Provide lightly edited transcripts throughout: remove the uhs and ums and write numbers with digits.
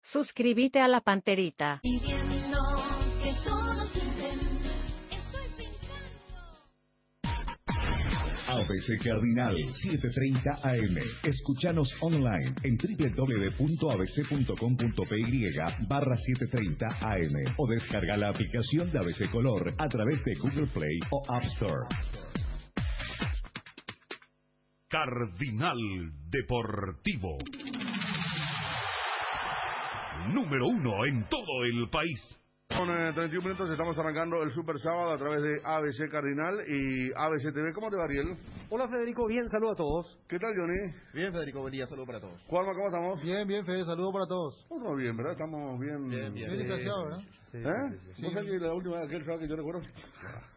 Suscríbete a la Panterita. Pidiendo que todos pinten. Estoy pintando. ABC Cardinal 7:30 AM. Escúchanos online en www.abc.com.py/730 AM o descarga la aplicación de ABC Color a través de Google Play o App Store. Cardinal Deportivo. Número 1 en todo el país. Con 31 minutos estamos arrancando el Super Sábado a través de ABC Cardinal y ABC TV. ¿Cómo te va, Ariel? Hola Federico, bien, saludo a todos. ¿Qué tal, Johnny? Bien, Federico, buen día, saludo para todos. Juanma, ¿cómo estamos? Bien, Fede, saludo para todos. Estamos bien, ¿verdad? Estamos bien. Bien. Bien diferenciado, ¿verdad? Sí, ¿Eh? ¿Vos sabés que la última aquel sábado que yo recuerdo?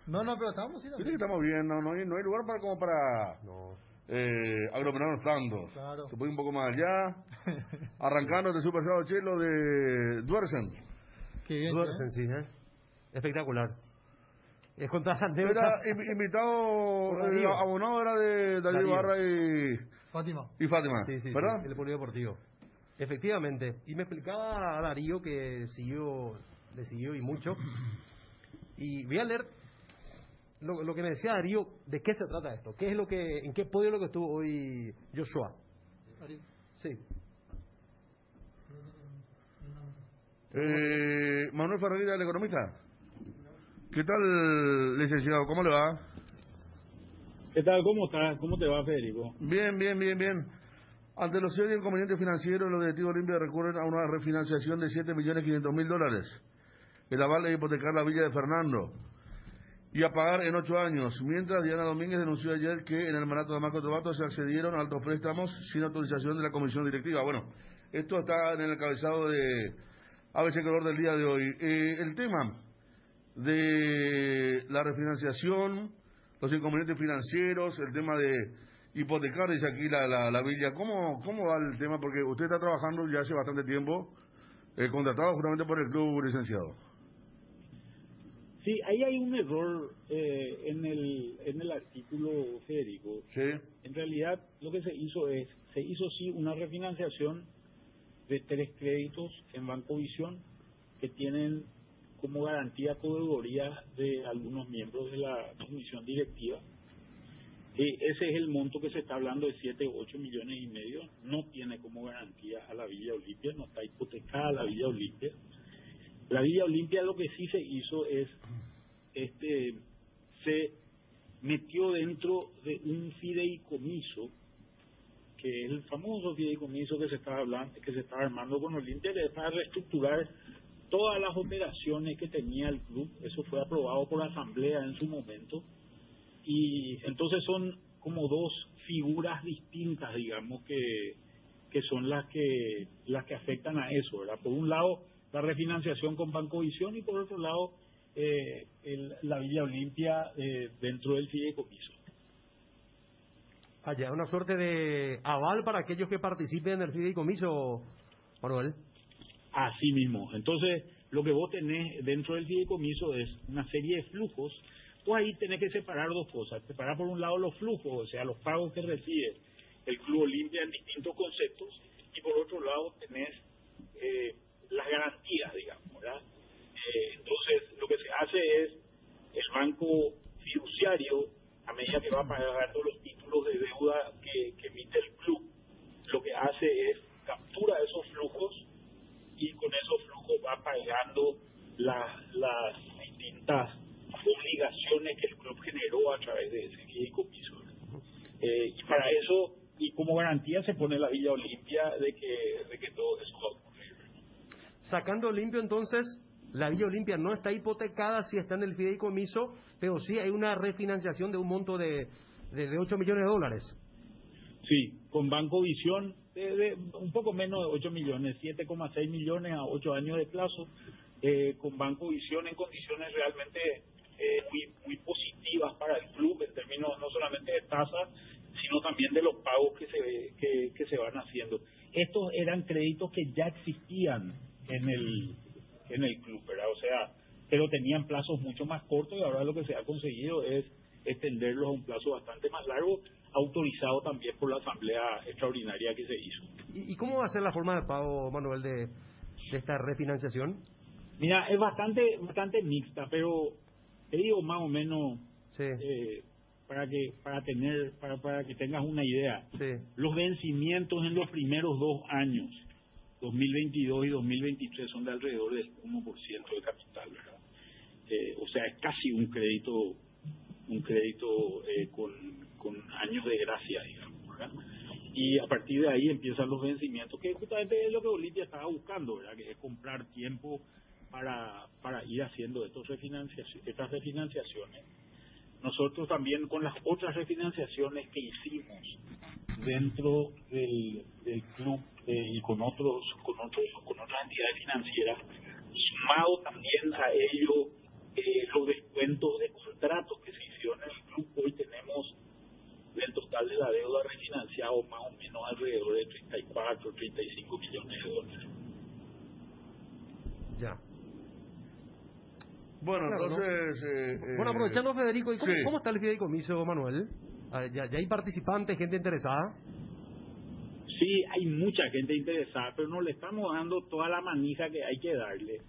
No, pero estamos, sí, Viste que estamos bien, no hay lugar para como para aglomerarnos tanto. Claro. Se puede un poco más allá. Arrancando el Super Sábado Chelo de Duersen. Qué bien. Duersen, sí, espectacular. Es contra la Era invitado, abonado era de Darío Barra y Fátima, Sí, ¿verdad? el polideportivo. Efectivamente. Y me explicaba a Darío que le siguió y mucho. Y voy a leer lo que me decía Darío, de qué se trata esto, en qué podio es lo que estuvo hoy Joshua. Sí. Manuel Ferreira, el economista. ¿Qué tal, licenciado? ¿Cómo le va? ¿Qué tal? ¿Cómo estás? ¿Cómo te va, Federico? Bien. Ante los serios inconvenientes financieros, los directivos Olimpia recurren a una refinanciación de $7.500.000. El aval es hipotecar la villa de Fernando y a pagar en 8 años. Mientras, Diana Domínguez denunció ayer que en el mandato de Marco Tobato se accedieron a altos préstamos sin autorización de la comisión directiva. Bueno, esto está en el encabezado de ABC Color del día de hoy. El tema de la refinanciación, los inconvenientes financieros, el tema de hipotecar, dice aquí la villa. ¿Cómo va el tema? Porque usted está trabajando ya hace bastante tiempo, contratado justamente por el club, licenciado. Sí, ahí hay un error en el artículo, Federico. Sí. En realidad, lo que se hizo sí una refinanciación de 3 créditos en Banco Visión que tienen como garantía codeudores de algunos miembros de la comisión directiva. Ese es el monto que se está hablando de 7-8 millones y medio. No tiene como garantía a la Villa Olimpia, no está hipotecada la Villa Olimpia. La Villa Olimpia lo que sí se hizo es, se metió dentro de un fideicomiso, que es el famoso fideicomiso que se está armando con Olimpia, que es para reestructurar todas las operaciones que tenía el club. Eso fue aprobado por la asamblea en su momento, y entonces son como 2 figuras distintas, digamos, que son las que afectan a eso, ¿verdad? Por un lado, la refinanciación con Banco Visión, y por otro lado, la Villa Olimpia dentro del fideicomiso. Allá, una suerte de aval para aquellos que participen en el fideicomiso, Manuel. Así mismo. Entonces, lo que vos tenés dentro del fideicomiso es una serie de flujos. Pues ahí tenés que separar 2 cosas. Separar por un lado los flujos, o sea, los pagos que recibe el Club Olimpia en distintos conceptos, y por otro lado tenés las garantías, digamos, ¿verdad? Entonces, lo que se hace es, el banco fiduciario, a medida que va pagando los títulos de deuda que emite el club, lo que hace es captura esos flujos, y con esos flujos va pagando las distintas obligaciones que el club generó a través de ese fideicomiso. Y para eso, y como garantía, se pone la Villa Olimpia de que todo eso va a ocurrir. Sacando limpio, entonces, la Villa Olimpia no está hipotecada, sí está en el fideicomiso, pero sí hay una refinanciación de un monto de $8 millones. Sí, con Banco Visión, de un poco menos de 8 millones, 7,6 millones a 8 años de plazo, con Banco Visión en condiciones realmente muy positivas para el club, en términos no solamente de tasa, sino también de los pagos que se van haciendo. Estos eran créditos que ya existían en el club, ¿verdad? O sea, pero tenían plazos mucho más cortos, y ahora lo que se ha conseguido es extenderlos a un plazo bastante más largo, autorizado también por la asamblea extraordinaria que se hizo. ¿Y cómo va a ser la forma de pago, Manuel, de esta refinanciación? Mira, es bastante mixta, pero te digo más o menos Sí. para que tengas una idea. Sí. Los vencimientos en los primeros 2 años, 2022 y 2023, son de alrededor del 1% de capital, ¿verdad? O sea, es casi un crédito con años de gracia, digamos, ¿verdad? Y a partir de ahí empiezan los vencimientos, que justamente es lo que Olimpia estaba buscando, ¿verdad? Que es comprar tiempo para ir haciendo estas refinanciaciones. Nosotros también, con las otras refinanciaciones que hicimos dentro del club y con otras entidades financieras, sumado también a ello los descuentos de contratos que se hicieron en el club, hoy tenemos del total de la deuda refinanciado más o menos alrededor de 34, 35 millones de dólares. Ya. Bueno, Claro, entonces... Bueno, aprovechando, Federico, ¿y sí. cómo está el fideicomiso, Manuel? ¿Ya hay participantes, gente interesada? Sí, hay mucha gente interesada, pero no le estamos dando toda la manija que hay que darle,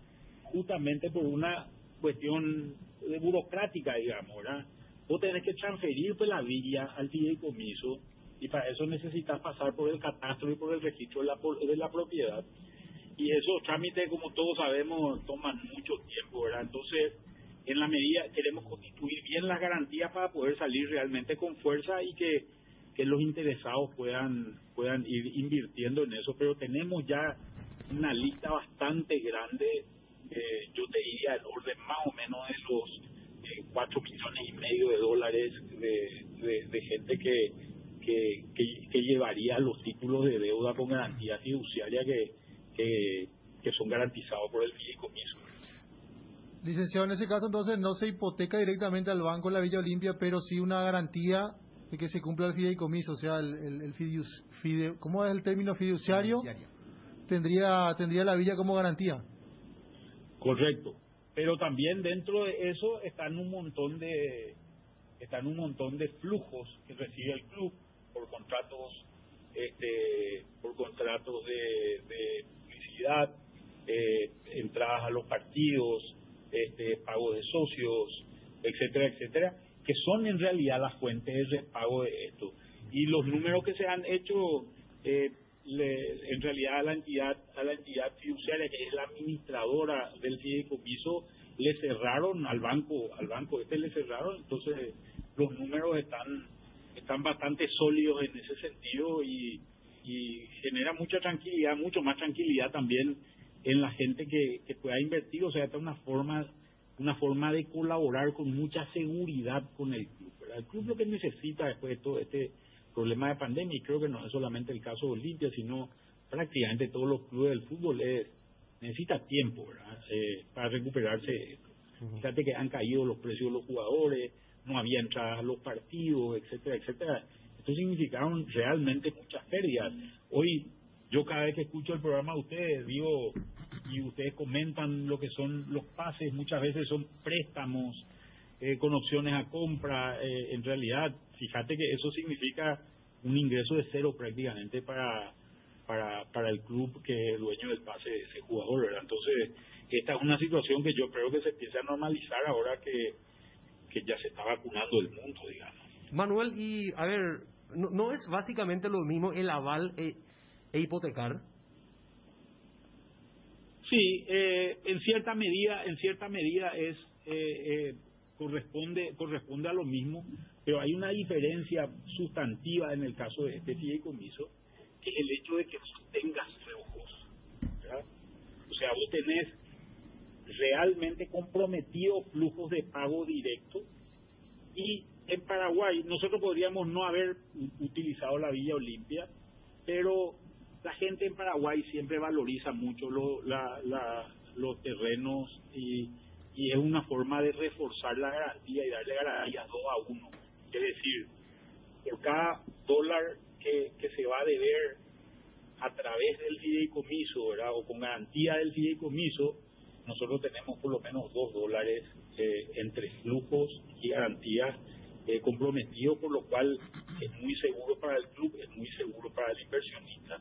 justamente por una cuestión de burocrática, digamos, ¿verdad? Vos tenés que transferir pues la villa al fideicomiso y para eso necesitas pasar por el catastro y por el registro de la propiedad. Y esos trámites, como todos sabemos, toman mucho tiempo, ¿verdad? Entonces, en la medida, queremos constituir bien las garantías para poder salir realmente con fuerza y que los interesados puedan ir invirtiendo en eso. Pero tenemos ya una lista bastante grande, yo te diría el orden más o menos de los 4,5 millones de dólares de gente que llevaría los títulos de deuda con garantía fiduciaria que son garantizados por el fideicomiso. Licenciado, en ese caso entonces no se hipoteca directamente al banco en la Villa Olimpia, pero sí una garantía de que se cumpla el fideicomiso, o sea, ¿cómo es el término fiduciario? Tendría la villa como garantía. Correcto, pero también dentro de eso están un montón de flujos que recibe el club por contratos de publicidad, entradas a los partidos, pago de socios, etcétera, etcétera, que son en realidad las fuentes de repago de esto. Y los números que se han hecho, en realidad a la entidad fiduciaria, que es la administradora del fideicomiso, le cerraron al banco le cerraron. Entonces los números están bastante sólidos en ese sentido y genera mucha tranquilidad, mucho más tranquilidad también en la gente que pueda invertir. O sea, esta es una forma de colaborar con mucha seguridad con el club, ¿verdad? El club lo que necesita después de todo este problema de pandemia, y creo que no es solamente el caso de Olimpia, sino prácticamente todos los clubes del fútbol, necesita tiempo, ¿verdad? Para recuperarse de esto. Fíjate que han caído los precios de los jugadores, no había entradas a los partidos, etcétera, etcétera. Esto significaron realmente muchas pérdidas. Hoy, yo cada vez que escucho el programa de ustedes, digo, y ustedes comentan lo que son los pases, muchas veces son préstamos con opciones a compra. En realidad, fíjate que eso significa un ingreso de cero prácticamente para el club que es dueño del pase de ese jugador, ¿verdad? Entonces, esta es una situación que yo creo que se empieza a normalizar ahora que ya se está vacunando el mundo, digamos. Manuel, y a ver, ¿no es básicamente lo mismo el aval e hipotecar? Sí, en cierta medida es corresponde a lo mismo, pero hay una diferencia sustantiva en el caso de este fideicomiso, que es el hecho de que vos tengas flujos, ¿verdad? O sea, vos tenés realmente comprometidos flujos de pago directo. Y en Paraguay nosotros podríamos no haber utilizado la Villa Olimpia, pero la gente en Paraguay siempre valoriza mucho los terrenos y es una forma de reforzar la garantía y darle garantías 2-1. Es decir, por cada dólar que se va a deber a través del fideicomiso, ¿verdad? O con garantía del fideicomiso, nosotros tenemos por lo menos $2 entre flujos y garantías comprometidos, por lo cual es muy seguro para el club, es muy seguro para el inversionista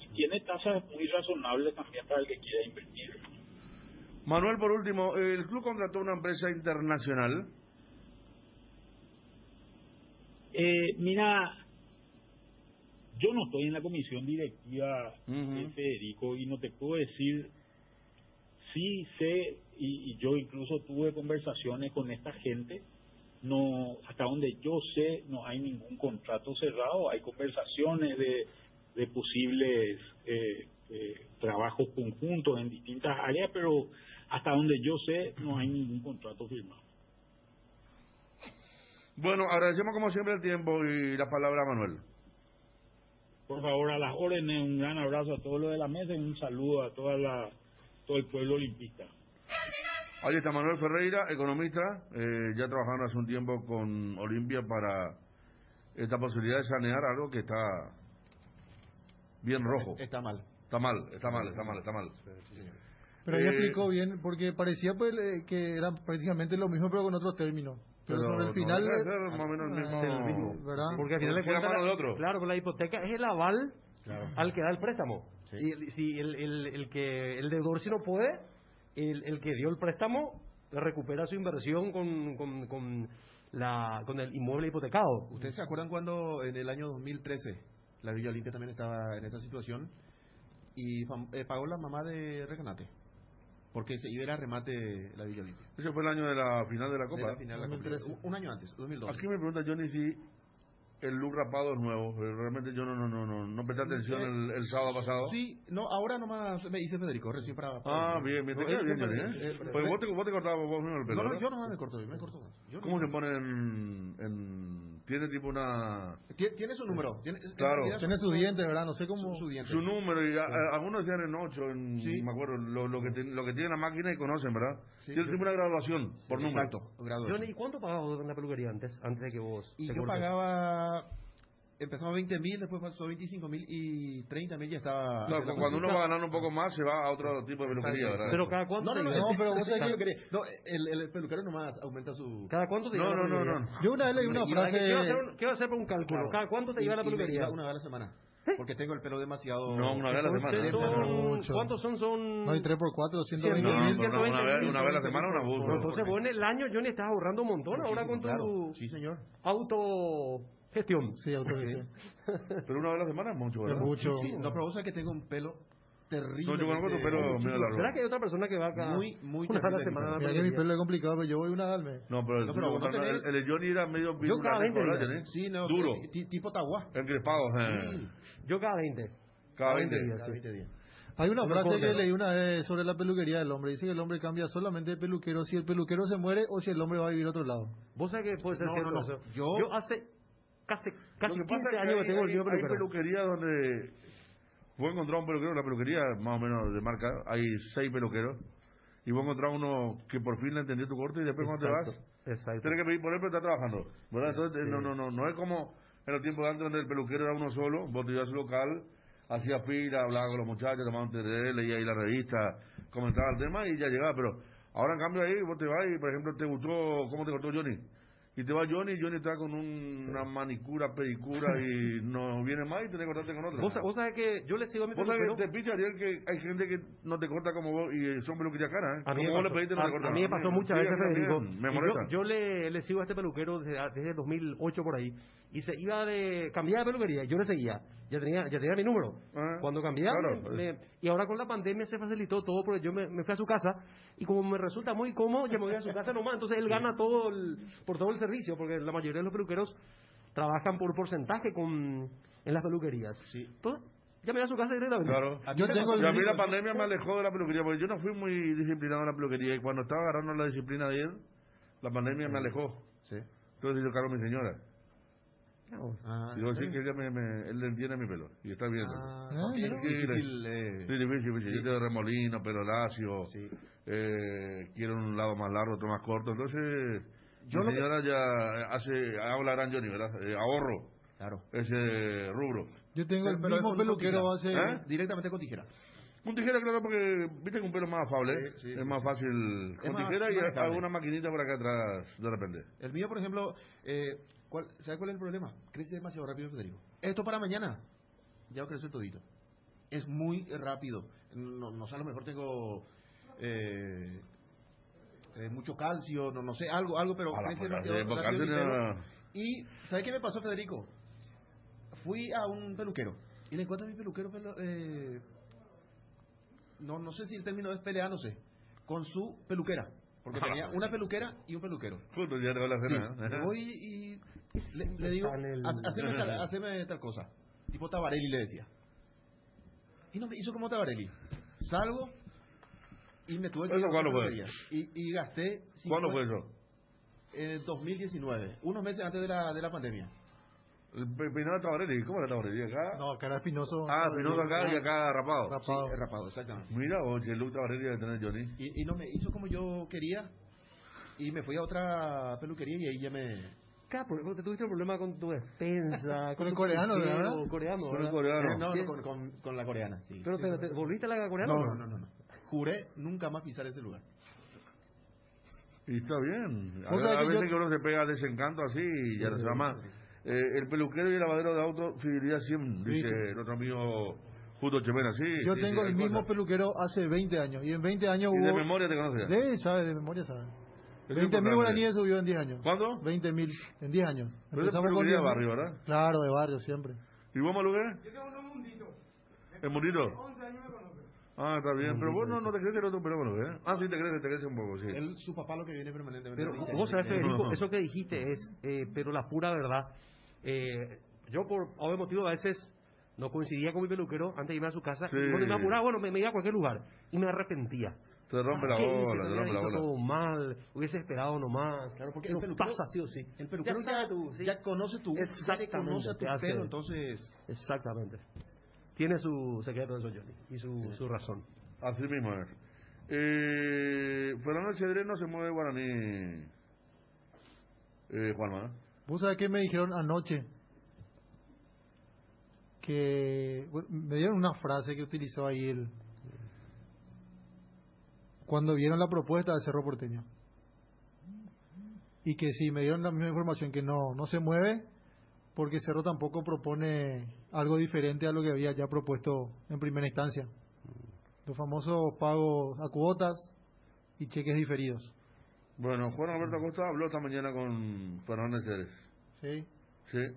y tiene tasas muy razonables también para el que quiera invertir. Manuel, por último, el club contrató una empresa internacional. Mira, yo no estoy en la comisión directiva, Federico, y no te puedo decir, sí sé, y yo incluso tuve conversaciones con esta gente, no, hasta donde yo sé no hay ningún contrato cerrado, hay conversaciones de posibles trabajos conjuntos en distintas áreas, pero hasta donde yo sé no hay ningún contrato firmado. Bueno, agradecemos como siempre el tiempo y la palabra a Manuel. Por favor, a las órdenes, un gran abrazo a todos los de la mesa y un saludo a todo el pueblo olimpista. Ahí está Manuel Ferreira, economista, ya trabajando hace un tiempo con Olimpia para esta posibilidad de sanear algo que está bien rojo. Está mal. Está mal. Pero ahí explicó bien, porque parecía pues que eran prácticamente lo mismo, pero con otros términos. Pero sobre el final... no debe ser más o menos el mismo, es el mismo, ¿verdad? Porque al final de Porque la cuentas, mano de otro. claro, pues la hipoteca es el aval al que da el préstamo. Sí. Y si el deudor si no puede, el que dio el préstamo recupera su inversión con el inmueble hipotecado. ¿Ustedes se acuerdan cuando en el año 2013 la Villa Olimpia también estaba en esa situación y pagó la mamá de Recanate? Porque se iba a ir a remate la Villa Olimpia. Ese fue el año de la final de la De Copa. la final de la Copa. 2013. Un año antes, 2012. Aquí me pregunta Johnny si el look rapado es nuevo. Realmente yo no presté atención el sábado pasado. Sí, no, ahora nomás me dice Federico, recién para... Bien, te queda bien, Johnny, Pues vos te cortabas vos mismo el pelo, No, ¿verdad? yo nomás me corto más. Yo ¿Cómo nomás. se pone en... Tiene tipo una... Tiene su número. Claro. Tiene sus dientes, ¿verdad? No sé cómo... Su diente. Su número, y algunos decían en 8, Sí. me acuerdo, lo que tiene la máquina y conocen, ¿verdad? Sí. Tiene tipo una graduación por número. Exacto, graduado. Johnny, ¿y cuánto pagabas en la peluquería antes de que vos Y te yo cortes? pagaba... Empezamos 20.000, después pasó 25.000 y 30.000 ya estaba... Claro, cuando uno va ganando un poco más, se va a otro tipo de peluquería, ¿verdad? Pero cada cuánto No, pero vos sabés que... No, el peluquero nomás aumenta su... ¿Cada cuánto te lleva la peluquería? Yo una vez leí una frase... Quiero hacer un cálculo. Claro. ¿Cada cuánto te lleva la Y me peluquería? iba una vez a la semana. Porque tengo el pelo demasiado... No, una vez a la semana. Entonces Mucho. ¿cuántos son? No hay 3 por 4, 120 No, mil. pero una vez a la semana un abuso. Pero entonces vos en el año, Johnny, estás ahorrando un montón ahora con tu Claro. Sí, señor. autogestión. Sí, autogestión. Pero una vez a la semana es mucho, ¿verdad? Es mucho. Sí, no, pero vos sabés que tengo un pelo terrible. No, yo conozco tu pelo medio largo. ¿Será que hay otra persona que va acá Muy una vez a la terrible, semana? a la Mira que mi peluquería? pelo es complicado, pero yo voy una vez al mes. No, pero No, pero vos no tenés- el de Johnny era medio Yo cada 20 ¿verdad, días. Johnny? Sí, no, Duro. tipo Tahuá. Encrespado, Sí, Yo cada 20. Cada 20 días, cada sí. 20 días. Hay una No me frase acuerdo. que leí una vez sobre la peluquería del hombre. Dice que el hombre cambia solamente de peluquero si el peluquero se muere o si el hombre va a vivir a otro lado. ¿Vos sabés que puede ser No, cierto no, no. eso? Yo- Yo hace casi Lo que 15 pasa es años que tengo el mío hay peluquero. peluquerías donde vos encontrás un peluquero, la peluquería más o menos de marca, hay 6 peluqueros, y vos encontrás uno que por fin le entendió tu corte y después cuando te vas, Exacto. tienes que pedir por él, pero está trabajando, ¿verdad? Entonces Sí. no es como en los tiempos de antes donde el peluquero era uno solo, vos te ibas a su local, hacía fila, hablaba con los muchachos, tomaba un TD, leía ahí la revista, comentaba el tema y ya llegaba, pero ahora en cambio ahí vos te vas y por ejemplo te gustó cómo te cortó Johnny. Y te va Johnny está con una manicura, pedicura y no viene más y tenés que cortarte con otro. ¿Vos sabés que yo le sigo a mi Vos sabés peluquero? que te picha, Ariel, que hay gente que no te corta como vos y son peluquerías caras, ¿eh? A mí Como me vos le pasó, pediste no te cortan. a mí me pasó muchas Sí, veces, a mí también, Federico. me Y molesta. yo le sigo a este peluquero desde 2008 por ahí. Y se iba cambiaba de peluquería. Yo le seguía. Ya tenía mi número. Ah, Cuando cambiaba. claro. Y ahora con la pandemia se facilitó todo porque yo me fui a su casa. Y como me resulta muy cómodo, ya me voy a su casa nomás. Entonces él gana por todo el servicio. Porque la mayoría de los peluqueros trabajan por porcentaje en las peluquerías. Sí. Entonces, ya me voy a su casa directamente. Claro. Yo tengo Y a mí el... la pandemia me alejó de la peluquería, porque yo no fui muy disciplinado en la peluquería y cuando estaba agarrando la disciplina de ir, la pandemia me alejó. Sí. Entonces yo cargo a mi señora. Ah, Y digo, sí, que ella él le entiende mi pelo. Y está bien. Ah, mira. es difícil. Sí, difícil. Yo tengo remolino, pelo lacio. Sí. Quiero un lado más largo, otro más corto. Entonces, Yo mi lo que- señora ya hago la gran Johnny, ¿verdad? Ahorro Claro. ese rubro. Yo tengo el Pero mismo con peluquero tijera. hace... ¿Eh? Directamente con tijera. Con tijera, claro, porque viste que un pelo es más afable, ¿eh? Sí, es más fácil Es con más tijera y manejable. alguna maquinita por acá atrás de repente. El mío, por ejemplo, ¿sabe cuál es el problema? Crece demasiado rápido, Federico. Esto para mañana. Ya va a crecer todito. Es muy rápido. No sé, a lo mejor tengo mucho calcio, no sé, algo, pero crece demasiado calcio rápido mi pelo. no. Y ¿sabes qué me pasó, Federico? Fui a un peluquero y le encuentro a mi peluquero no sé si el término es pelea, no sé, con su peluquera, porque tenía una peluquera y un peluquero. Justo, ya te va la cena. Sí. Le voy y le digo, haceme tal cosa, tipo Tabarelli le decía. Y no me hizo como Tabarelli. Salgo y me tuve que ir a ¿Cuándo la fue? peluquería. Y gasté... ¿Cuándo fue eso? En 2019, unos meses antes de la pandemia. El peinado de Tabarelli, ¿cómo era Tabarelli? ¿Acá? No, acá era Espinoso. Espinoso acá y acá rapado. Rapado. Sí, rapado, exactamente. Mira, oye, el look Tabarelli debe tener Johnny. Y no me hizo como yo quería. Y me fui a otra peluquería y ahí ya me... Claro, porque tuviste un problema con tu despensa. Con el tu coreano, peluquero, ¿verdad? Coreano, Con el ¿verdad? coreano. No, con la coreana, sí. ¿Pero te volviste a la coreana? No. Juré nunca más pisar ese lugar. Y está bien. O sea, A que veces yo- que uno se pega desencanto así y ya no se va más. El peluquero y el lavadero de auto, fidelidad 100, dice nuestro amigo Justo Chemena. Sí, Yo sí, tengo sí, el hay mismo cosas. peluquero hace 20 años. Y en 20 años Y hubo... de memoria te conoces. De memoria sabe. Es 20.000 importante. guaraníes subió en 10 años. ¿Cuándo? 20.000 en 10 años. Pero es Empezamos con peluquería de 10.000. barrio, ¿verdad? Claro, de barrio siempre. ¿Y vos, Maluque? Yo tengo un mundito. ¿El Mundito? 11 años me conoce. Está bien. Pero vos no te crece el otro pelo, Maluque, ¿eh? Sí, te crece un poco, sí. Su papá lo que viene permanentemente. Pero 20 vos sabés, años. Federico, eso que dijiste es, pero la pura verdad. Yo por obvio motivo a veces no coincidía con mi peluquero antes de irme a su casa. Sí. Y cuando me apuraba, me iba a cualquier lugar y me arrepentía. Te rompe la ¿Qué hice? bola, te rompe la Hizo bola. todo mal, hubiese esperado nomás. Claro, porque El no peluquero- pasa sí o sí. El peluquero Ya sabe tú, sí. ya conoce tu Exactamente, conoce tu te hace- pelo, entonces... Exactamente. Tiene su secreto eso, Johnny, y su razón. Así mismo es. Fernando Chedré no se mueve guaraní. Juanma. ¿Vos sabés qué me dijeron anoche? Que bueno, me dieron una frase que utilizó ahí él cuando vieron la propuesta de Cerro Porteño. Y que sí, me dieron la misma información, que no se mueve porque Cerro tampoco propone algo diferente a lo que había ya propuesto en primera instancia. Los famosos pagos a cuotas y cheques diferidos. Bueno, Juan Alberto Acosta habló esta mañana con Fernández Ceres. ¿Sí? Sí.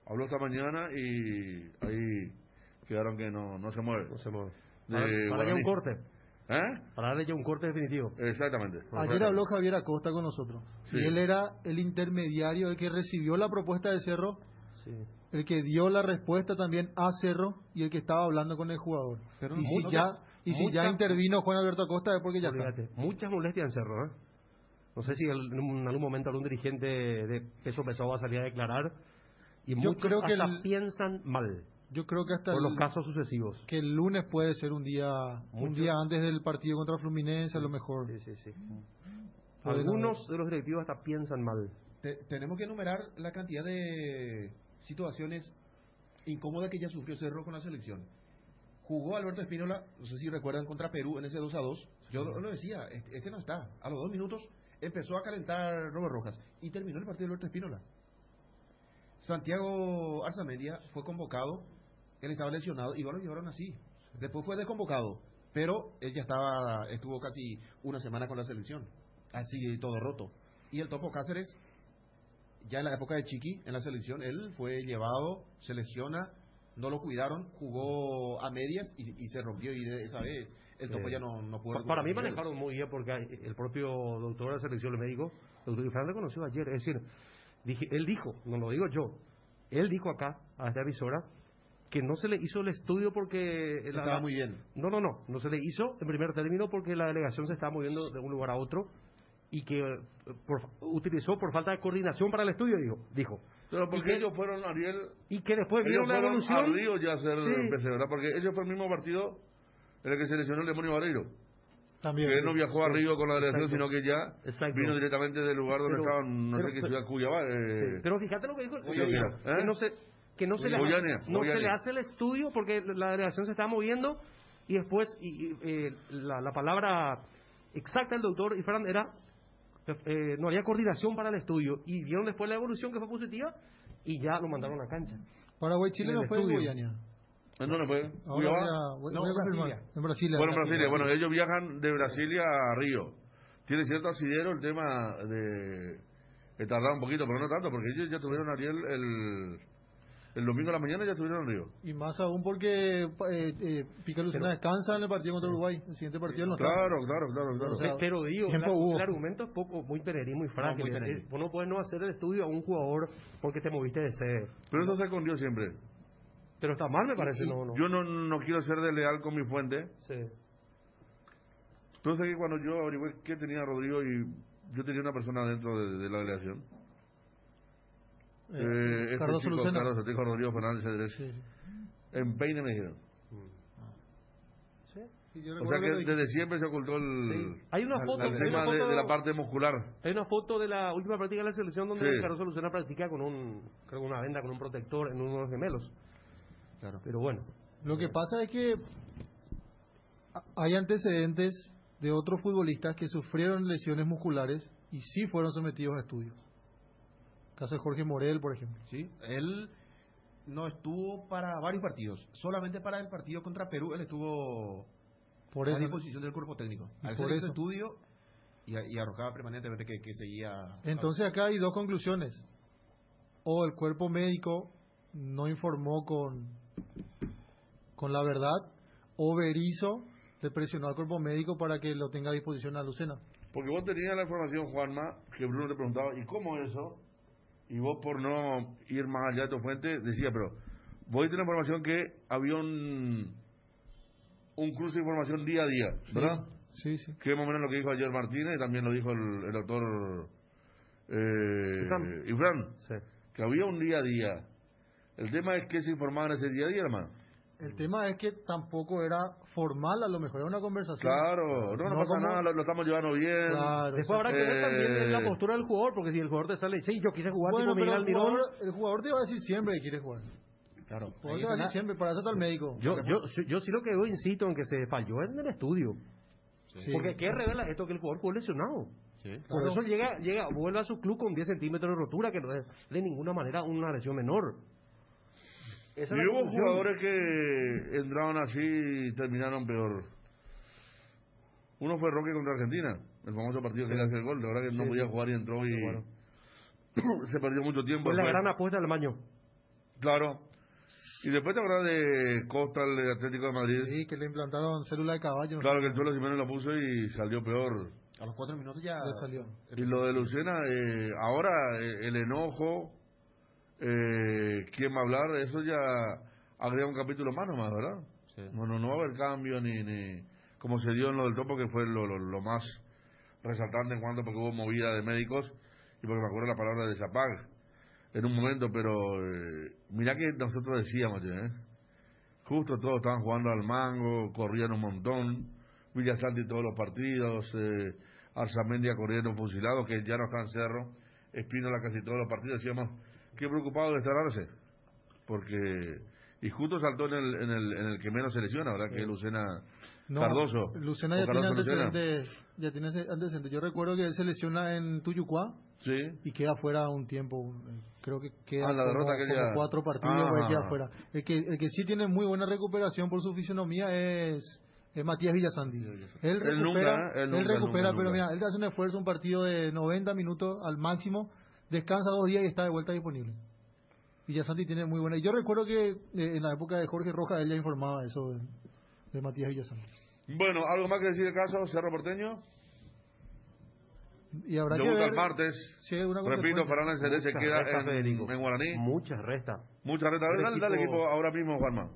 Habló esta mañana y ahí quedaron que no se mueve. No se mueve. De Para ya guaraní. un corte. ¿Eh? Para darle ya un corte definitivo. Exactamente. Ayer habló Javier Acosta con nosotros. Sí. Y él era el intermediario, el que recibió la propuesta de Cerro, Sí. el que dio la respuesta también a Cerro y el que estaba hablando con el jugador. Pero y muchas- si ya intervino Juan Alberto Acosta es porque ya está. Olvídate, muchas molestias en Cerro, ¿eh? No sé si en algún momento algún dirigente de peso pesado va a salir a declarar. Y Yo muchos creo que hasta piensan mal Yo creo que hasta por los casos sucesivos. que el lunes puede ser un día antes del partido contra Fluminense, a lo mejor. Sí. Pueden Algunos de los directivos hasta piensan mal. Tenemos que enumerar la cantidad de situaciones incómodas que ya sufrió Cerro con la selección. Jugó Alberto Espínola, no sé si recuerdan, contra Perú en ese 2-2. Yo lo decía, este no está. A los 2 minutos empezó a calentar Robert Rojas y terminó el partido de Alberto Espínola. Santiago Arzamendia fue convocado, él estaba lesionado y lo llevaron así. Después fue desconvocado, pero él ya estuvo casi una semana con la selección, así todo roto. Y el Topo Cáceres, ya en la época de Chiqui, en la selección, él fue llevado, se lesiona, no lo cuidaron, jugó a medias y se rompió, y de esa vez el Topo ya no pudo. Para mí recuperar el nivel. manejaron muy bien porque el propio doctor de la selección, el médico, el doctor Ifrán, reconoció ayer. Es decir, él dijo, no lo digo yo, él dijo acá, a esta emisora, que no se le hizo el estudio porque... Estaba muy bien. No se le hizo en primer término porque la delegación se estaba moviendo de un lugar a otro y que utilizó por falta de coordinación para el estudio, dijo. Pero porque ellos fueron, Ariel... Y que después ellos vieron la fueron evolución... a Río ya a hacer Sí. PC, ¿verdad? Porque ellos fue el mismo partido en el que se lesionó el demonio Vareiro. También. Que él no viajó a Río con la delegación, Exacto. sino que ya Exacto. vino directamente del lugar donde Pero- estaban, no sé qué ciudad, Cuyabá. Sí, pero fíjate lo que dijo el Goiânia. que no se le Goiânia, no se Goiânia. le hace el estudio porque la delegación se estaba moviendo y después la palabra exacta del doctor Ifrán era no había coordinación para el estudio y vieron después la evolución que fue positiva y ya lo mandaron a cancha. Paraguay-Chile En el no fue en estudio. Goiânia. ¿En dónde fue? Ahora ¿Cuiabá? voy No, a confirmar. Brasilia. En Brasilia. Bueno, Brasilia. Bueno, ellos viajan de Brasilia a Río. Tiene cierto asidero el tema de tardar un poquito, pero no tanto, porque ellos ya tuvieron Ariel el domingo a la mañana, ya estuvieron en Río. Y más aún porque Pica Lucena descansa en el partido contra Uruguay. El siguiente partido él no está. Claro. O sea, Pero digo, tiempo hubo. el argumento es poco, muy pererí, muy frágil. muy pererí. Vos no puedes no hacer el estudio a un jugador porque te moviste de sede. Pero eso se escondió siempre. Pero está mal, me parece, no. Yo no quiero ser desleal con mi fuente. Sí. Entonces, que cuando yo averigué que tenía Rodrigo y yo tenía una persona dentro de la delegación. Carlos chico, Lucena. Carlos Santiago Rodrigo Fernández Cedrés. Sí, sí. En Peine me dijeron. Sí, yo O recuerdo sea que lo desde siempre se ocultó Sí. Hay una foto, el tema de la parte muscular. Hay una foto de la última práctica de la selección donde Sí. Carlos Lucena practica con creo que una venda, con un protector en uno de los gemelos. Claro. Pero bueno. Lo que pasa es que hay antecedentes de otros futbolistas que sufrieron lesiones musculares y sí fueron sometidos a estudios. El caso de Jorge Morel, por ejemplo. Sí, él no estuvo para varios partidos. Solamente para el partido contra Perú él estuvo Por a eso, disposición del cuerpo técnico. Y Al por hacer ese eso. estudio y arrojaba permanentemente que seguía. Entonces acá hay dos conclusiones. O el cuerpo médico no informó con la verdad, o Berizzo le presionó al cuerpo médico para que lo tenga a disposición a Lucena. Porque vos tenías la información, Juanma, que Bruno te preguntaba, ¿y cómo eso? Y vos, por no ir más allá de tu fuente, decía, pero vos diste la información que había un cruce de información día a día, ¿verdad? Sí. Que es más o menos lo que dijo ayer Martínez, y también lo dijo el doctor Ifrán, Sí. que había un día a día. El tema es que se informaba en ese día a día, hermano. El tema es que tampoco era formal, a lo mejor era una conversación. Claro, no pasa como- nada, lo estamos llevando bien. Claro. Después habrá que ver también la postura del jugador, porque si el jugador te sale, sí, yo quise jugar Bueno, tipo Miguel pero Almirón. el jugador te va a decir siempre que quiere jugar. Claro. El jugador te va a decir siempre, para eso está el médico. Yo sí lo que veo, insisto, en que se falló en el estudio. Sí. Porque ¿qué revela esto? Que el jugador fue lesionado. Sí. Por Claro. eso vuelve a su club con 10 centímetros de rotura, que no es de ninguna manera una lesión menor. Esa es Y la hubo conclusión. jugadores que entraron así y terminaron peor. Uno fue Roque contra Argentina, el famoso partido que le hace el gol. La verdad que no Sí, podía sí. jugar y entró y Bueno. se perdió mucho tiempo. Fue la después. gran apuesta del Maño. Claro. Y después te acuerdas de Costa, el de Atlético de Madrid. Sí, que le implantaron célula de caballo. no Claro sé. que el Cholo Simeone lo puso y salió peor. A los 4 minutos ya Le salió. Y lo de Lucena, ahora el enojo, quién va a hablar, eso ya agrega un capítulo más nomás, ¿verdad? Sí. No va a haber cambio ni como se dio en lo del topo, que fue lo más resaltante en cuanto porque hubo movida de médicos y porque me acuerdo la palabra de Zapag en un momento, pero mirá que nosotros decíamos, justo todos estaban jugando al mango, corrían un montón, Villasanti todos los partidos, Arzamendia corriendo fusilado, que ya no está en Cerro, Espínola casi todos los partidos, decíamos, qué preocupado de estar Arce, porque y justo saltó en el que menos se lesiona, ¿verdad? Que es Lucena No, Cardoso. Lucena O ya tiene Cardoso Lucena. antecedentes. Yo recuerdo que él se lesiona en Tuyucuá Sí. y queda fuera un tiempo. Creo que queda La derrota que como ya- 4 partidos Ajá. y queda fuera. El que sí tiene muy buena recuperación por su fisionomía es Matías Villasanti. Él recupera, Él nunca. pero mira, él hace un esfuerzo, un partido de 90 minutos al máximo, descansa 2 días y está de vuelta disponible. Villasanti tiene muy buena. Y yo recuerdo que en la época de Jorge Rojas él ya informaba eso de Matías Villasanti. Bueno, ¿algo más que decir del caso Cerro Porteño? Y habrá que Debuta ver el martes. si hay una Repito, consecuencia. Fernández Cedrés se Muchas queda restas, Federico. en Guaraní. Muchas restas. Mucha reta. El Dale equipo- equipo ahora mismo, Juanma.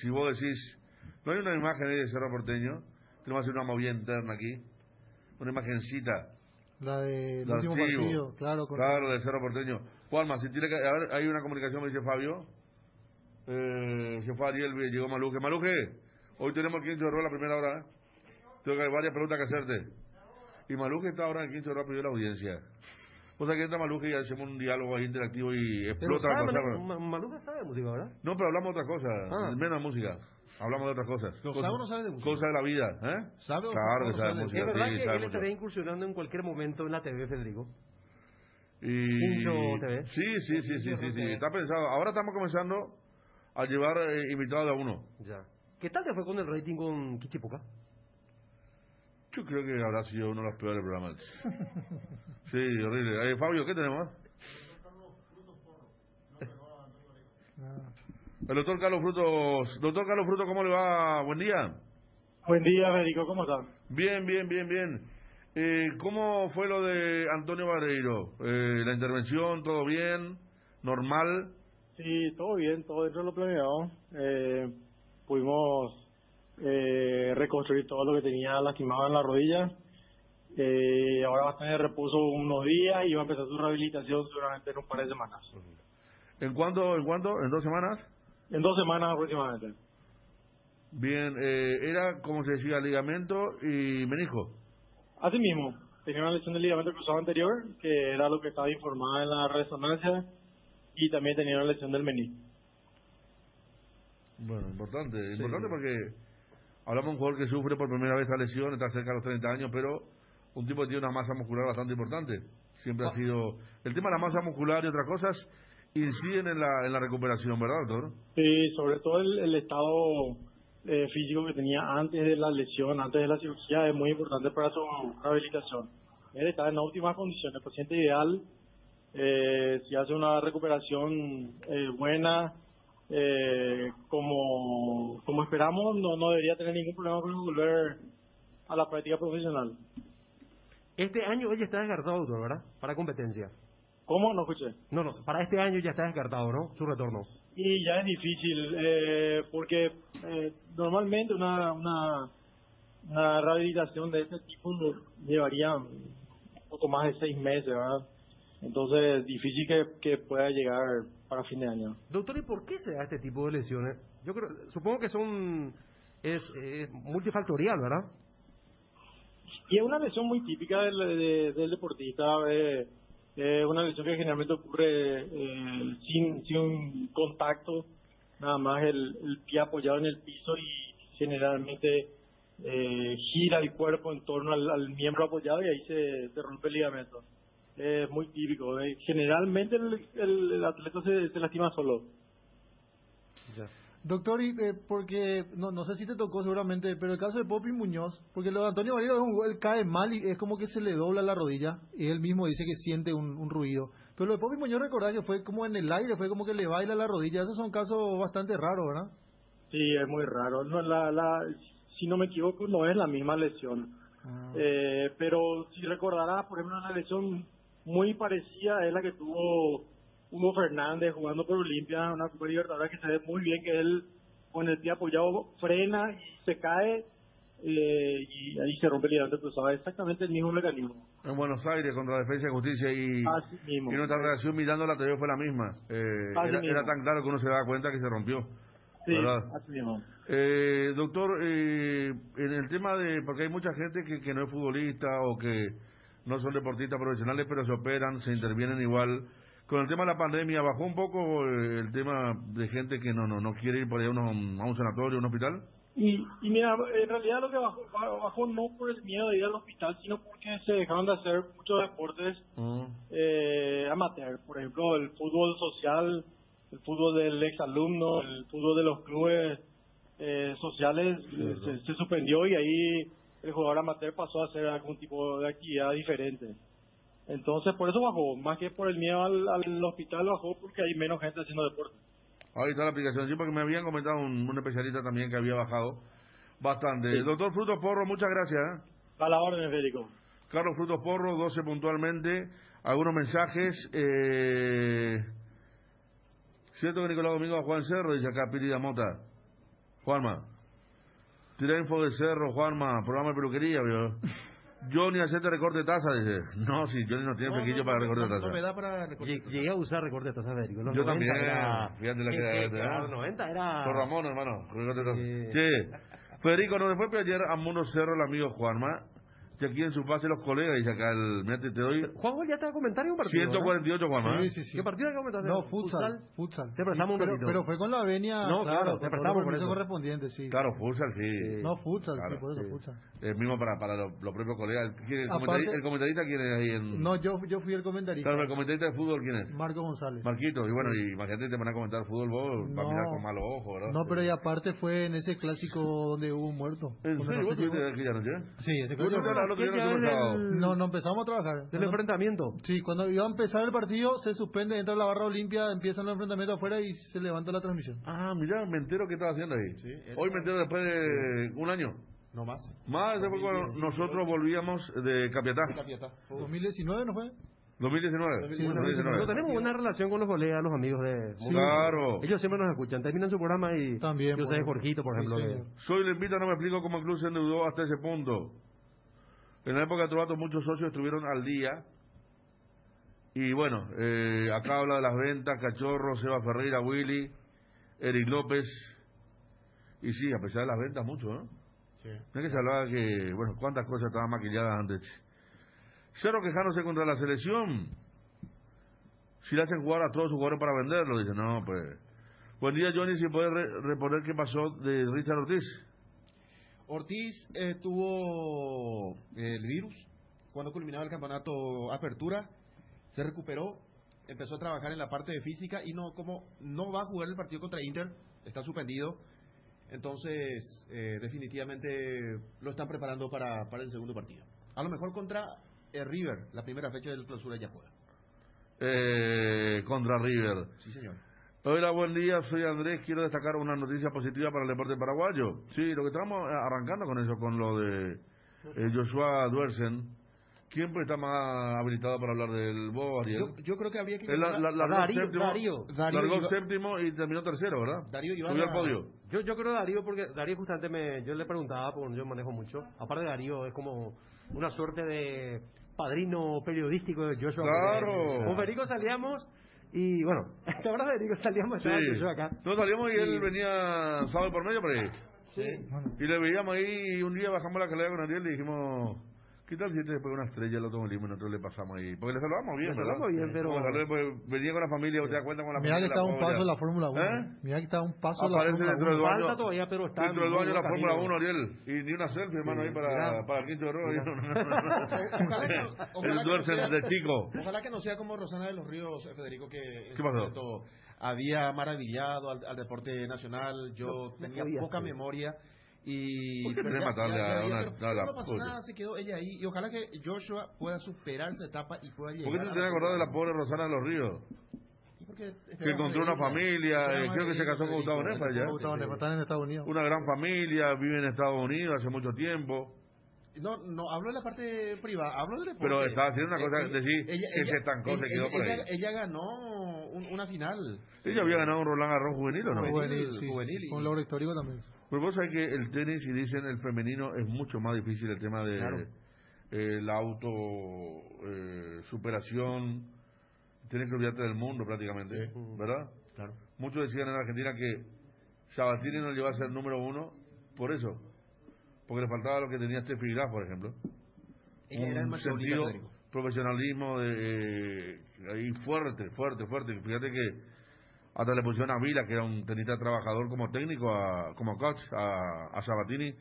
Si vos decís, no hay una imagen ahí de Cerro Porteño, tenemos que hacer una movida interna aquí. Una imagencita. La del de último archivo. partido, claro. Claro, de Cerro Porteño. Juanma, si tiene que. A ver, hay una comunicación, me dice Fabio. Se fue Ariel, llegó Maluje. Maluje, hoy tenemos el 15 de la primera hora. Tengo que hay varias preguntas que hacerte. Y Maluje está ahora en el 15 de pidió la audiencia. O sea que entra Maluje y hacemos un diálogo ahí interactivo y Pero explota la sabe, cosa. Maluca sabe de música, ¿verdad? No, pero hablamos de otra cosa, Ah. menos música. Hablamos de otras cosas. ¿Lo sabe o no sabe de música? Cosas de la vida, ¿eh? ¿Sabe o Claro no que sabe sabe de música, Es verdad sí, que sabe él mucho. estaría incursionando en cualquier momento en la TV, Federico. Y... Quincho TV. Sí. Está pensado. Ahora estamos comenzando a llevar invitados de a uno. Ya. ¿Qué tal te fue con el rating con Kichipuca? Yo creo que habrá sido uno de los peores programas. Sí, horrible. Fabio, ¿qué tenemos? El doctor Carlos Frutos. Doctor Carlos Frutos, ¿cómo le va? Buen día. Buen día, Federico, ¿cómo estás? Bien. ¿Cómo fue lo de Antonio Vareiro? La intervención, ¿todo bien? ¿Normal? Sí, todo bien, todo dentro de lo planeado. Pudimos reconstruir todo lo que tenía lastimado en la rodilla. Ahora va a estar en reposo unos días y va a empezar su rehabilitación seguramente en un par de semanas. ¿En cuánto? ¿En 2 semanas? En 2 semanas aproximadamente. Bien, era, como se decía, ligamento y menisco. Así mismo, tenía una lesión del ligamento cruzado anterior, que era lo que estaba informada en la resonancia, y también tenía una lesión del menisco. Bueno, importante porque hablamos de un jugador que sufre por primera vez esta lesión, está cerca de los 30 años, pero un tipo que tiene una masa muscular bastante importante. Siempre ha sido... El tema de la masa muscular y otras cosas inciden en la recuperación, ¿verdad, doctor? Sí, sobre todo el estado físico que tenía antes de la lesión, antes de la cirugía, es muy importante para su rehabilitación. Él está en óptimas condiciones, el paciente ideal, si hace una recuperación buena, como esperamos, no debería tener ningún problema con volver a la práctica profesional. Este año ella está descartado, doctor, ¿verdad? Para competencia. ¿Cómo? No escuché. No, para este año ya está descartado, ¿no? Su retorno. Y ya es difícil, porque normalmente una rehabilitación de este tipo llevaría un poco más de 6 meses, ¿verdad? Entonces es difícil que pueda llegar para fin de año. Doctor, ¿y por qué se da este tipo de lesiones? Supongo que es multifactorial, ¿verdad? Y es una lesión muy típica del deportista. Una lesión que generalmente ocurre sin un contacto, nada más el pie apoyado en el piso y generalmente gira el cuerpo en torno al miembro apoyado y ahí se rompe el ligamento. Es muy típico. Generalmente el atleta se lastima solo. Ya. Doctor, porque no sé si te tocó seguramente, pero el caso de Popi Muñoz, porque lo de Antonio Vareiro él cae mal y es como que se le dobla la rodilla y él mismo dice que siente un ruido. Pero lo de Popi Muñoz, recordad que fue como en el aire, fue como que le baila la rodilla. Esos son casos bastante raros, ¿verdad? Sí, es muy raro. No, si no me equivoco, no es la misma lesión. Pero si recordarás, por ejemplo, una lesión muy parecida es la que tuvo Hugo Fernández jugando por Olimpia, una Copa Libertadores que se ve muy bien que él con el pie apoyado frena y se cae y ahí se rompe el ligamento cruzado. Exactamente el mismo mecanismo. En Buenos Aires contra la Defensa de Justicia y nuestra reacción mirándola todavía fue la misma. Era tan claro que uno se daba cuenta que se rompió. Sí, ¿verdad? así mismo. Doctor, en el tema de... Porque hay mucha gente que no es futbolista o que no son deportistas profesionales, pero se operan, se intervienen igual. Con el tema de la pandemia, ¿bajó un poco el tema de gente que no quiere ir por ahí a un sanatorio, a un hospital? Y mira, en realidad lo que bajó no por el miedo de ir al hospital, sino porque se dejaron de hacer muchos deportes amateur. Por ejemplo, el fútbol social, el fútbol del exalumno, el fútbol de los clubes sociales se suspendió y ahí el jugador amateur pasó a hacer algún tipo de actividad diferente. Entonces, por eso bajó, más que por el miedo al hospital, bajó porque hay menos gente haciendo deporte. Ahí está la aplicación, sí, porque me habían comentado un especialista también que había bajado bastante. Sí. Doctor Frutos Porro, muchas gracias. A la orden, Federico. Carlos Frutos Porro, 12 puntualmente. Algunos mensajes. Cierto que Nicolás Domingo a Juan Cerro, dice acá Pirida Mota. Juanma. Tira info de Cerro, Juanma, programa de peluquería, ¿vio? Johnny, hacete recorte de taza, dice. No, sí, Johnny no tiene flequillo para recorte de taza. No me da para recorte de taza. Llegué a usar recorte de taza, Federico. Yo también. Fíjate la que era. Los 90 era... Con Ramón, hermano. Recorte de taza. Sí. Federico, nos fue ayer a Mundo Cerro el amigo Juanma. que aquí en su base los colegas, dice acá el... Mira, te doy... Juanjo ya te va a comentar un partido, 148, Juanma. Sí, sí, sí. ¿Qué partido hay que comentar? No, futsal. Te prestamos un pero, ratito. pero fue con la venia, No, claro, te con prestamos los por eso. correspondientes, sí. Claro, futsal, sí. No, futsal, Claro, sí, por eso sí. futsal. Mismo para los propios colegas. ¿El Aparte- comentarista quién es ahí en...? No, yo fui el comentarista. Claro, el comentarista de fútbol, ¿quién es? Marco González. Marquito, y bueno, y imagínate te van a comentar fútbol vos, va a mirar con malos ojos, ¿verdad? No, pero y aparte fue en ese clásico donde hubo un muerto. ¿En Donde serio? no ¿Vos se llegó. estuviste aquella noche? Sí, ese ¿Vos clásico. no te lo que yo no Ya tuve en sábado? No empezamos a trabajar. ¿Del Cuando- enfrentamiento? Sí, cuando iba a empezar el partido, se suspende, entra la barra olimpia, empiezan los enfrentamientos afuera y se levanta la transmisión. Ah, mira, me entero qué estaba haciendo ahí. Sí, Hoy me entero después de un año. No más. Más después cuando 2018. nosotros volvíamos de Capiatá. Capiatá. 2019 no fue. 2019. Sí, 2019. Nosotros tenemos buena relación con los colegas, los amigos de... Sí. Claro. Ellos siempre nos escuchan, terminan su programa y... También, Yo sé bueno. Jorgito, por Sí, ejemplo, que... señor. Soy Lempita, no me explico cómo el club se endeudó hasta ese punto. En la época de Trovato muchos socios estuvieron al día. Y bueno, acá habla de las ventas, Cachorro, Seba Ferreira, Willy, Eric López. Y sí, a pesar de las ventas, mucho, ¿no? Sí. No es que se hablaba que, bueno, cuántas cosas estaban maquilladas antes. Cero quejándose contra la selección. Si le hacen jugar a todos sus jugadores para venderlo, dice, no, pues. Buen día, Johnny, si puede reponer qué pasó de Richard Ortiz. Ortiz tuvo el virus cuando culminaba el campeonato Apertura, se recuperó, empezó a trabajar en la parte de física y como no va a jugar el partido contra Inter, está suspendido, entonces definitivamente lo están preparando para el segundo partido. A lo mejor contra River, la primera fecha del clausura ya juega. Contra River. Sí, señor. Hola, buen día, soy Andrés, quiero destacar una noticia positiva para el deporte paraguayo. Sí, lo que estamos arrancando con eso, con lo de Joshua Duersen. ¿Quién pues está más habilitado para hablar del vos, Ariel? Yo creo que habría que... Largó Darío. séptimo y terminó tercero, ¿verdad? Darío iba Subió a- al podio. Yo creo Darío, porque Darío justamente yo le preguntaba, porque yo manejo mucho. Aparte de Darío, es como una suerte de padrino periodístico de Joshua. Claro. Con Federico salíamos y, bueno, ¿te acuerdas de Federico? Salíamos, estaba Joshua acá. Nosotros salimos y Sí. él venía sábado por medio por ahí. Sí. Y le veíamos ahí y un día bajamos la calidad con Ariel y dijimos, ¿qué tal si este después de una estrella lo automovilismo y nosotros le pasamos ahí? Porque le saludamos bien, Le ¿verdad? saludamos bien, pero- Como saludé, pues, venía con la familia, usted da cuenta con la Mirá que familia. está un paso de la Fórmula 1. ¿Eh? Mirá que está un paso de la Aparece Fórmula dentro del 1. baño. Falta todavía, pero está Dentro del muy baño de la buen Fórmula camino. 1, Ariel. Y ni una selfie, hermano, ahí Mira. para el quinto de rojo. Ojalá El que Duersen no sea- de chico. Ojalá que no sea como Rosana de los Ríos, Federico, que en ¿Qué su pasó? momento había maravillado al deporte nacional. Yo No tenía podía poca ser. memoria y ¿Por qué pero querés matarle a una- pero a la no pasó pobre? nada, se quedó ella ahí y ojalá que Joshua pueda superar esa etapa y pueda llegar. ¿Por qué te a tenés que acordar de la pobre Rosana de los Ríos? Y porque Que esperamos encontró de una ella. familia, Esperamos creo de que se ella, casó con Federico. Gustavo Nefa ya. Gustavo Nefa, están en Estados Unidos. Una gran familia, vive en Estados Unidos hace mucho tiempo. No hablo de la parte privada, hablo del deporte. Pero estaba haciendo una cosa, decir ella- que ella- se estancó, se quedó por ahí. ella ganó una final. Ella había ganado un Roland Garros juvenil, ¿o no? Juvenil, Sí, sí, juvenil sí, y- con logro histórico también. Pues vos sabés que el tenis, y dicen el femenino, es mucho más difícil el tema de Claro. la auto superación. Tienes que olvidarte del mundo prácticamente, ¿verdad? Claro. Muchos decían en Argentina que Sabatini no llegó a ser número uno por eso, porque le faltaba lo que tenía Steffi Graf, por ejemplo. Ella era Un demasiado linda, sentido, Federico. profesionalismo ahí fuerte. Fíjate que hasta le pusieron a Vila, que era un tenista trabajador como técnico, como coach, a Sabatini,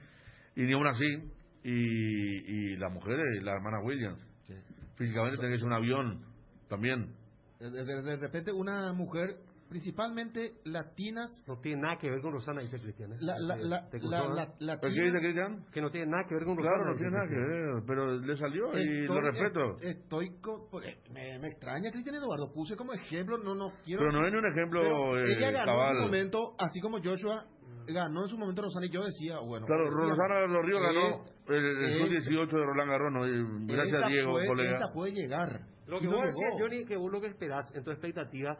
y ni aún así, y las mujeres, la hermana Williams, Sí. físicamente tiene que ser un avión también. De repente una mujer, principalmente latinas, No tiene nada que ver con Rosana, dice Cristian. ¿eh? ¿Te escuchó, no? ¿Pero qué dice Cristian? Que no tiene nada que ver con Rosana. Claro, no dice tiene nada que Cristian. ver, pero le salió y lo respeto. Me extraña Cristian Eduardo, puse como ejemplo, no quiero. Pero no es ni un ejemplo Pero ella ganó en cabal. su momento, así como Joshua ganó en su momento Rosana y yo decía, bueno. Claro, decía, Rosana de los Ríos ganó el esta- sub-18 de Roland Garros, ¿no? Y gracias esta a Diego, colega. Esta puede llegar. Lo Y que no vos llegó. decías, Johnny, que vos lo que esperás en tu expectativa,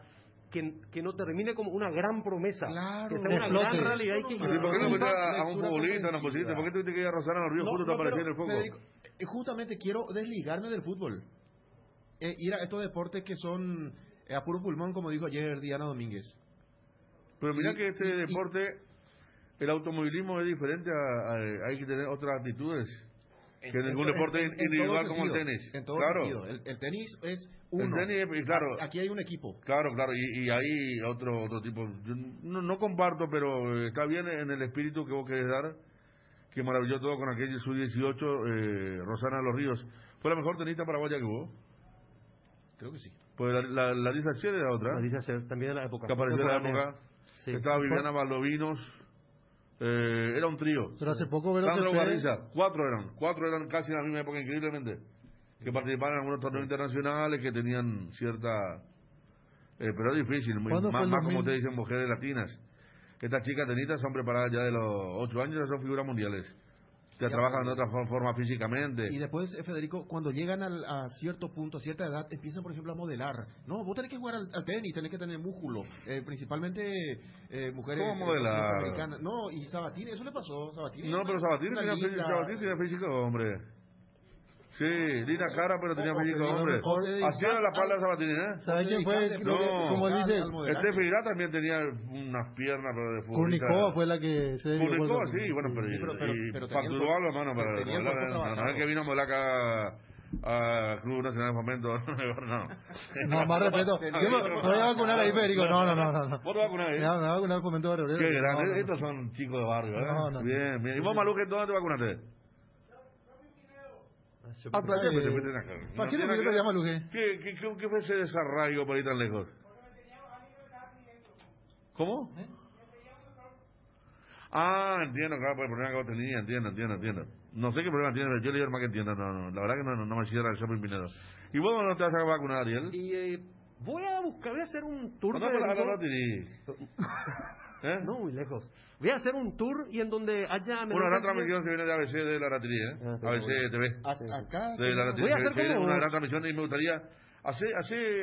que no termine como una gran promesa, Claro. que sea una Explote. gran realidad y que ¿Y por qué no Lectura pusiste a un positiva. futbolista? ¿No pusiste? ¿Por qué tuviste que ir a Rosana de los Ríos? Justo te apareció en el foco. Federico, justamente quiero desligarme del fútbol. Ir a estos deportes que son a puro pulmón, como dijo ayer Diana Domínguez. Pero mira Y- que este y- deporte, el automovilismo es diferente, hay que tener otras actitudes. que ningún deporte individual como el tenis. En todo claro. sentido. El tenis es uno. El tenis, claro. Aquí hay un equipo. Claro, y hay otro tipo. Yo no comparto, pero está bien en el espíritu que vos querés dar, que maravilló todo con aquel sub-18, Rosana de los Ríos. ¿Fue la mejor tenista paraguaya que hubo? Creo que sí. Pues la Lisa Cher era otra. La Lisa Cher, también de la época. Que apareció en la época. Sí. Estaba Viviana Valdovinos. Era un trío. Pero hace poco Vero Sandro Cepeda- Barriza. Cuatro eran casi en la misma época, increíblemente. Que participaban en algunos torneos internacionales que tenían cierta... pero es difícil, ¿Cuándo fue el más como 2000? ustedes dicen, mujeres latinas. Estas chicas tenistas son preparadas ya de los 8 años, ya son figuras mundiales. Ya trabajan de otra forma físicamente. Y después, Federico, cuando llegan a cierto punto, a cierta edad, empiezan, por ejemplo, a modelar. No, vos tenés que jugar al tenis, tenés que tener músculo. Principalmente mujeres ¿Cómo modelar? norteamericanas. No, y Sabatini, eso le pasó. Sabatini, No, pero Sabatini una tenía linda- físico, hombre. Sí, linda cara, pero tenía físico, pero hombre. mejor de Así era la espalda de Sabatini, ¿eh? ¿Sabes quién fue? No, Como dice, Steffi Graf también tenía unas piernas, pero de futbolista. Kurnikova fue la que se dedicó. Kurnikova, sí, bueno, pero pero tenía facturó el- algo, hermano, para tenía el modelar. cuerpo No trabajado. es que vino a modelar acá a Club Nacional de Fomento, no. No, más respeto. Yo me voy a vacunar ahí, Federico. No. ¿Vos te vacunas ahí? Me voy a vacunar el fomento de Obrero. Qué grande, No. estos son chicos de barrio, ¿eh? No. Bien. ¿Y vos, Maluque, dónde te vacunaste? ¿Para qué Eh, te fuiste acá? ¿Para qué tiene no que- te llama Luque? ¿Qué fue ese desarraigo por ahí tan lejos? ¿Cómo? Ah, entiendo, claro, por el problema que vos tenías, entiendo. No sé qué problema tienes, yo le digo más que entiendo, no, la verdad que no me cierra el shopping Pinedo. ¿Y vos no te vas a vacunar, Ariel? Y voy a hacer un tour. No, Federico. ¿Eh? No, muy lejos. Voy a hacer un tour y en donde haya... Una gran transmisión se viene de ABC de la Ratería, ¿eh? ABC TV. Acá De la Voy a hacer se viene como- una gran transmisión y me gustaría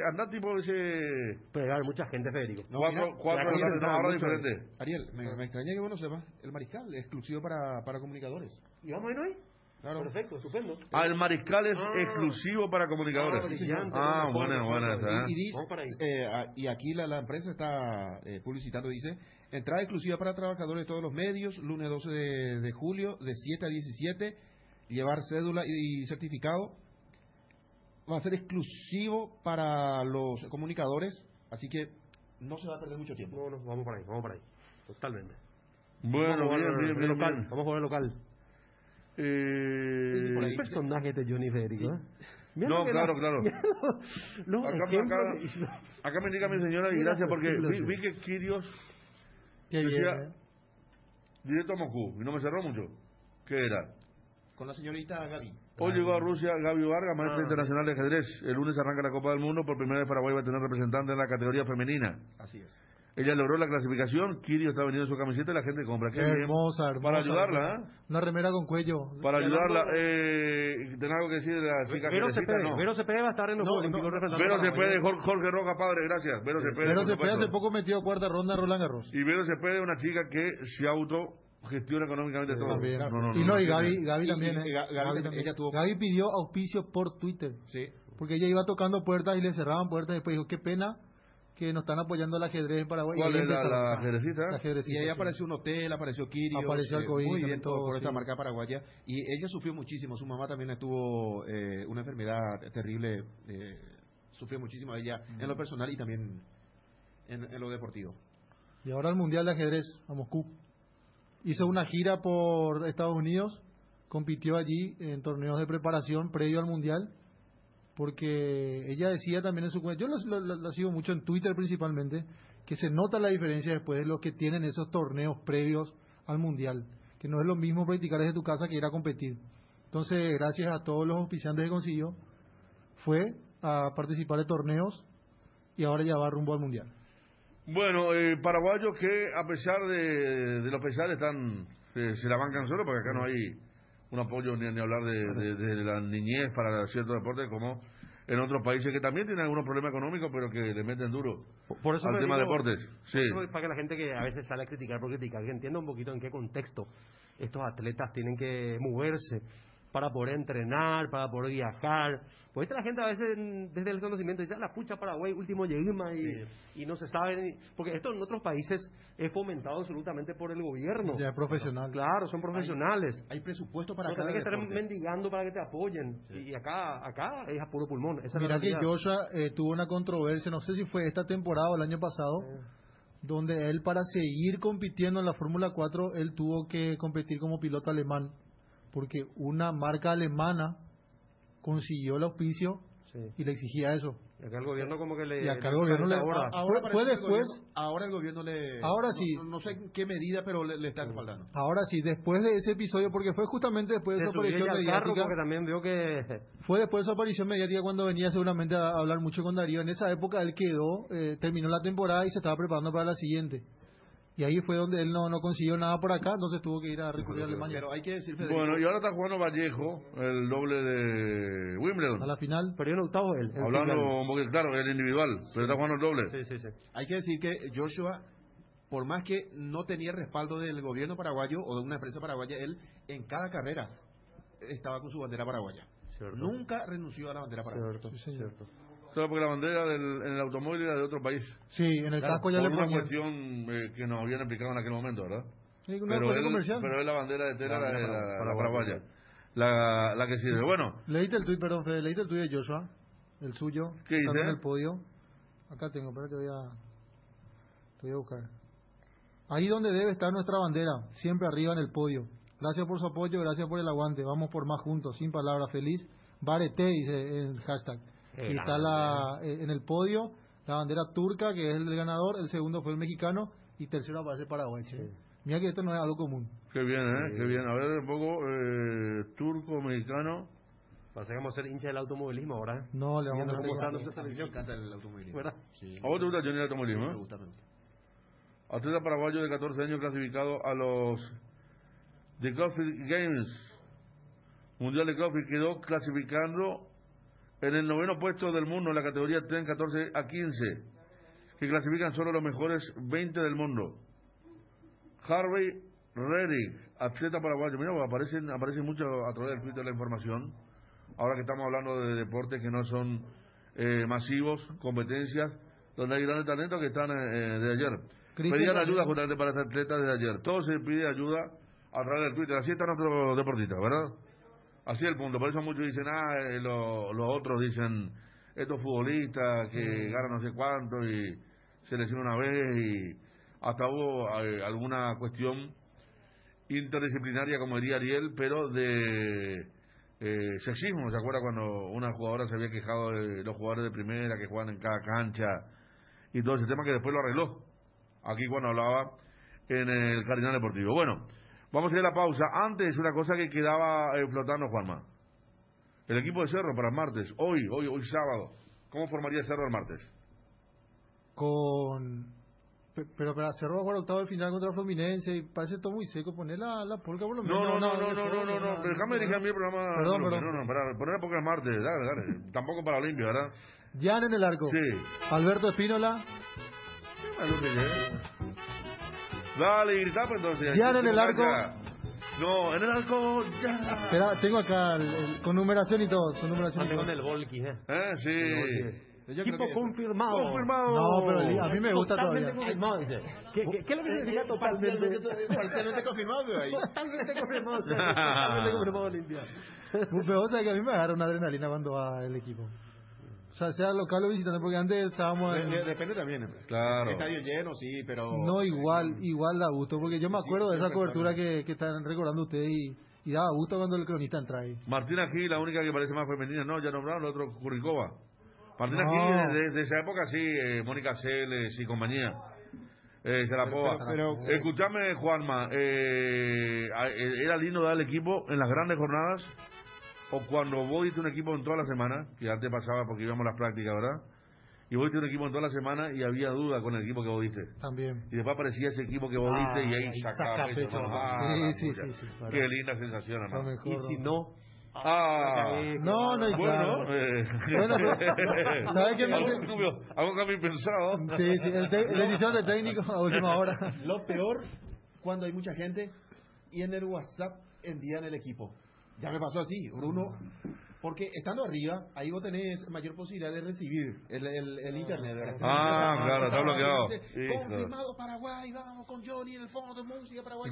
andar tipo ese... Pegar mucha gente, Federico. No, cuatro mira, de Ariel, ahora diferente. Ariel, me extraña que vos no sepas. El Mariscal es exclusivo para comunicadores. ¿Y vamos a ir hoy? Claro. Perfecto, estupendo. Ah, el Mariscal es exclusivo para comunicadores. Brillante, Buena esa, Y dice, Vamos para ahí. y aquí la empresa está publicitando, dice, entrada exclusiva para trabajadores de todos los medios, lunes 12 de julio, de 7 a 17, llevar cédula y certificado. Va a ser exclusivo para los comunicadores, así que no se va a perder mucho tiempo. No, vamos para ahí. Totalmente. Bueno, Vamos a jugar bien. local. Vamos a jugar local. por ¿Qué ahí. personaje este Johnny Federico? ¿Eh? Mira No, lo que claro. mira los ejemplos. Acá me indica mi señora y gracias porque vi que Kirios Qué decía bien, directo a Moscú y no me cerró mucho. ¿Qué era? Con la señorita Gaby. Hoy llegó a Rusia Gaby Vargas, maestra internacional de ajedrez. El lunes arranca la Copa del Mundo. Por primera vez Paraguay va a tener representante en la categoría femenina. Así es. Ella logró la clasificación. Kirio está vendiendo su camiseta y la gente compra. Qué bien. Hermosa. Para ayudarla, ¿eh? Una remera con cuello. Para ayudarla. ¿Tenés algo que decir de la chica Vero Teresita? Cepeda. No. Vero Cepeda va a estar en los Juegos Olímpicos representando Vero a Paraguay. Cepeda, Jorge Roca, padre, gracias. Vero Cepeda. Pero por se supuesto. hace poco metió cuarta ronda Roland Garros. Y Vero Cepeda es una chica que se autogestiona económicamente todo. También. No, y Gaby Y también. Gaby también, ella tuvo... Gaby pidió auspicio por Twitter. Sí. Porque ella iba tocando puertas y le cerraban puertas. Y después dijo, qué pena que nos están apoyando el ajedrez en Paraguay. ¿Cuál Y ahí es la empezó. ajedrecita? La ajedrecista, Y ahí sí. apareció un hotel, apareció Kirios. Apareció Alcohí, muy bien todo, por esta sí. marca paraguaya. Y ella sufrió muchísimo. Su mamá también tuvo una enfermedad terrible. Sufrió muchísimo ella en lo personal y también en lo deportivo. Y ahora el Mundial de Ajedrez a Moscú. Hizo una gira por Estados Unidos, compitió allí en torneos de preparación previo al Mundial, porque ella decía también en su cuenta, yo lo sigo mucho en Twitter principalmente, que se nota la diferencia después de los que tienen esos torneos previos al Mundial, que no es lo mismo practicar desde tu casa que ir a competir. Entonces, gracias a todos los auspiciantes que consiguió, fue a participar de torneos y ahora ya va rumbo al Mundial. Bueno, paraguayos que a pesar de los pesares están se la bancan solo porque acá no hay un apoyo ni hablar de la niñez para ciertos deportes como en otros países que también tienen algunos problemas económicos pero que le meten duro Por eso al me tema de digo, deportes. Sí. por eso para que la gente que a veces sale a criticar por criticar, que entienda un poquito en qué contexto estos atletas tienen que moverse para poder entrenar, para poder viajar. Pues esta la gente a veces desde el conocimiento dice, la pucha Paraguay, último llegima y no se sabe, porque esto en otros países es fomentado absolutamente por el gobierno. Ya es profesional. Claro, son profesionales. Hay presupuesto para no cada tenés que estar deporte. mendigando para que te apoyen. Y acá es a puro pulmón. Esa es Mira la que realidad. Joshua tuvo una controversia, no sé si fue esta temporada o el año pasado, donde él para seguir compitiendo en la Fórmula 4, él tuvo que competir como piloto alemán, porque una marca alemana consiguió el auspicio y le exigía eso. Y acá el gobierno como que le... Y acá el gobierno le... Ahora Fue parece que el después... gobierno- ahora el gobierno le... Ahora sí. No sé en qué medida, pero le está respaldando. Ahora sí, después de ese episodio, porque fue justamente después de Se su aparición subió ya al carro mediática, porque también veo que... fue después de su aparición mediática cuando venía seguramente a hablar mucho con Darío. En esa época él quedó, terminó la temporada y se estaba preparando para la siguiente. Y ahí fue donde él no consiguió nada por acá, entonces tuvo que ir a recurrir a Alemania. Pero hay que decir, Federico, Bueno, y ahora está jugando Vallejo, el doble de Wimbledon. A la final. Perdió en octavo él. en Hablando, single. porque claro, el individual, pero está jugando el doble. Sí. hay que decir que Joshua, por más que no tenía respaldo del gobierno paraguayo o de una empresa paraguaya, él en cada carrera estaba con su bandera paraguaya. Cierto. Nunca renunció a la bandera paraguaya. Cierto, Sí, señor. cierto. Solo porque la bandera en el automóvil era de otro país. Sí, en el Claro, casco ya Por le una ponían. cuestión que nos habían explicado en aquel momento, ¿verdad? Sí, una cuestión comercial. Pero él la bandera de tela La era bandera la paraguaya. La que sirve. Bueno, Leíste el tuit, perdón, Fede, leíste el tuit de Joshua, el suyo, ¿Qué estando dice? en el podio. Acá tengo, espera que te voy a buscar. Ahí donde debe estar nuestra bandera, siempre arriba en el podio. Gracias por su apoyo, gracias por el aguante. Vamos por más juntos, sin palabras, feliz. Barete, dice el hashtag. Y está en el podio la bandera turca, que es el del ganador. El segundo fue el mexicano y tercero aparece Paraguay. ¿Sí? Mira que esto no es algo común. qué bien, ¿eh? Qué bien. A ver, un poco turco, mexicano. Pasa que vamos a ser hincha del automovilismo ahora. ¿eh? No, le vamos Viendo a cómo está explicar. nuestra A mí me selección. encanta el automovilismo. ¿Verdad? Sí. ¿A vos te gusta Johnny el automovilismo? Me gusta, me gusta. Atleta paraguayo de 14 años clasificado a los The Coffee Games. Mundial de Coffee quedó clasificando en el 9º puesto del mundo en la categoría 10, 14 a 15, que clasifican solo los mejores 20 del mundo. Harvey Reddick, atleta paraguayo. Mira, pues aparecen mucho a través del Twitter la información. Ahora que estamos hablando de deportes que no son masivos, competencias, donde hay grandes talentos que están de ayer. Cristian Pedían también. ayuda justamente para este atleta de ayer. Todo se pide ayuda a través del Twitter. Así están nuestros deportistas, ¿verdad? Así es el punto. Por eso muchos dicen, los otros dicen, estos futbolistas que ganan no sé cuánto y se lesionan una vez y hasta hubo alguna cuestión interdisciplinaria, como diría Ariel, pero de sexismo. ¿Se acuerda cuando una jugadora se había quejado de los jugadores de primera que juegan en cada cancha y todo ese tema, que después lo arregló aquí cuando hablaba en el Cardinal Deportivo? Bueno, vamos a ir a la pausa. Antes, una cosa que quedaba flotando, Juanma. El equipo de Cerro para el martes, hoy sábado. ¿Cómo formaría Cerro el martes? Pero para Cerro va a jugar octavo de final contra Fluminense y parece todo muy seco. Poner la polca por lo menos. No. Déjame dirigir a mí el programa. Perdón. No, para poner la polca el martes. Dale. Tampoco para Olimpia, ¿verdad? Jan en el arco. Sí. Alberto Espínola. Dale, grita pues entonces. Jan en el arco. No, en el arco ya. Espera, tengo acá con numeración y todo. Con numeración y Ande todo. con el Volky, ¿eh? Sí. Yo creo Equipo que- confirmado. Confirmado. No, pero a mí me gusta todavía. Totalmente confirmado, dice. ¿Qué es lo que significa totalmente? Parcialmente confirmado, pero ahí. Totalmente confirmado, señor. Totalmente confirmado Olimpia. Pero o sea que a mí me agarra una adrenalina cuando va el equipo. O sea, sea local o visitante, porque antes estábamos en... Depende también. Claro. Estadio lleno, sí, pero... No, igual da gusto, porque yo me acuerdo de esa siempre cobertura que están recordando ustedes y daba gusto cuando el cronista entra ahí. Martina Gil, la única que parece más femenina, no, ya nombraron, el otro Curicova. Martina No. Gil, de esa época sí, Mónica Celes y compañía. Sharapova. pero- Escúchame, Juanma, ¿era lindo dar el equipo en las grandes jornadas? O cuando vos diste un equipo en toda la semana, que antes pasaba porque íbamos a las prácticas, ¿verdad? Y vos diste un equipo en toda la semana y había duda con el equipo que vos diste. También. Y después aparecía ese equipo que vos diste y ahí sacaba saca pecho, pecho. hermano. Sí, pucha. sí. Qué linda sensación, Lo hermano. mejor, Y si no... No, no hay claro. Bueno, Bueno, pero, ¿sabes qué me hace? Algo cambio pensado. Sí, la decisión de técnico a última hora. Lo peor, cuando hay mucha gente y en el WhatsApp envían el equipo. Ya me pasó así, Bruno, porque estando arriba, ahí vos tenés mayor posibilidad de recibir el internet, ¿verdad? Claro, está bloqueado. Confirmado Paraguay, vamos con Johnny en el fondo de música Paraguay.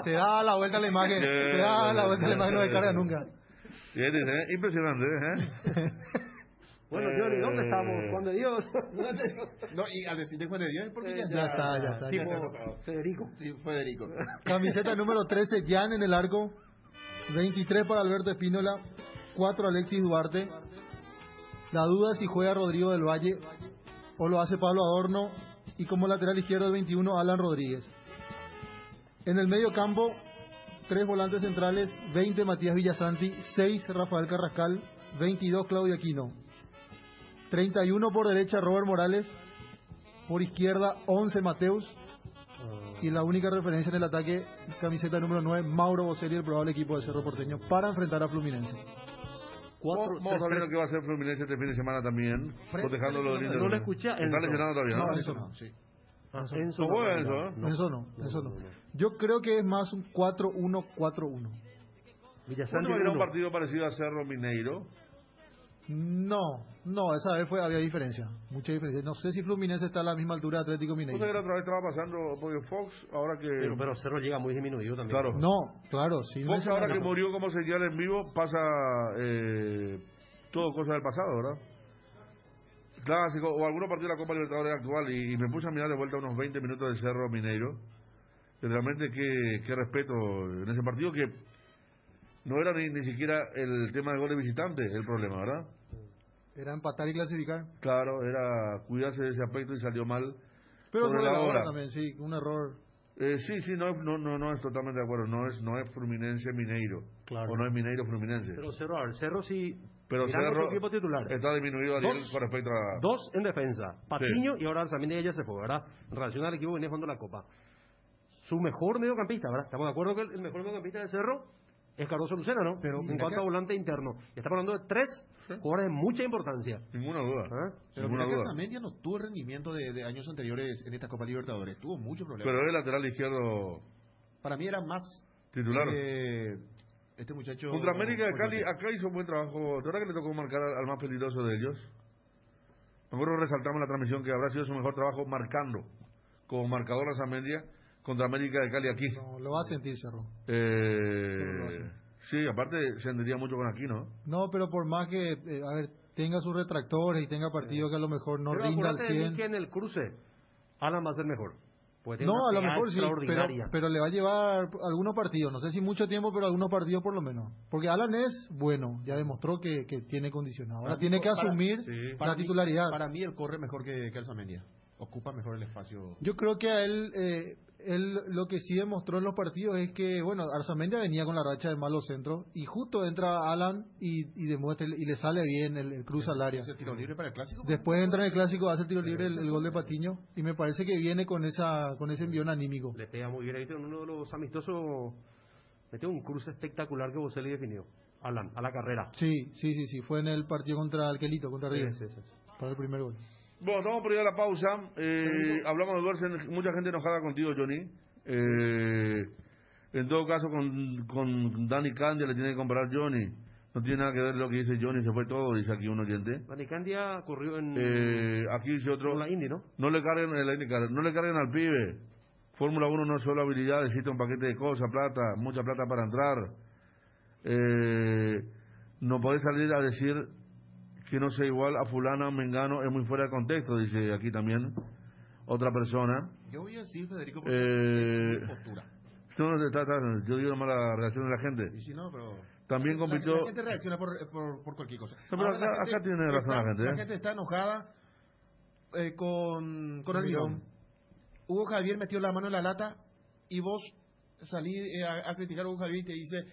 Se da la vuelta a la imagen, se da la vuelta a la imagen, no descarga nunca. Impresionante, Bueno, Johnny, ¿dónde estamos? Juan de Dios. No, y al decirle Juan de Dios, porque ya está. Tipo Federico. Sí, Federico. Camiseta número 13, Jan en el arco. 23 para Alberto Espínola. 4 Alexis Duarte. La duda es si juega Rodrigo del Valle o lo hace Pablo Adorno. Y como lateral izquierdo el 21, Alan Rodríguez. En el medio campo, 3 volantes centrales. 20 Matías Villasanti. 6 Rafael Carrascal. 22 Claudio Aquino. 31 por derecha Robert Morales, por izquierda 11 Mateus, y la única referencia en el ataque, camiseta número 9, Mauro Boselli, el probable equipo de Cerro Porteño, para enfrentar a Fluminense. Vamos a ver lo que va a hacer Fluminense este fin de semana también, protejando los lindos. No lo escuché. Está lesionado todavía, ¿no? Eso no. Sí. Eso no. Yo creo que es más un 4-1-4-1. Villasanti ¿Cuándo va a ir a un partido parecido a Cerro Mineiro? No, esa vez había diferencia, mucha diferencia. No sé si Fluminense está a la misma altura de Atlético Mineiro. ¿No sé que la otra vez estaba pasando porque Fox, ahora que... Pero Cerro llega muy disminuido también. Claro. No, claro, sí. Fox ahora que murió como señal en vivo, pasa todo cosa del pasado, ¿verdad? Clásico, o algunos partidos de la Copa Libertadores actual, y me puse a mirar de vuelta unos 20 minutos de Cerro Mineiro. Y realmente qué respeto en ese partido, que no era ni siquiera el tema de goles visitantes el problema, ¿verdad? Era empatar y clasificar. Claro, era cuidarse de ese aspecto y salió mal. Pero sobre la hora también, sí, un error. Sí, no es totalmente de acuerdo. No es Fluminense Mineiro. Claro. O no es Mineiro Fluminense. Pero Cerro sí. Pero Cerro equipo titular. está disminuido a nivel con respecto a... 2 en defensa. Patiño y ahora Arzamendi ya se fue, ¿verdad? En relación al equipo que venía jugando la Copa. Su mejor mediocampista, ¿verdad? Estamos de acuerdo que el mejor mediocampista de Cerro es Cardoso Lucena, ¿no? Pero en cuanto a volante interno, estamos hablando de 3 jugadores de mucha importancia. Ninguna duda. Pero mira que Arzamendi no tuvo rendimiento de años anteriores en esta Copa Libertadores. Tuvo muchos problemas. Pero el lateral izquierdo... Para mí era más... titular. Este muchacho... Contra América de Cali, acá hizo un buen trabajo. ¿De verdad que le tocó marcar al más peligroso de ellos? Nosotros resaltamos en la transmisión que habrá sido su mejor trabajo marcando como marcador Arzamendi contra América de Cali aquí. No, lo va a sentir Cerro. Sí, aparte se entendería mucho con Aquino. No, pero por más que, tenga sus retractores y tenga partidos que a lo mejor no rinda al 100. Que en el cruce Alan va a ser mejor. No, a lo mejor sí, pero le va a llevar algunos partidos, no sé si mucho tiempo, pero algunos partidos por lo menos. Porque Alan es bueno, ya demostró que tiene condicionado. Ahora tiene que asumir la titularidad. Para mí él corre mejor que Arzamendi. Ocupa mejor el espacio. Yo creo que a él lo que sí demostró en los partidos es que, bueno, Arzamendi venía con la racha de malos centros y justo entra Alan y demuestra y le sale bien el cruce al área. ¿Hace el tiro libre para el clásico? Después entra en el clásico, hace el tiro libre, el gol de Patiño, y me parece que viene con ese envión anímico. Le pega muy bien, ahí en uno de los amistosos metió un cruce espectacular que Boselli definió. Alan, a la carrera. Sí, fue en el partido contra Alquelito, contra River, para el primer gol. Bueno, estamos por ir a la pausa. Hablamos de Dorsen, mucha gente enojada contigo, Johnny. En todo caso, con Dani Candia le tiene que comparar Johnny. No tiene nada que ver lo que dice Johnny, se fue todo, dice aquí un oyente. Dani Candia corrió en... aquí dice otro... Con la Indy, ¿no? No le carguen al pibe. Fórmula 1 no es solo habilidad, existe un paquete de cosas, mucha plata para entrar. No podés salir a decir que no sea igual a fulana o mengano, es muy fuera de contexto, dice aquí también otra persona. Yo voy a decir, Federico, porque es mi postura. Yo digo nomás la reacción de la gente. Y si no, pero... También compitió... La gente reacciona por cualquier cosa. No, pero acá tiene razón la gente. La gente está enojada con Almirón. Hugo Javier metió la mano en la lata y vos salí a criticar a Hugo Javier y te dice...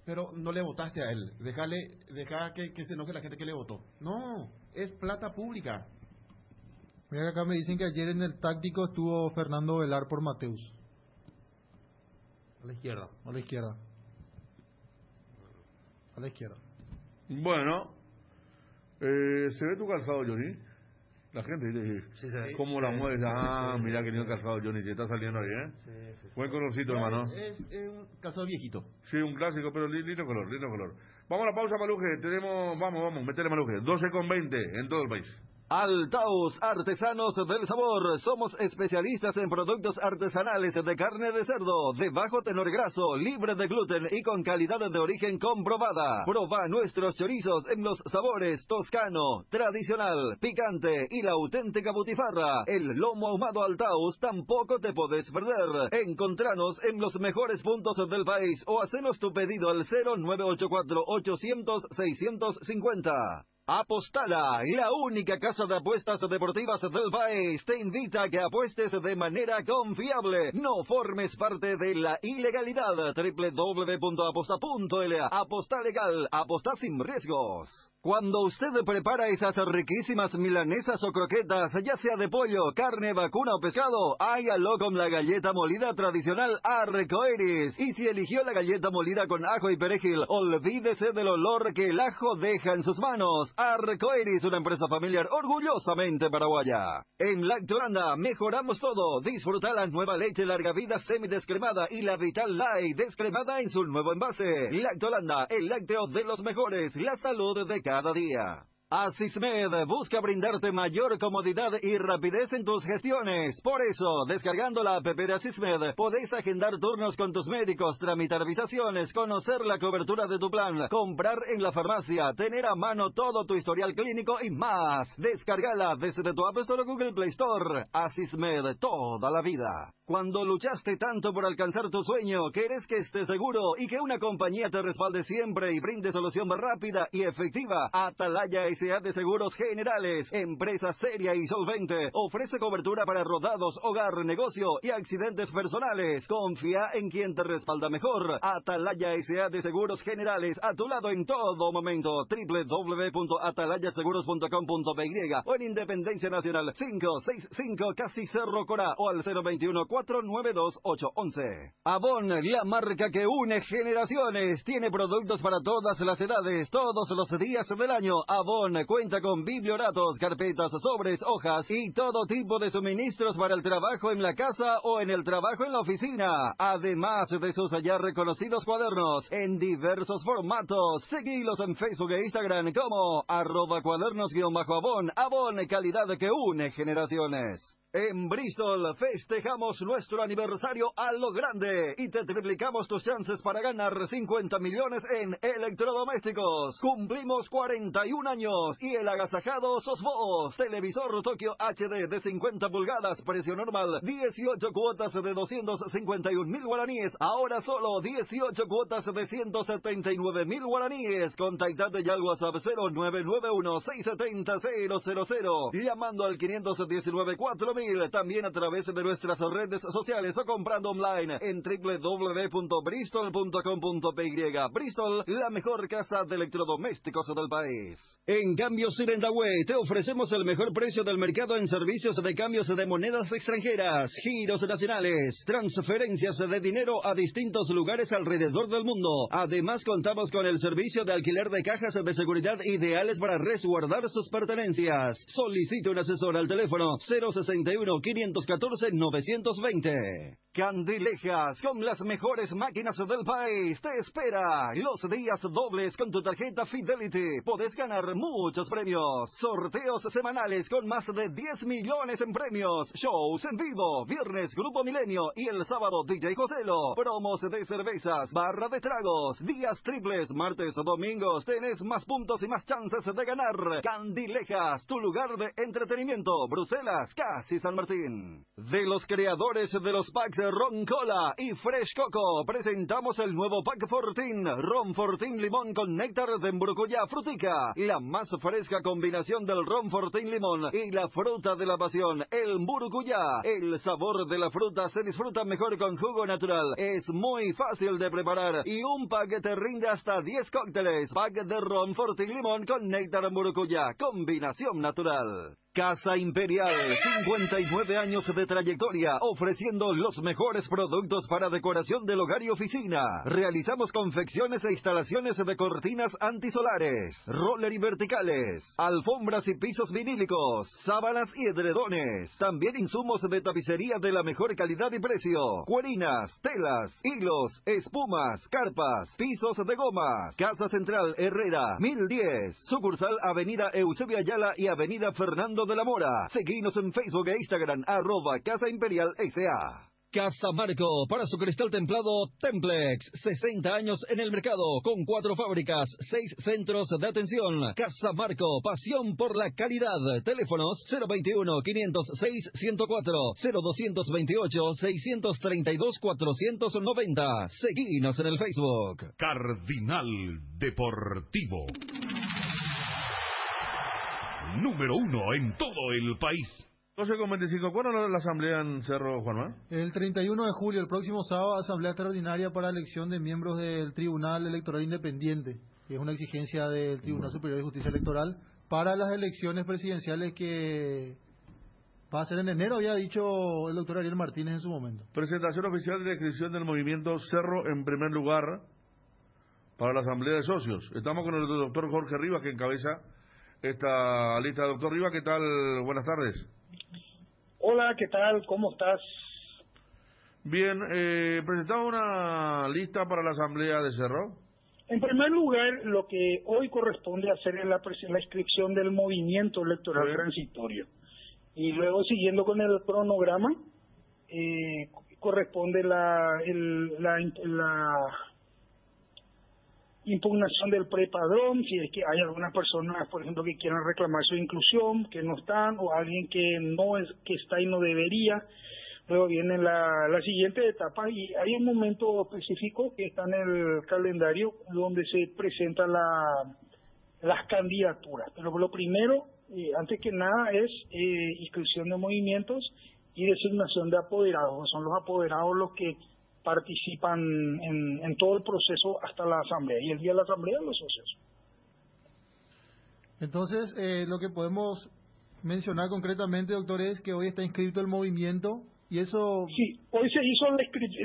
Pero no le votaste a él. Deja que se enoje la gente que le votó. No, es plata pública. Mira que acá me dicen que ayer en el táctico estuvo Fernando Velar por Mateus. A la izquierda. A la izquierda. Bueno, ¿se ve tu calzado, Johnny? La gente dice, Sí, sí. ¿cómo la Sí, mueves? sí, Ah, sí, mira sí, que niño sí. casado Johnny, te está saliendo ahí, ¿eh? Sí, sí. Buen colorcito, hermano. Es un calzado viejito. Sí, un clásico, pero lindo color, lindo color. Vamos a la pausa, Maluje. Tenemos, vamos, métele, Maluje. 12:20 en todo el país. Altaus, artesanos del sabor. Somos especialistas en productos artesanales de carne de cerdo, de bajo tenor graso, libre de gluten y con calidad de origen comprobada. Proba nuestros chorizos en los sabores toscano, tradicional, picante y la auténtica butifarra. El lomo ahumado Altaus tampoco te podés perder. Encontranos en los mejores puntos del país o hacenos tu pedido al 0984 800 650. Apostala, la única casa de apuestas deportivas del país, te invita a que apuestes de manera confiable. No formes parte de la ilegalidad. www.aposta.la. Aposta legal, aposta sin riesgos. Cuando usted prepara esas riquísimas milanesas o croquetas, ya sea de pollo, carne, vacuna o pescado, hágalo con la galleta molida tradicional Arcoiris. Y si eligió la galleta molida con ajo y perejil, olvídese del olor que el ajo deja en sus manos. Arcoiris, una empresa familiar orgullosamente paraguaya. En Lactolanda mejoramos todo. Disfruta la nueva leche larga vida semidescremada y la Vital Light descremada en su nuevo envase. Lactolanda, el lácteo de los mejores, la salud de cada día. Asismed busca brindarte mayor comodidad y rapidez en tus gestiones. Por eso, descargando la app de Asismed, podés agendar turnos con tus médicos, tramitar visaciones, conocer la cobertura de tu plan, comprar en la farmacia, tener a mano todo tu historial clínico y más. Descárgala desde tu App Store o Google Play Store. Asismed, toda la vida. Cuando luchaste tanto por alcanzar tu sueño, querés que estés seguro y que una compañía te respalde siempre y brinde solución rápida y efectiva. Atalaya S.A. de Seguros Generales, empresa seria y solvente, ofrece cobertura para rodados, hogar, negocio y accidentes personales. Confía en quien te respalda mejor. Atalaya S.A. de Seguros Generales, a tu lado en todo momento. www.atalayaseguros.com.py o en Independencia Nacional 565 Casi Cerro Corá o al 021-492-811. Avon, la marca que une generaciones, tiene productos para todas las edades, todos los días del año. Avon cuenta con biblioratos, carpetas, sobres, hojas y todo tipo de suministros para el trabajo en la casa o en el trabajo en la oficina. Además de sus ya reconocidos cuadernos en diversos formatos. Seguilos en Facebook e Instagram como @cuadernos_Avon. Avon, calidad que une generaciones. En Bristol festejamos nuestro aniversario a lo grande y te triplicamos tus chances para ganar 50 millones en electrodomésticos. Cumplimos 41 años y el agasajado sos vos. Televisor Tokio HD de 50 pulgadas, precio normal, 18 cuotas de 251.000 guaraníes, ahora solo 18 cuotas de 179.000 guaraníes. Contactate ya al WhatsApp 0991-670-000, llamando al 519-4000. También a través de nuestras redes sociales o comprando online en www.bristol.com.py. Bristol, la mejor casa de electrodomésticos del país. En Cambios Sirendahue te ofrecemos el mejor precio del mercado en servicios de cambios de monedas extranjeras, giros nacionales, transferencias de dinero a distintos lugares alrededor del mundo. Además contamos con el servicio de alquiler de cajas de seguridad ideales para resguardar sus pertenencias. Solicite un asesor al teléfono 061-514-920. Candilejas, con las mejores máquinas del país, te espera. Los días dobles con tu tarjeta Fidelity. Podés ganar muchos premios. Sorteos semanales con más de 10 millones en premios. Shows en vivo. Viernes Grupo Milenio y el sábado DJ Joselo. Promos de cervezas, barra de tragos. Días triples, martes o domingos. Tenés más puntos y más chances de ganar. Candilejas, tu lugar de entretenimiento. Bruselas, casi San Martín. De los creadores de los packs Ron Cola y Fresh Coco, presentamos el nuevo Pack Fortín. Ron Fortín Limón con néctar de mburucuyá frutica. La más fresca combinación del Ron Fortín Limón y la fruta de la pasión, el mburucuyá. El sabor de la fruta se disfruta mejor con jugo natural. Es muy fácil de preparar y un pack te rinde hasta 10 cócteles. Pack de Ron Fortín Limón con néctar de mburucuyá. Combinación natural. Casa Imperial, 59 años de trayectoria, ofreciendo los mejores productos para decoración del hogar y oficina. Realizamos confecciones e instalaciones de cortinas antisolares, roller y verticales, alfombras y pisos vinílicos, sábanas y edredones. También insumos de tapicería de la mejor calidad y precio, cuerinas, telas, hilos, espumas, carpas, pisos de gomas. Casa Central Herrera, 1010, sucursal Avenida Eusebio Ayala y Avenida Fernando de la Mora. Seguinos en Facebook e Instagram, @Casa Imperial S.A. Casa Marco, para su cristal templado Templex, 60 años en el mercado, con 4 fábricas, 6 centros de atención. Casa Marco, pasión por la calidad. Teléfonos 021-506-104, 0228-632-490. Seguinos en el Facebook. Cardinal Deportivo. Número 1 en todo el país. 12:25. ¿Cuándo la asamblea en Cerro, Juanma? El 31 de julio, el próximo sábado, asamblea extraordinaria para elección de miembros del Tribunal Electoral Independiente, que es una exigencia del Tribunal Superior de Justicia Electoral para las elecciones presidenciales que va a ser en enero, había dicho el doctor Ariel Martínez en su momento. Presentación oficial de descripción del movimiento Cerro en primer lugar para la asamblea de socios. Estamos con el doctor Jorge Rivas, que encabeza esta lista. Doctor Rivas, ¿qué tal? Buenas tardes. Hola, ¿qué tal? ¿Cómo estás? Bien, presentamos una lista para la asamblea de Cerro. En primer lugar, lo que hoy corresponde hacer es la inscripción del movimiento electoral transitorio. Y luego, siguiendo con el cronograma, corresponde la impugnación del prepadrón, si es que hay algunas personas, por ejemplo, que quieran reclamar su inclusión, que no están, o alguien que no es, que está y no debería. Luego viene la siguiente etapa y hay un momento específico que está en el calendario donde se presentan las candidaturas. Pero lo primero, antes que nada, es inscripción de movimientos y designación de apoderados. Son los apoderados los que participan en todo el proceso hasta la asamblea, y el día de la asamblea los socios. Entonces, lo que podemos mencionar concretamente, doctor, es que hoy está inscrito el movimiento, y eso... Sí, hoy se hizo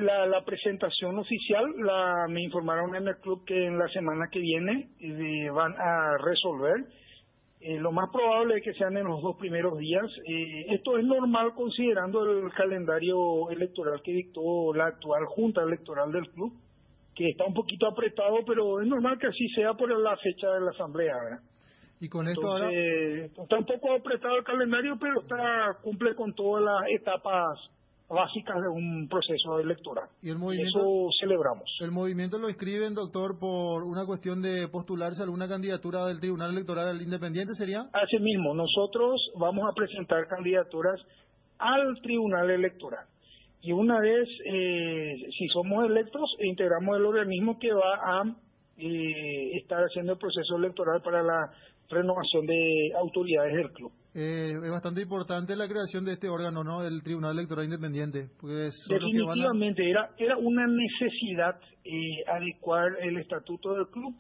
la presentación oficial, me informaron en el club que en la semana que viene van a resolver. Lo más probable es que sean en los 2 primeros días. Esto es normal considerando el calendario electoral que dictó la actual Junta Electoral del club, que está un poquito apretado, pero es normal que así sea por la fecha de la asamblea, ¿verdad? Y con esto entonces, ahora... Está un poco apretado el calendario, pero cumple con todas las etapas básicas de un proceso electoral. ¿Y el movimiento? Eso celebramos. ¿El movimiento lo inscriben, doctor, por una cuestión de postularse a alguna candidatura del Tribunal Electoral Independiente, sería? Así mismo, nosotros vamos a presentar candidaturas al Tribunal Electoral. Y una vez, si somos electos, integramos el organismo que va a estar haciendo el proceso electoral para la renovación de autoridades del club. Es bastante importante la creación de este órgano, ¿no?, del Tribunal Electoral Independiente. Pues definitivamente era una necesidad adecuar el estatuto del club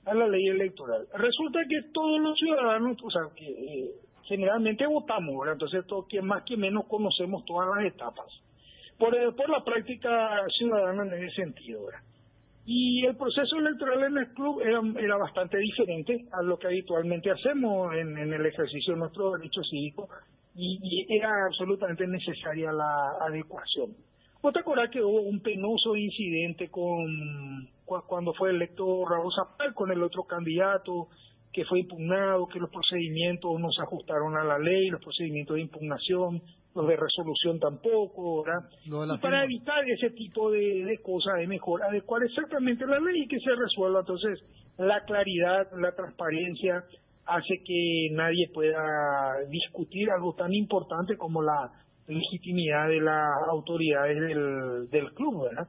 a la ley electoral. Resulta que todos los ciudadanos, o sea, que generalmente votamos, ¿verdad? Entonces, quien más que menos conocemos todas las etapas por la práctica ciudadana en ese sentido, ¿verdad? Y el proceso electoral en el club era bastante diferente a lo que habitualmente hacemos en el ejercicio de nuestro derecho cívico, y era absolutamente necesaria la adecuación. ¿Vos te acordás que hubo un penoso incidente cuando fue electo Raúl Zapal con el otro candidato, que fue impugnado, que los procedimientos no se ajustaron a la ley, los procedimientos de impugnación, los de resolución tampoco, ¿verdad? Y para evitar ese tipo de cosas es mejor adecuar exactamente la ley y que se resuelva. Entonces, la claridad, la transparencia hace que nadie pueda discutir algo tan importante como la legitimidad de las autoridades del club, ¿verdad?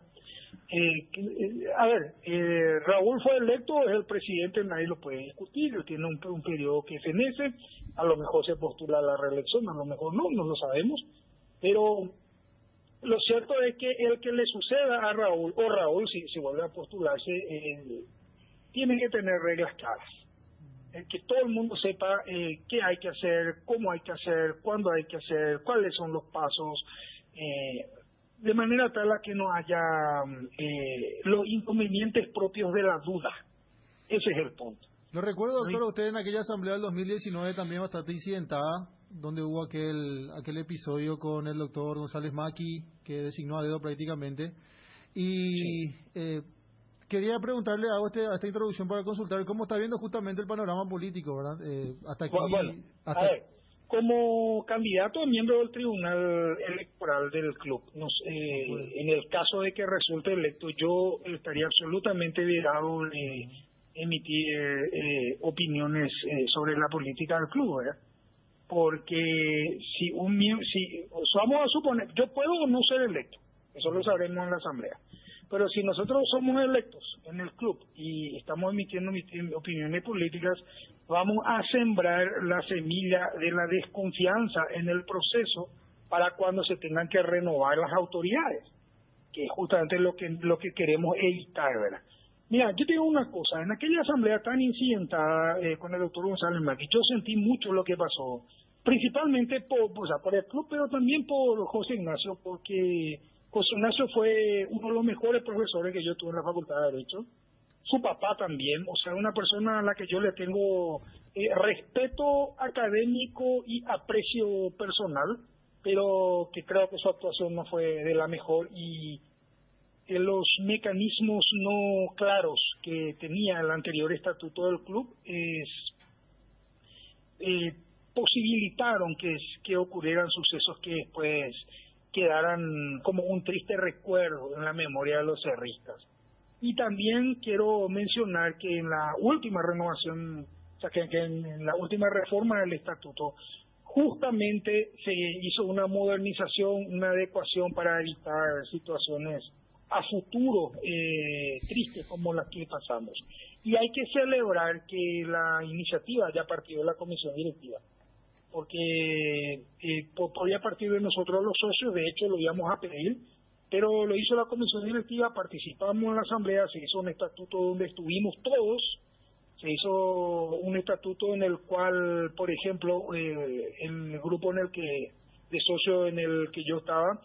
Raúl fue electo, es el presidente, nadie lo puede discutir, él tiene un periodo que fenece, a lo mejor se postula a la reelección, a lo mejor no lo sabemos, pero lo cierto es que el que le suceda a Raúl, o Raúl si vuelve a postularse, tiene que tener reglas claras. que todo el mundo sepa qué hay que hacer, cómo hay que hacer, cuándo hay que hacer, cuáles son los pasos, de manera tal a que no haya los inconvenientes propios de la duda. Ese es el punto. Lo recuerdo, doctor, usted en aquella asamblea del 2019 también bastante incidentada, donde hubo aquel episodio con el doctor González Maki, que designó a dedo prácticamente. Y quería preguntarle, hago esta introducción para consultar cómo está viendo justamente el panorama político, ¿verdad? Hasta aquí. Bueno, a ver, como candidato a miembro del Tribunal Electoral del club, en el caso de que resulte electo, yo estaría absolutamente vedado de emitir opiniones sobre la política del club, ¿verdad? Porque si vamos a suponer, yo puedo o no ser electo, eso lo sabremos en la asamblea, pero si nosotros somos electos en el club y estamos emitiendo opiniones políticas, vamos a sembrar la semilla de la desconfianza en el proceso para cuando se tengan que renovar las autoridades, que es justamente lo que queremos evitar, ¿verdad? Mira, yo te digo una cosa, en aquella asamblea tan incidentada con el doctor González Maki, yo sentí mucho lo que pasó, principalmente por el club, pero también por José Ignacio, porque José Ignacio fue uno de los mejores profesores que yo tuve en la Facultad de Derecho, su papá también, o sea, una persona a la que yo le tengo respeto académico y aprecio personal, pero que creo que su actuación no fue de la mejor y los mecanismos no claros que tenía el anterior estatuto del club posibilitaron que ocurrieran sucesos que después quedaran como un triste recuerdo en la memoria de los cerristas. Y también quiero mencionar que en la última renovación, o sea, que en la última reforma del estatuto, justamente se hizo una modernización, una adecuación para evitar situaciones a futuro tristes como las que pasamos. Y hay que celebrar que la iniciativa haya partido de la comisión directiva, porque podía partir de nosotros los socios, de hecho lo íbamos a pedir, pero lo hizo la comisión directiva, participamos en la asamblea, se hizo un estatuto donde estuvimos todos, se hizo un estatuto en el cual, por ejemplo, el grupo de socio en el que yo estaba,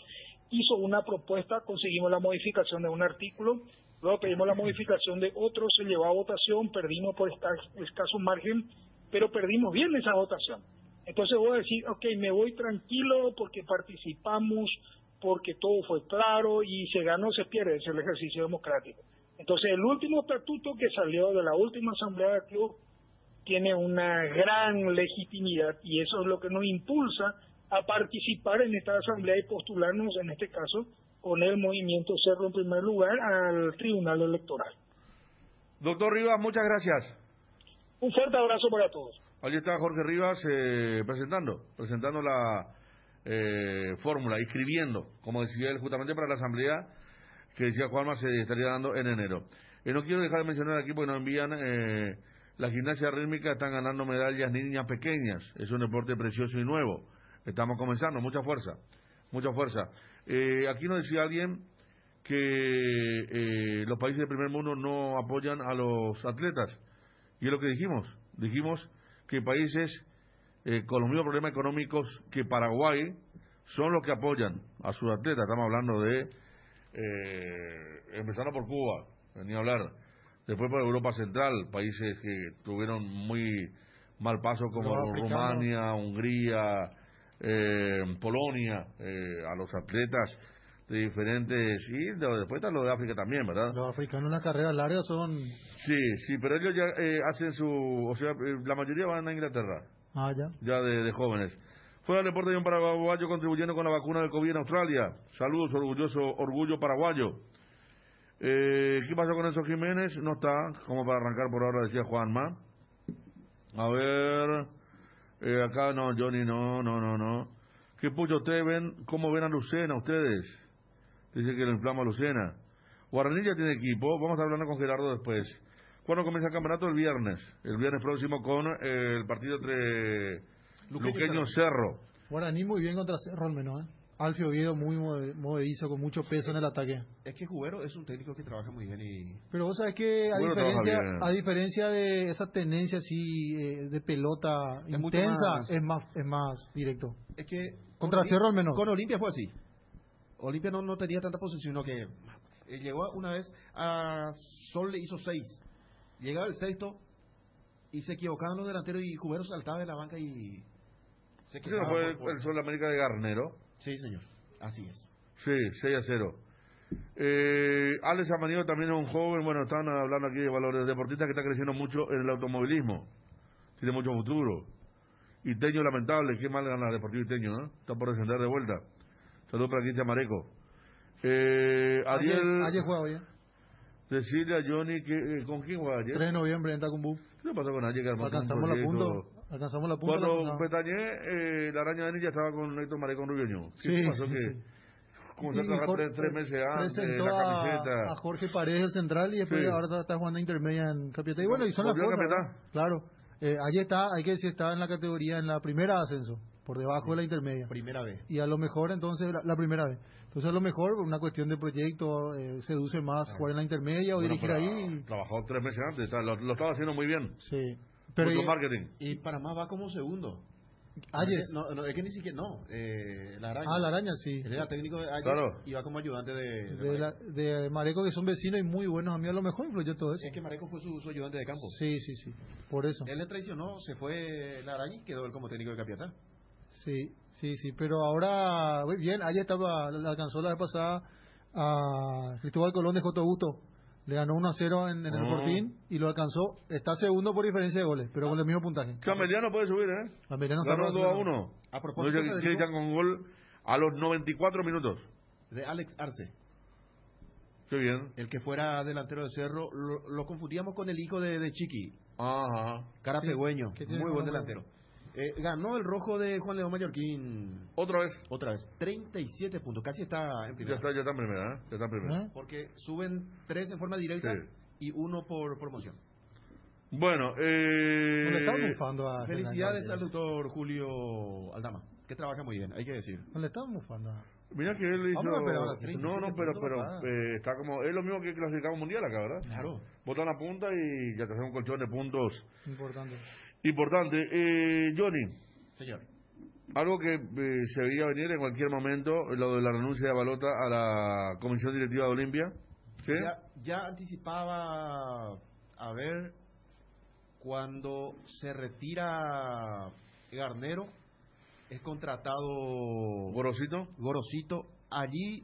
hizo una propuesta, conseguimos la modificación de un artículo, luego pedimos la modificación de otro, se llevó a votación, perdimos por escaso margen, pero perdimos bien esa votación. Entonces voy a decir, ok, me voy tranquilo porque participamos, porque todo fue claro y se ganó, se pierde, es el ejercicio democrático. Entonces el último estatuto que salió de la última asamblea del club tiene una gran legitimidad y eso es lo que nos impulsa a participar en esta asamblea y postularnos, en este caso, con el movimiento Cerro en primer lugar al Tribunal Electoral. Doctor Rivas, muchas gracias. Un fuerte abrazo para todos. Allí está Jorge Rivas presentando la fórmula, inscribiendo, como decía él, justamente para la asamblea que decía Juanma se estaría dando en enero. No quiero dejar de mencionar aquí porque nos envían la gimnasia rítmica, están ganando medallas niñas pequeñas, es un deporte precioso y nuevo. Estamos comenzando, mucha fuerza. Aquí nos decía alguien que los países del primer mundo no apoyan a los atletas. Y es lo que dijimos que países con los mismos problemas económicos que Paraguay son los que apoyan a sus atletas. Estamos hablando de, empezando por Cuba, ni hablar, después por Europa Central, países que tuvieron muy mal paso como Rumania, Hungría, Polonia, a los atletas de diferentes, y después está lo de África también, ¿verdad? Los africanos en las carreras largas son... Sí, pero ellos ya hacen o sea, la mayoría van a Inglaterra. Ya de jóvenes. Fuera del deporte de un paraguayo contribuyendo con la vacuna del COVID en Australia. Saludos, orgullo paraguayo. ¿Qué pasó con Enzo Jiménez? No está, como para arrancar por ahora, decía Juanma. A ver, acá no, Johnny, no. ¿Qué pucho ustedes ven? ¿Cómo ven a Lucena ustedes? Dice que lo inflama a Lucena. Guaraní ya tiene equipo, vamos a hablando con Gerardo después. ¿Cuándo comienza el campeonato? El viernes próximo con el partido entre Luqueño Cerro. Guaraní muy bien contra Cerro al menos, Alfio Oviedo muy movedizo, con mucho peso en el ataque. Es que Jubero es un técnico que trabaja muy bien y... Pero vos sabés que a diferencia de esa tendencia así de pelota es intensa, es más directo. Es que contra Cerro al menos. Con Olimpia fue así. Olimpia no tenía tanta posesión, sino que llegó una vez a Sol, le hizo 6. Llegaba el sexto y se equivocaban los delanteros y Jubero saltaba de la banca y se quedaba. Fue el Sol América de Garnero. Sí, señor. Así es. Sí, 6-0. Alex Amanido también es un joven, bueno, están hablando aquí de valores deportistas que está creciendo mucho en el automovilismo. Tiene mucho futuro. Y Teño, lamentable, qué mal gana Deportivo Teño, ¿no? Está por descender de vuelta. Saludos para Cristian Mareco. Ayer juega hoy, decirle a Johnny que ¿con quién juega ayer? 3 de noviembre en Tacumbú. ¿Qué le pasó con ayer? Alcanzamos la punta. Cuando Petañé, la araña de Nilla estaba con Héctor Marecón Rubioño. ¿Qué pasó? Como se trabajó 3 meses antes, presentó la camiseta. a Jorge Paredes, el central, y después ahora está jugando intermedia en Capiatá. Y bueno, y son las cosas. Claro. Allí está, hay que decir, está en la categoría, en la primera ascenso, por debajo de la intermedia. Primera vez. Y a lo mejor, entonces, la primera vez. Entonces, a lo mejor, una cuestión de proyecto, seduce más jugar en la intermedia o dirigir ahí. Trabajó 3 meses antes, lo estaba haciendo muy bien. Sí. Pero marketing. Y Panamá va como segundo. Ayes. No, es que ni siquiera, la araña. La araña, sí. Él era técnico de Ayes y va como ayudante de Mareco, que son vecinos y muy buenos. A mí a lo mejor influyó todo eso. Es que Mareco fue su ayudante de campo. Sí, por eso. Él le traicionó, se fue la araña y quedó él como técnico de Capiatá. Sí, pero ahora, bien, Ayes le alcanzó la vez pasada a Cristóbal Colón de Joto Augusto. Le ganó 1-0 en el Fortín y lo alcanzó. Está segundo por diferencia de goles, pero con el mismo puntaje. Cameliano puede subir, ¿eh? Cameliano ganó 2-1. A propósito, Cristian con gol a los 94 minutos. De Alex Arce. Qué bien. El que fuera delantero de Cerro, lo confundíamos con el hijo de Chiqui. Ajá. Carapegüeño, muy buen delantero. Ganó el rojo de Juan León Mallorquín. Otra vez. 37 puntos. Casi está en primera. Ya está en primera, Ya está en primera. Porque suben 3 en forma directa y 1 por promoción. Bueno, le estamos mufando a felicidades al doctor Julio Aldama, que trabaja muy bien, hay que decir. No le estamos mufando. Mira que él hizo... pero está como... Es lo mismo que clasificamos mundial acá, ¿verdad? Claro. Botan la punta y ya te hacen un colchón de puntos. Importante. Johnny. Señor. Algo que se veía venir en cualquier momento, lo de la renuncia de Balota a la Comisión Directiva de Olimpia. ¿Sí? Ya anticipaba, a ver, cuando se retira Garnero, es contratado Gorosito. Allí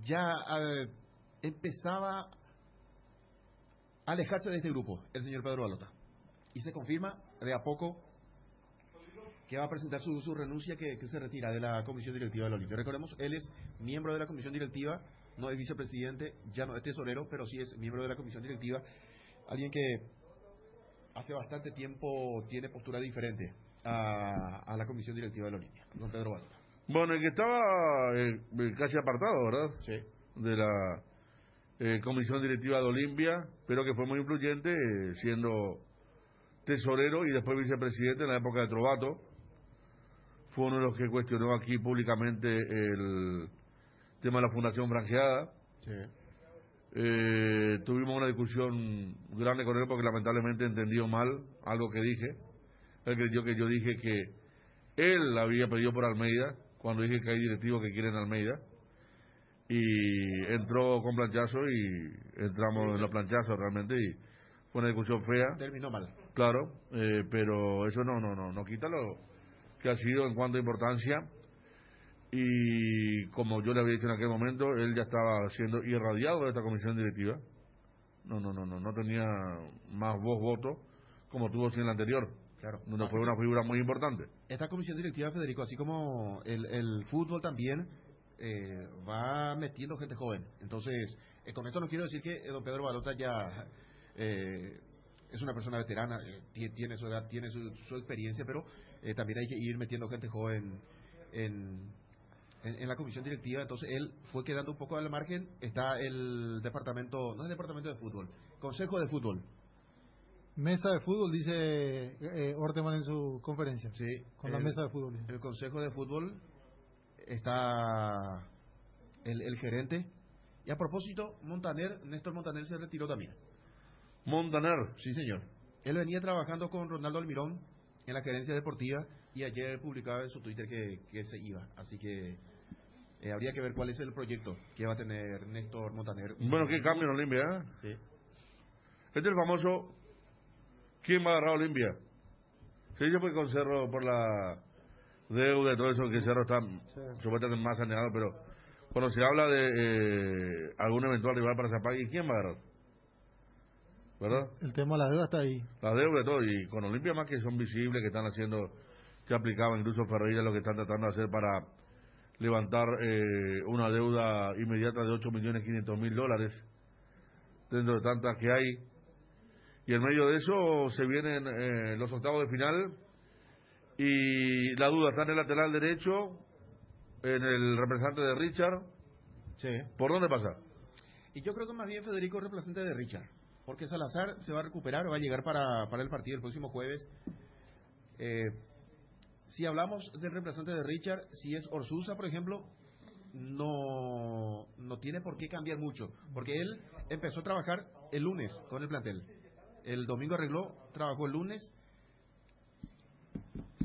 ya empezaba a alejarse de este grupo, el señor Pedro Balota. Y se confirma de a poco que va a presentar su renuncia, que se retira de la Comisión Directiva del Olimpia. Recordemos, él es miembro de la Comisión Directiva, no es vicepresidente, ya no es tesorero, pero sí es miembro de la Comisión Directiva. Alguien que hace bastante tiempo tiene postura diferente a la Comisión Directiva del Olimpia, don Pedro Balota. Bueno, el que estaba casi apartado, ¿verdad? Sí. De la Comisión Directiva de Olimpia, pero que fue muy influyente, siendo tesorero y después vicepresidente en la época de Trovato. Fue uno de los que cuestionó aquí públicamente el tema de la Fundación Franjeada. Sí. Tuvimos una discusión grande con él porque lamentablemente entendió mal algo que dije. Él creyó que yo dije que él había pedido por Almeida, cuando dije que hay directivos que quieren Almeida, y entró con planchazo y entramos en los planchazos realmente, y fue una discusión fea. Terminó mal. Claro, pero eso no quita lo que ha sido en cuanto a importancia. Y como yo le había dicho en aquel momento, él ya estaba siendo irradiado de esta comisión directiva. No tenía más voto como tuvo en la anterior. Claro. Donde fue una figura muy importante. Esta comisión directiva, Federico, así como el fútbol también, va metiendo gente joven. Entonces, con esto no quiero decir que don Pedro Balota ya es una persona veterana, tiene su edad, tiene su experiencia, pero también hay que ir metiendo gente joven en la comisión directiva. Entonces él fue quedando un poco al margen. Está el departamento, no es el departamento de fútbol, consejo de fútbol, Mesa de fútbol, dice Orteman en su conferencia. Sí. Con la mesa de fútbol. El Consejo de Fútbol está el gerente. Y a propósito, Néstor Montaner se retiró también. Montaner. Sí, señor. Él venía trabajando con Ronaldo Almirón en la gerencia deportiva y ayer publicaba en su Twitter que se iba. Así que habría que ver cuál es el proyecto que va a tener Néstor Montaner. Bueno, qué cambio en Olimpia, ¿eh? Sí. Este es el famoso ¿quién va a agarrar a Olimpia? Sí, yo fui con Cerro por la deuda y todo eso, que Cerro está supuestamente más saneado, pero cuando se habla de algún eventual rival para Zapagui, ¿quién va a agarrar? ¿Verdad? El tema de la deuda está ahí. La deuda y todo, y con Olimpia más que son visibles, que están haciendo, que aplicaba incluso Ferreira lo que están tratando de hacer para levantar una deuda inmediata de $8.500.000 dentro de tantas que hay. Y en medio de eso se vienen los octavos de final y la duda está en el lateral derecho, en el representante de Richard. Sí. ¿Por dónde pasa? Y yo creo que más bien Federico es representante de Richard, porque Salazar se va a recuperar, va a llegar para el partido el próximo jueves. Si hablamos del representante de Richard, si es Orsusa, por ejemplo, no tiene por qué cambiar mucho, porque él empezó a trabajar el lunes con el plantel. El domingo arregló, trabajó el lunes.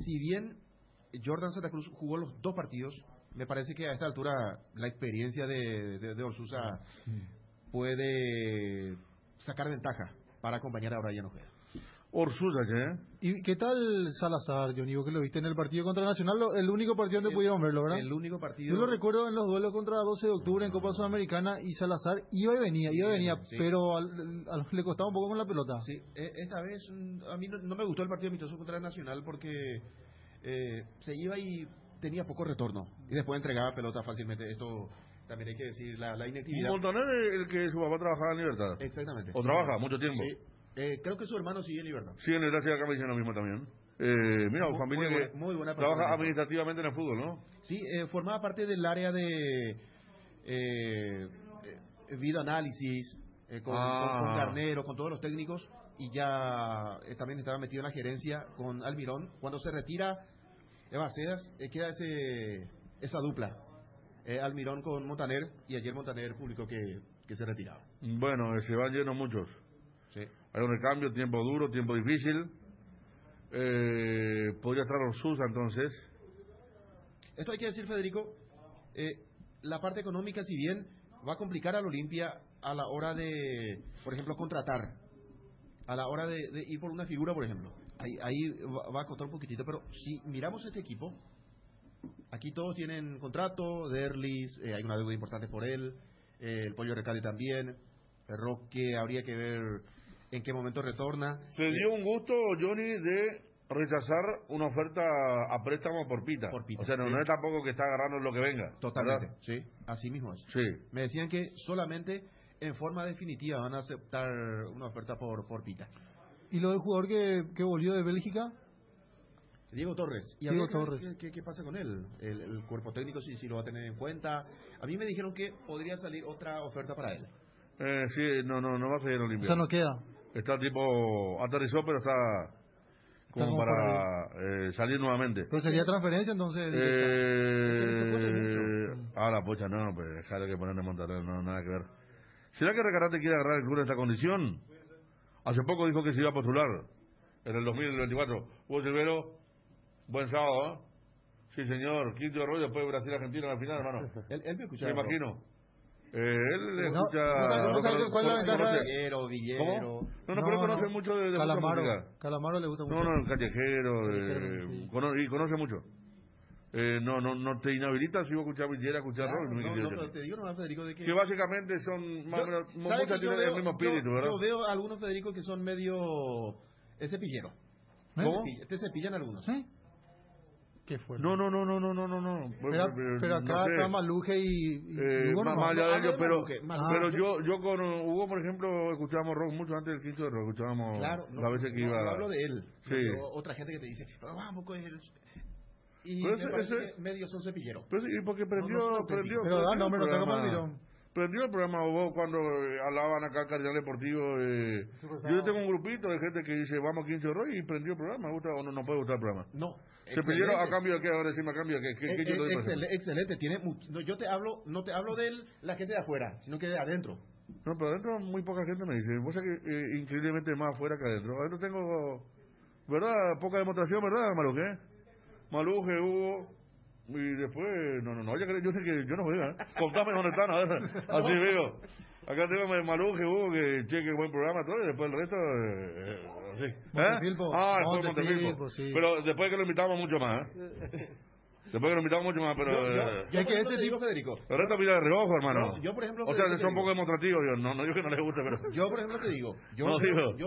Si bien Jordan Santa Cruz jugó los 2 partidos, me parece que a esta altura la experiencia de Orsusa puede sacar ventaja para acompañar a Brian Ojeda. Orsusa, ¿qué? ¿Y qué tal Salazar, Johnny? Vos que lo viste en el partido contra Nacional, el único partido donde pudieron verlo, ¿verdad? El único partido. Yo lo recuerdo en los duelos contra 12 de octubre en Copa Sudamericana y Salazar iba y venía, sí. pero le costaba un poco con la pelota. Sí, esta vez a mí no me gustó el partido amistoso contra Nacional porque se iba y tenía poco retorno y después entregaba pelota fácilmente. Esto también hay que decir, la inactividad. Montaner es el que su papá trabajaba en Libertad. Exactamente. ¿O trabaja mucho tiempo? Sí. Creo que su hermano sigue en Libertad. Sí, en Libertad, acá me dicen lo mismo también. Mira, una familia muy buena que trabaja persona. administrativamente en el fútbol, ¿no? Sí, formaba parte del área de videoanálisis, con Garnero, con todos los técnicos, y ya también estaba metido en la gerencia con Almirón. Cuando se retira Eva Cedas, queda esa dupla, Almirón con Montaner, y ayer Montaner publicó que se retiraba. Bueno, se van llenos muchos. Sí. Hay un recambio, tiempo duro, tiempo difícil. Podría estar Orsusa entonces. Esto hay que decir, Federico, la parte económica, si bien va a complicar al Olimpia a la hora de, por ejemplo, contratar, a la hora de ir por una figura, por ejemplo, ahí va a costar un poquitito, pero si miramos este equipo, aquí todos tienen contrato, Derlis, hay una deuda importante por él, el Pollo Recalde también, Roque habría que ver en qué momento retorna. Se dio un gusto, Johnny, de rechazar una oferta a préstamo por Pita. O sea, no es tampoco que está agarrando lo que venga. Totalmente, ¿verdad? sí, así mismo es. Sí. Me decían que solamente en forma definitiva van a aceptar una oferta por Pita. ¿Y lo del jugador que volvió de Bélgica? Diego Torres. ¿Y Diego Torres. ¿Qué pasa con él? El cuerpo técnico, si lo va a tener en cuenta. A mí me dijeron que podría salir otra oferta para él. Sí, no va a seguir Olimpia. O sea, no queda. Está tipo, aterrizó, pero está como para salir nuevamente. ¿Pero sería transferencia entonces? La pocha, no, pues dejar que ponerle Montaner, no, nada que ver. ¿Será que Recarate quiere agarrar el club en esta condición? Hace poco dijo que se iba a postular en el 2024. Hugo Silvero, buen sábado, ¿eh? Sí, señor, quinto de rollo después de Brasil-Argentina en la final, hermano. Él me escucha. Me imagino. Él le No, escucha... no sabe cuál es la ventaja. Villero. ¿Cómo? No, pero conoce mucho de Calamaro le gusta mucho. No, el callejero, Sí. y conoce mucho. No te inhabilita si vos escuchás Villera, escuchás rock. No, te digo nomás, Federico, de que básicamente son más o menos, muchas tienen el mismo espíritu, ¿verdad? Yo veo a algunos, Federico, que son medio cepillero. ¿Cómo? Te cepillan algunos. ¿Sí? ¿Qué fue? No. Pero acá está Maluje y Hugo más allá de ellos, pero Maluje. yo con Hugo, por ejemplo, escuchábamos rock mucho antes del quinto de rock, escuchábamos las veces que iba. No hablo de él, sí. Otra gente que te dice, vamos, pues... Y pero me parece que medio son cepilleros. Pero sí, porque prendió pero da nombre, no tengo mal mirón. Prendió el programa vos cuando hablaban acá Cardinal Deportivo. Yo tengo un grupito de gente que dice, vamos 15 horas y prendió el programa. ¿Gusta o no puede gustar el programa? No. ¿Se pidieron a cambio de qué? Ahora decime a cambio de qué. ¿Qué yo doy por ejemplo? Excelente. Tiene no, yo te hablo, no te hablo de la gente de afuera, sino que de adentro. No, pero adentro muy poca gente me dice. Vos sabés que increíblemente más afuera que adentro. Adentro tengo, ¿verdad? Poca demostración, ¿verdad, Maluje? Maluje, Hugo. Y después, no, ya creo, yo sé que yo no juego, ¿eh? Contame dónde están, a ver. Así veo. Acá tengo Maluje, Hugo, que cheque buen programa, todo, y después el resto, así. Montefilpo. Después Montefilpo. Sí. Pero después que lo invitamos mucho más, Después que lo invitamos mucho más, pero... Yo que ese tipo, Federico. El resto mira de reojo, hermano. Yo, por ejemplo... O sea, son un poco demostrativos, no digo que no les guste, pero... Yo, por ejemplo, te digo... Yo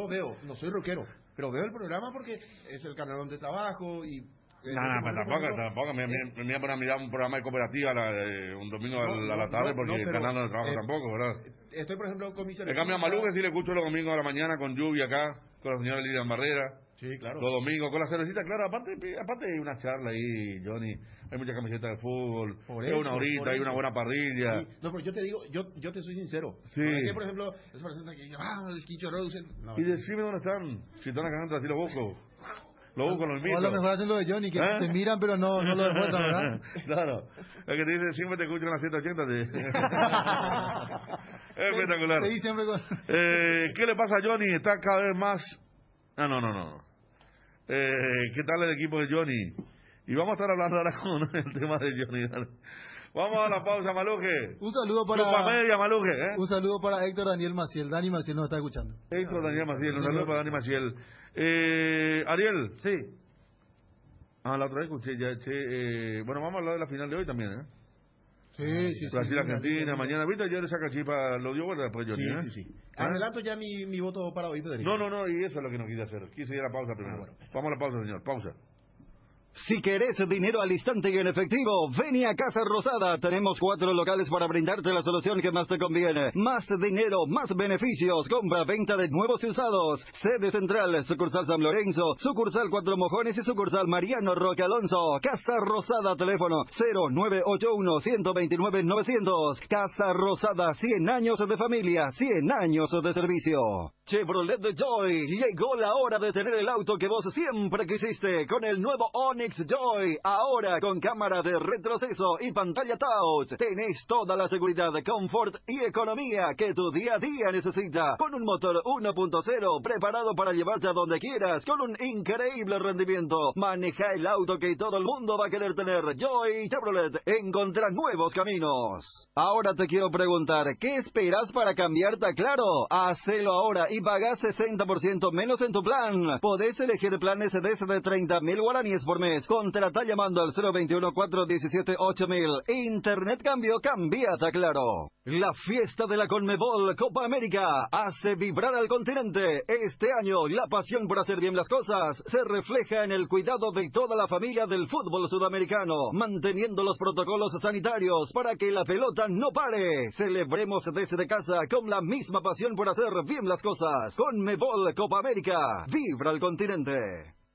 veo, no soy rockero, pero veo el programa porque es el canal donde trabajo y... tampoco. Me voy a poner a mirar un programa de cooperativa un domingo a la tarde porque el canal no trabajo tampoco, ¿verdad? Estoy, por ejemplo, con mis... En cambio, a Maluje sí le escucho los domingos a la mañana con lluvia acá, con la señora Lilian Barrera. Sí, claro. Los domingos con la cervecita, claro. Aparte hay una charla ahí, Johnny. Hay muchas camisetas de fútbol. Hay una horita, hay una buena parrilla. Sí. No, pero yo te digo, yo te soy sincero. Sí. No es que, por ejemplo, esa persona que dice, el Quicho Rosen. No, y decime dónde están. Si están acá adentro, así lo busco. Lo busco, lo invito. O a lo mejor hacen lo de Johnny, que te miran, pero no lo demuestran, ¿verdad? Claro. El que te dice, siempre te escucho en las 180. Espectacular. Sí, siempre con... ¿Qué le pasa a Johnny? Está cada vez más... No. ¿Qué tal el equipo de Johnny? Y vamos a estar hablando ahora con el tema de Johnny. Vamos a la pausa, Maluje. Un saludo para... Media, Maluje, Un saludo para Héctor Daniel Maciel. Dani Maciel nos está escuchando. Héctor Daniel Maciel, un saludo para Dani Maciel. Ariel. Sí. La otra vez escuché ya, bueno, vamos a hablar de la final de hoy también, Sí. Brasil-Argentina, mañana. ¿Viste? Ayer esa cachipa lo dio vuelta después Johnny, Sí. Adelanto ya mi voto para hoy, Federico. No, y eso es lo que no quise hacer. Quise ir a la pausa primero. Bueno. Vamos a la pausa, señor. Pausa. Si querés dinero al instante y en efectivo, ven a Casa Rosada. Tenemos 4 locales para brindarte la solución que más te conviene. Más dinero, más beneficios. Compra, venta de nuevos y usados. Sede central, sucursal San Lorenzo, sucursal Cuatro Mojones y sucursal Mariano Roque Alonso. Casa Rosada, teléfono 0981-129-900. Casa Rosada, 100 años de familia, 100 años de servicio. Chevrolet Joy, llegó la hora de tener el auto que vos siempre quisiste, con el nuevo Onix Joy, ahora con cámara de retroceso y pantalla touch. Tenés toda la seguridad, confort y economía que tu día a día necesita, con un motor 1.0 preparado para llevarte a donde quieras, con un increíble rendimiento. Maneja el auto que todo el mundo va a querer tener. Joy Chevrolet, encontrá nuevos caminos. Ahora te quiero preguntar, ¿qué esperas para cambiarte a Claro? Hacelo ahora y pagás 60% menos en tu plan. Podés elegir planes desde 30.000 guaraníes por mes. Contrata llamando al 021-417-8000. Internet cambio, cambiate a Claro. La fiesta de la Conmebol Copa América hace vibrar al continente. Este año, la pasión por hacer bien las cosas se refleja en el cuidado de toda la familia del fútbol sudamericano, manteniendo los protocolos sanitarios para que la pelota no pare. Celebremos desde casa con la misma pasión por hacer bien las cosas. Conmebol Copa América, vibra el continente.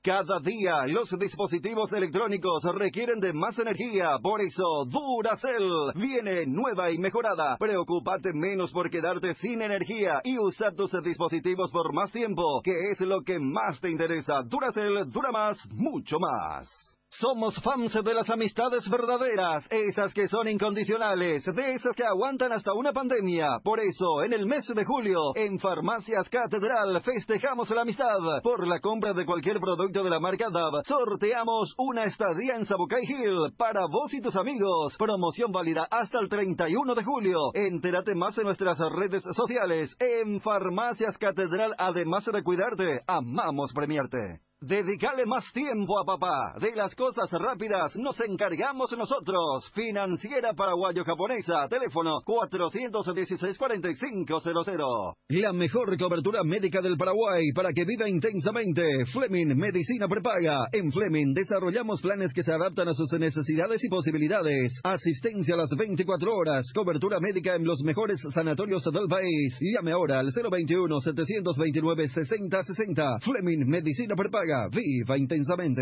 Cada día los dispositivos electrónicos requieren de más energía, por eso Duracell viene nueva y mejorada. Preocúpate menos por quedarte sin energía y usa tus dispositivos por más tiempo, que es lo que más te interesa. Duracell dura más, mucho más. Somos fans de las amistades verdaderas, esas que son incondicionales, de esas que aguantan hasta una pandemia. Por eso, en el mes de julio, en Farmacias Catedral, festejamos la amistad. Por la compra de cualquier producto de la marca DAB, sorteamos una estadía en Sabucay Hill para vos y tus amigos. Promoción válida hasta el 31 de julio. Entérate más en nuestras redes sociales. En Farmacias Catedral, además de cuidarte, amamos premiarte. Dedicale más tiempo a papá. De las cosas rápidas nos encargamos nosotros. Financiera Paraguayo-Japonesa. Teléfono 416-4500. La mejor cobertura médica del Paraguay para que viva intensamente. Fleming Medicina Prepaga. En Fleming desarrollamos planes que se adaptan a sus necesidades y posibilidades. Asistencia a las 24 horas. Cobertura médica en los mejores sanatorios del país. Llame ahora al 021-729-6060. Fleming Medicina Prepaga. Viva intensamente.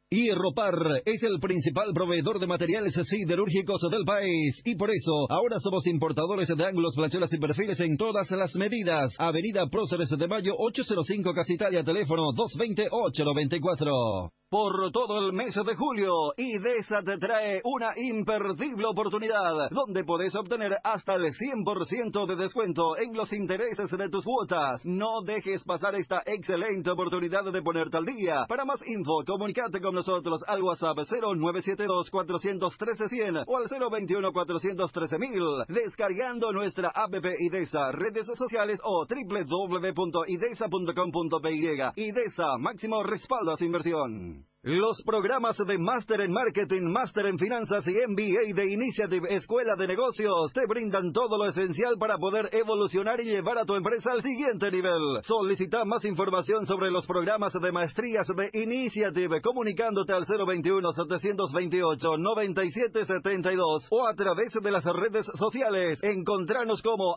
Hierropar es el principal proveedor de materiales siderúrgicos del país y por eso ahora somos importadores de ángulos, flachuelas y perfiles en todas las medidas. Avenida Próceres de Mayo 805 Casa Italia, teléfono 220-894. Por todo el mes de julio, IDESA te trae una imperdible oportunidad donde podés obtener hasta el 100% de descuento en los intereses de tus cuotas. No dejes pasar esta excelente oportunidad de ponerte al día. Para más info, comunicate con nosotros al WhatsApp 0972-413-100 o al 021-413-1000, descargando nuestra app IDESA, redes sociales o www.idesa.com.py. IDESA, máximo respaldo a su inversión. Los programas de Máster en Marketing, Máster en Finanzas y MBA de Initiative Escuela de Negocios te brindan todo lo esencial para poder evolucionar y llevar a tu empresa al siguiente nivel. Solicita más información sobre los programas de maestrías de Initiative comunicándote al 021-728-9772 o a través de las redes sociales. Encontranos como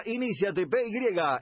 @InitiativePY.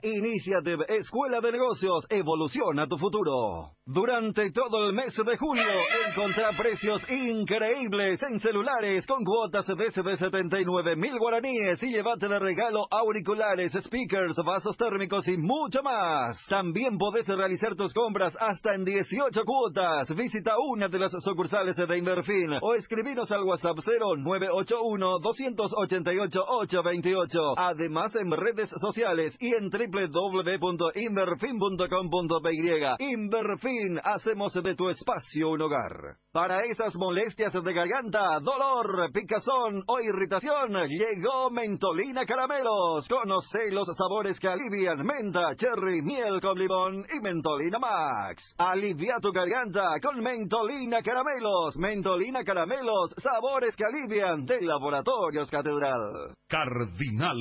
Initiative Escuela de Negocios, evoluciona tu futuro. Durante todo el mes de julio, encontrá precios increíbles en celulares con cuotas desde 79.000 guaraníes y llévate de regalo auriculares, speakers, vasos térmicos y mucho más. También podés realizar tus compras hasta en 18 cuotas. Visita una de las sucursales de Inverfin o escribinos al WhatsApp 0981-288-828. Además en redes sociales y en www.inverfin.com.py. Inverfin, hacemos de tu espacio un hogar. Para esas molestias de garganta, dolor, picazón o irritación, llegó Mentolina Caramelos. Conoce los sabores que alivian: menta, cherry, miel con limón y Mentolina Max. Alivia tu garganta con Mentolina Caramelos. Mentolina Caramelos, sabores que alivian, de Laboratorios Catedral. Cardinal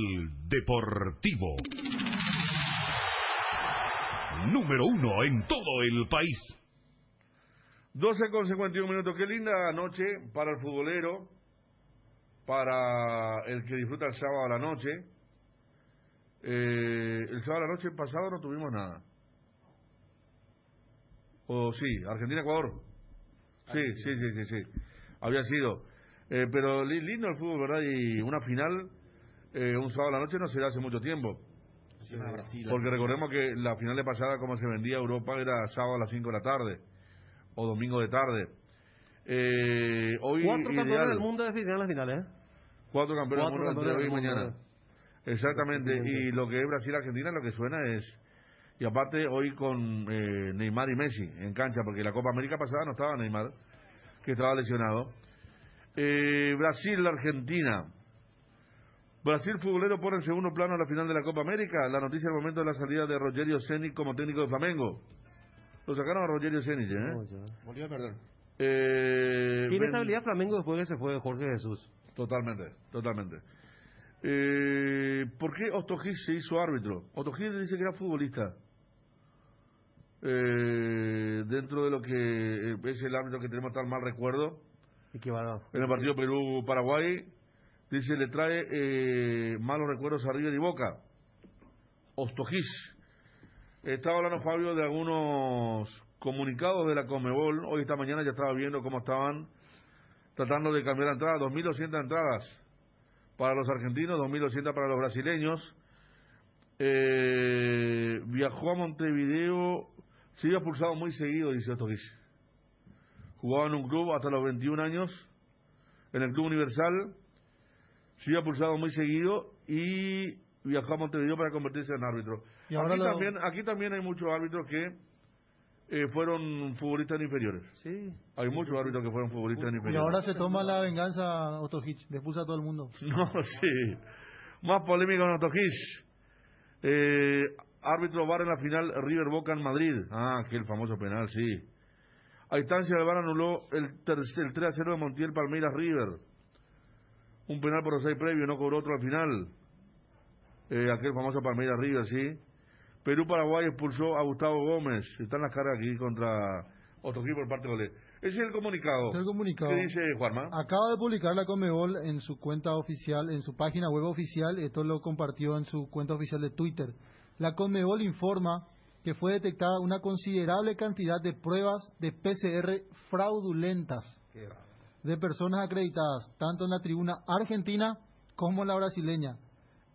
Deportivo. Número 1 en todo el país. 12:51. Qué linda noche para el futbolero, para el que disfruta el sábado a la noche. El sábado a la noche pasado no tuvimos nada. ¿O sí? ¿Argentina-Ecuador? Sí. Había sido. Pero lindo el fútbol, ¿verdad? Y una final, un sábado a la noche no se da hace mucho tiempo. Sí, Brasil, porque recordemos que la final de pasada, como se vendía Europa, era sábado a las 5 de la tarde. O domingo de tarde. Hoy 4 campeones del mundo definirán las finales, 4 campeones del mundo entre hoy y mañana. Mundo. Exactamente. Y lo que es Brasil-Argentina, lo que suena es... Y aparte, hoy con Neymar y Messi en cancha, porque la Copa América pasada no estaba Neymar, que estaba lesionado. Brasil-Argentina. Brasil futbolero pone en segundo plano a la final de la Copa América. La noticia al momento de la salida de Rogerio Ceni como técnico de Flamengo. Lo sacaron a Rogerio Ceni, Volvió a perder. Tiene estabilidad Flamengo después que se fue Jorge Jesús. Totalmente. ¿Por qué Ostojic se hizo árbitro? Ostojic dice que era futbolista. Dentro de lo que es el árbitro que tenemos tan mal recuerdo. ¿Y qué va? En el partido Perú-Paraguay, dice le trae malos recuerdos a River y Boca. Ostojic. Estaba hablando Fabio de algunos comunicados de la Conmebol. Hoy esta mañana ya estaba viendo cómo estaban tratando de cambiar la entrada. 2.200 entradas para los argentinos, 2.200 para los brasileños. Viajó a Montevideo, se iba expulsado muy seguido, dice Ostojic. Jugaba en un club hasta los 21 años, en el Club Universal, se iba expulsado muy seguido y viajó a Montevideo para convertirse en árbitro. Y ahora aquí también hay muchos árbitros que fueron futbolistas inferiores. Sí. Hay muchos árbitros que fueron futbolistas inferiores. Y ahora se toma la venganza Ostojic, le expulsa a todo el mundo. No, sí. Más polémico en Ostojic. Árbitro VAR en la final River Boca en Madrid. Aquel famoso penal, sí. A instancia de VAR anuló el 3-0 de Montiel Palmeiras River. Un penal por offside previo, no cobró otro al final. Aquel famoso Palmeiras River, sí. Perú-Paraguay expulsó a Gustavo Gómez. Están las caras aquí contra Ostojic por parte de Olé. Ese es el comunicado. ¿Qué dice Juanma? Acaba de publicar la Conmebol en su cuenta oficial, en su página web oficial. Esto lo compartió en su cuenta oficial de Twitter. La Conmebol informa que fue detectada una considerable cantidad de pruebas de PCR fraudulentas de personas acreditadas, tanto en la tribuna argentina como en la brasileña.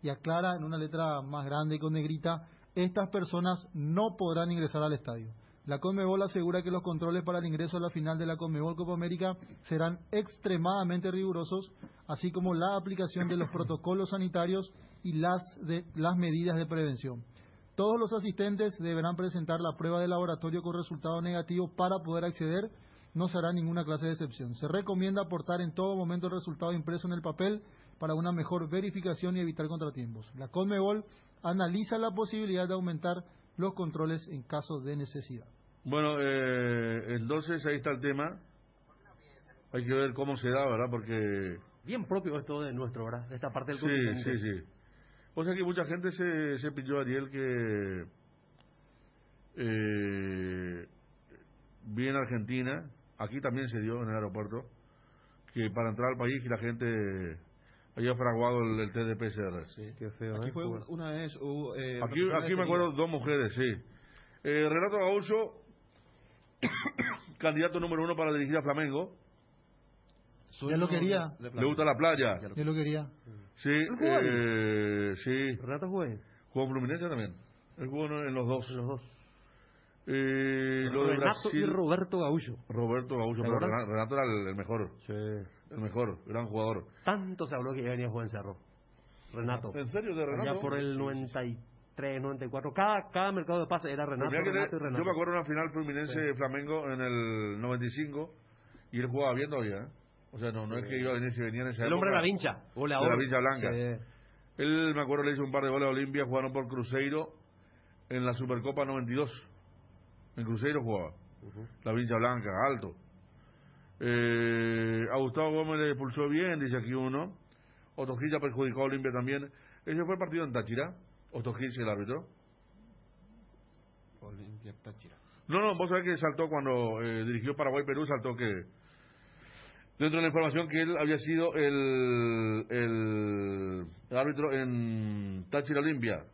Y aclara en una letra más grande y con negrita, estas personas no podrán ingresar al estadio. La Conmebol asegura que los controles para el ingreso a la final de la Conmebol Copa América serán extremadamente rigurosos, así como la aplicación de los protocolos sanitarios y las medidas de prevención. Todos los asistentes deberán presentar la prueba de laboratorio con resultado negativo para poder acceder. No se hará ninguna clase de excepción. Se recomienda aportar en todo momento el resultado impreso en el papel para una mejor verificación y evitar contratiempos. La Conmebol analiza la posibilidad de aumentar los controles en caso de necesidad. Bueno, entonces ahí está el tema. Hay que ver cómo se da, ¿verdad? Porque... Bien propio esto de nuestro, ¿verdad? De esta parte del sí, continente. sí. O sea que mucha gente se pidió a Ariel que vi en Argentina, aquí también se dio en el aeropuerto, que para entrar al país y la gente había fraguado el test de PCR. Sí, qué feo. Aquí fue una vez... aquí me acuerdo 2 mujeres, sí. Renato Gaúcho, candidato número 1 para dirigir a Flamengo. Ya lo quería. Le gusta la playa. Ya lo quería. Sí, sí. Renato jugó ahí. Jugó en Fluminense también. Él jugó en los dos. Los dos. Lo de Renato Brasil, y Roberto Gaúcho. Pero Renato era el mejor. Sí. El mejor, gran jugador. Tanto se habló que ya venía a jugar en Cerro. Renato. ¿En serio de Renato? Ya por el 93, 94. Cada mercado de pase era Renato, Renato y Renato. Renato. Yo me acuerdo de una final Fluminense-Flamengo en el 95 y él jugaba bien todavía, ¿eh? O sea, no es que iba a venir si venía en esa época. El hombre de la vincha, goleador. De la vincha blanca. Sí. Él, me acuerdo, le hizo un par de goles a Olimpia, jugaron por Cruzeiro en la Supercopa 92. En Cruzeiro jugaba. La vincha blanca, alto. A Gustavo Gómez le expulsó bien, dice aquí uno. Otojil ya perjudicó a Olimpia también. Ese fue el partido en Táchira. Otojil, el árbitro. Olimpia Táchira. No, vos sabés que saltó cuando dirigió Paraguay-Perú, saltó que dentro de la información que él había sido el árbitro en Táchira Olimpia.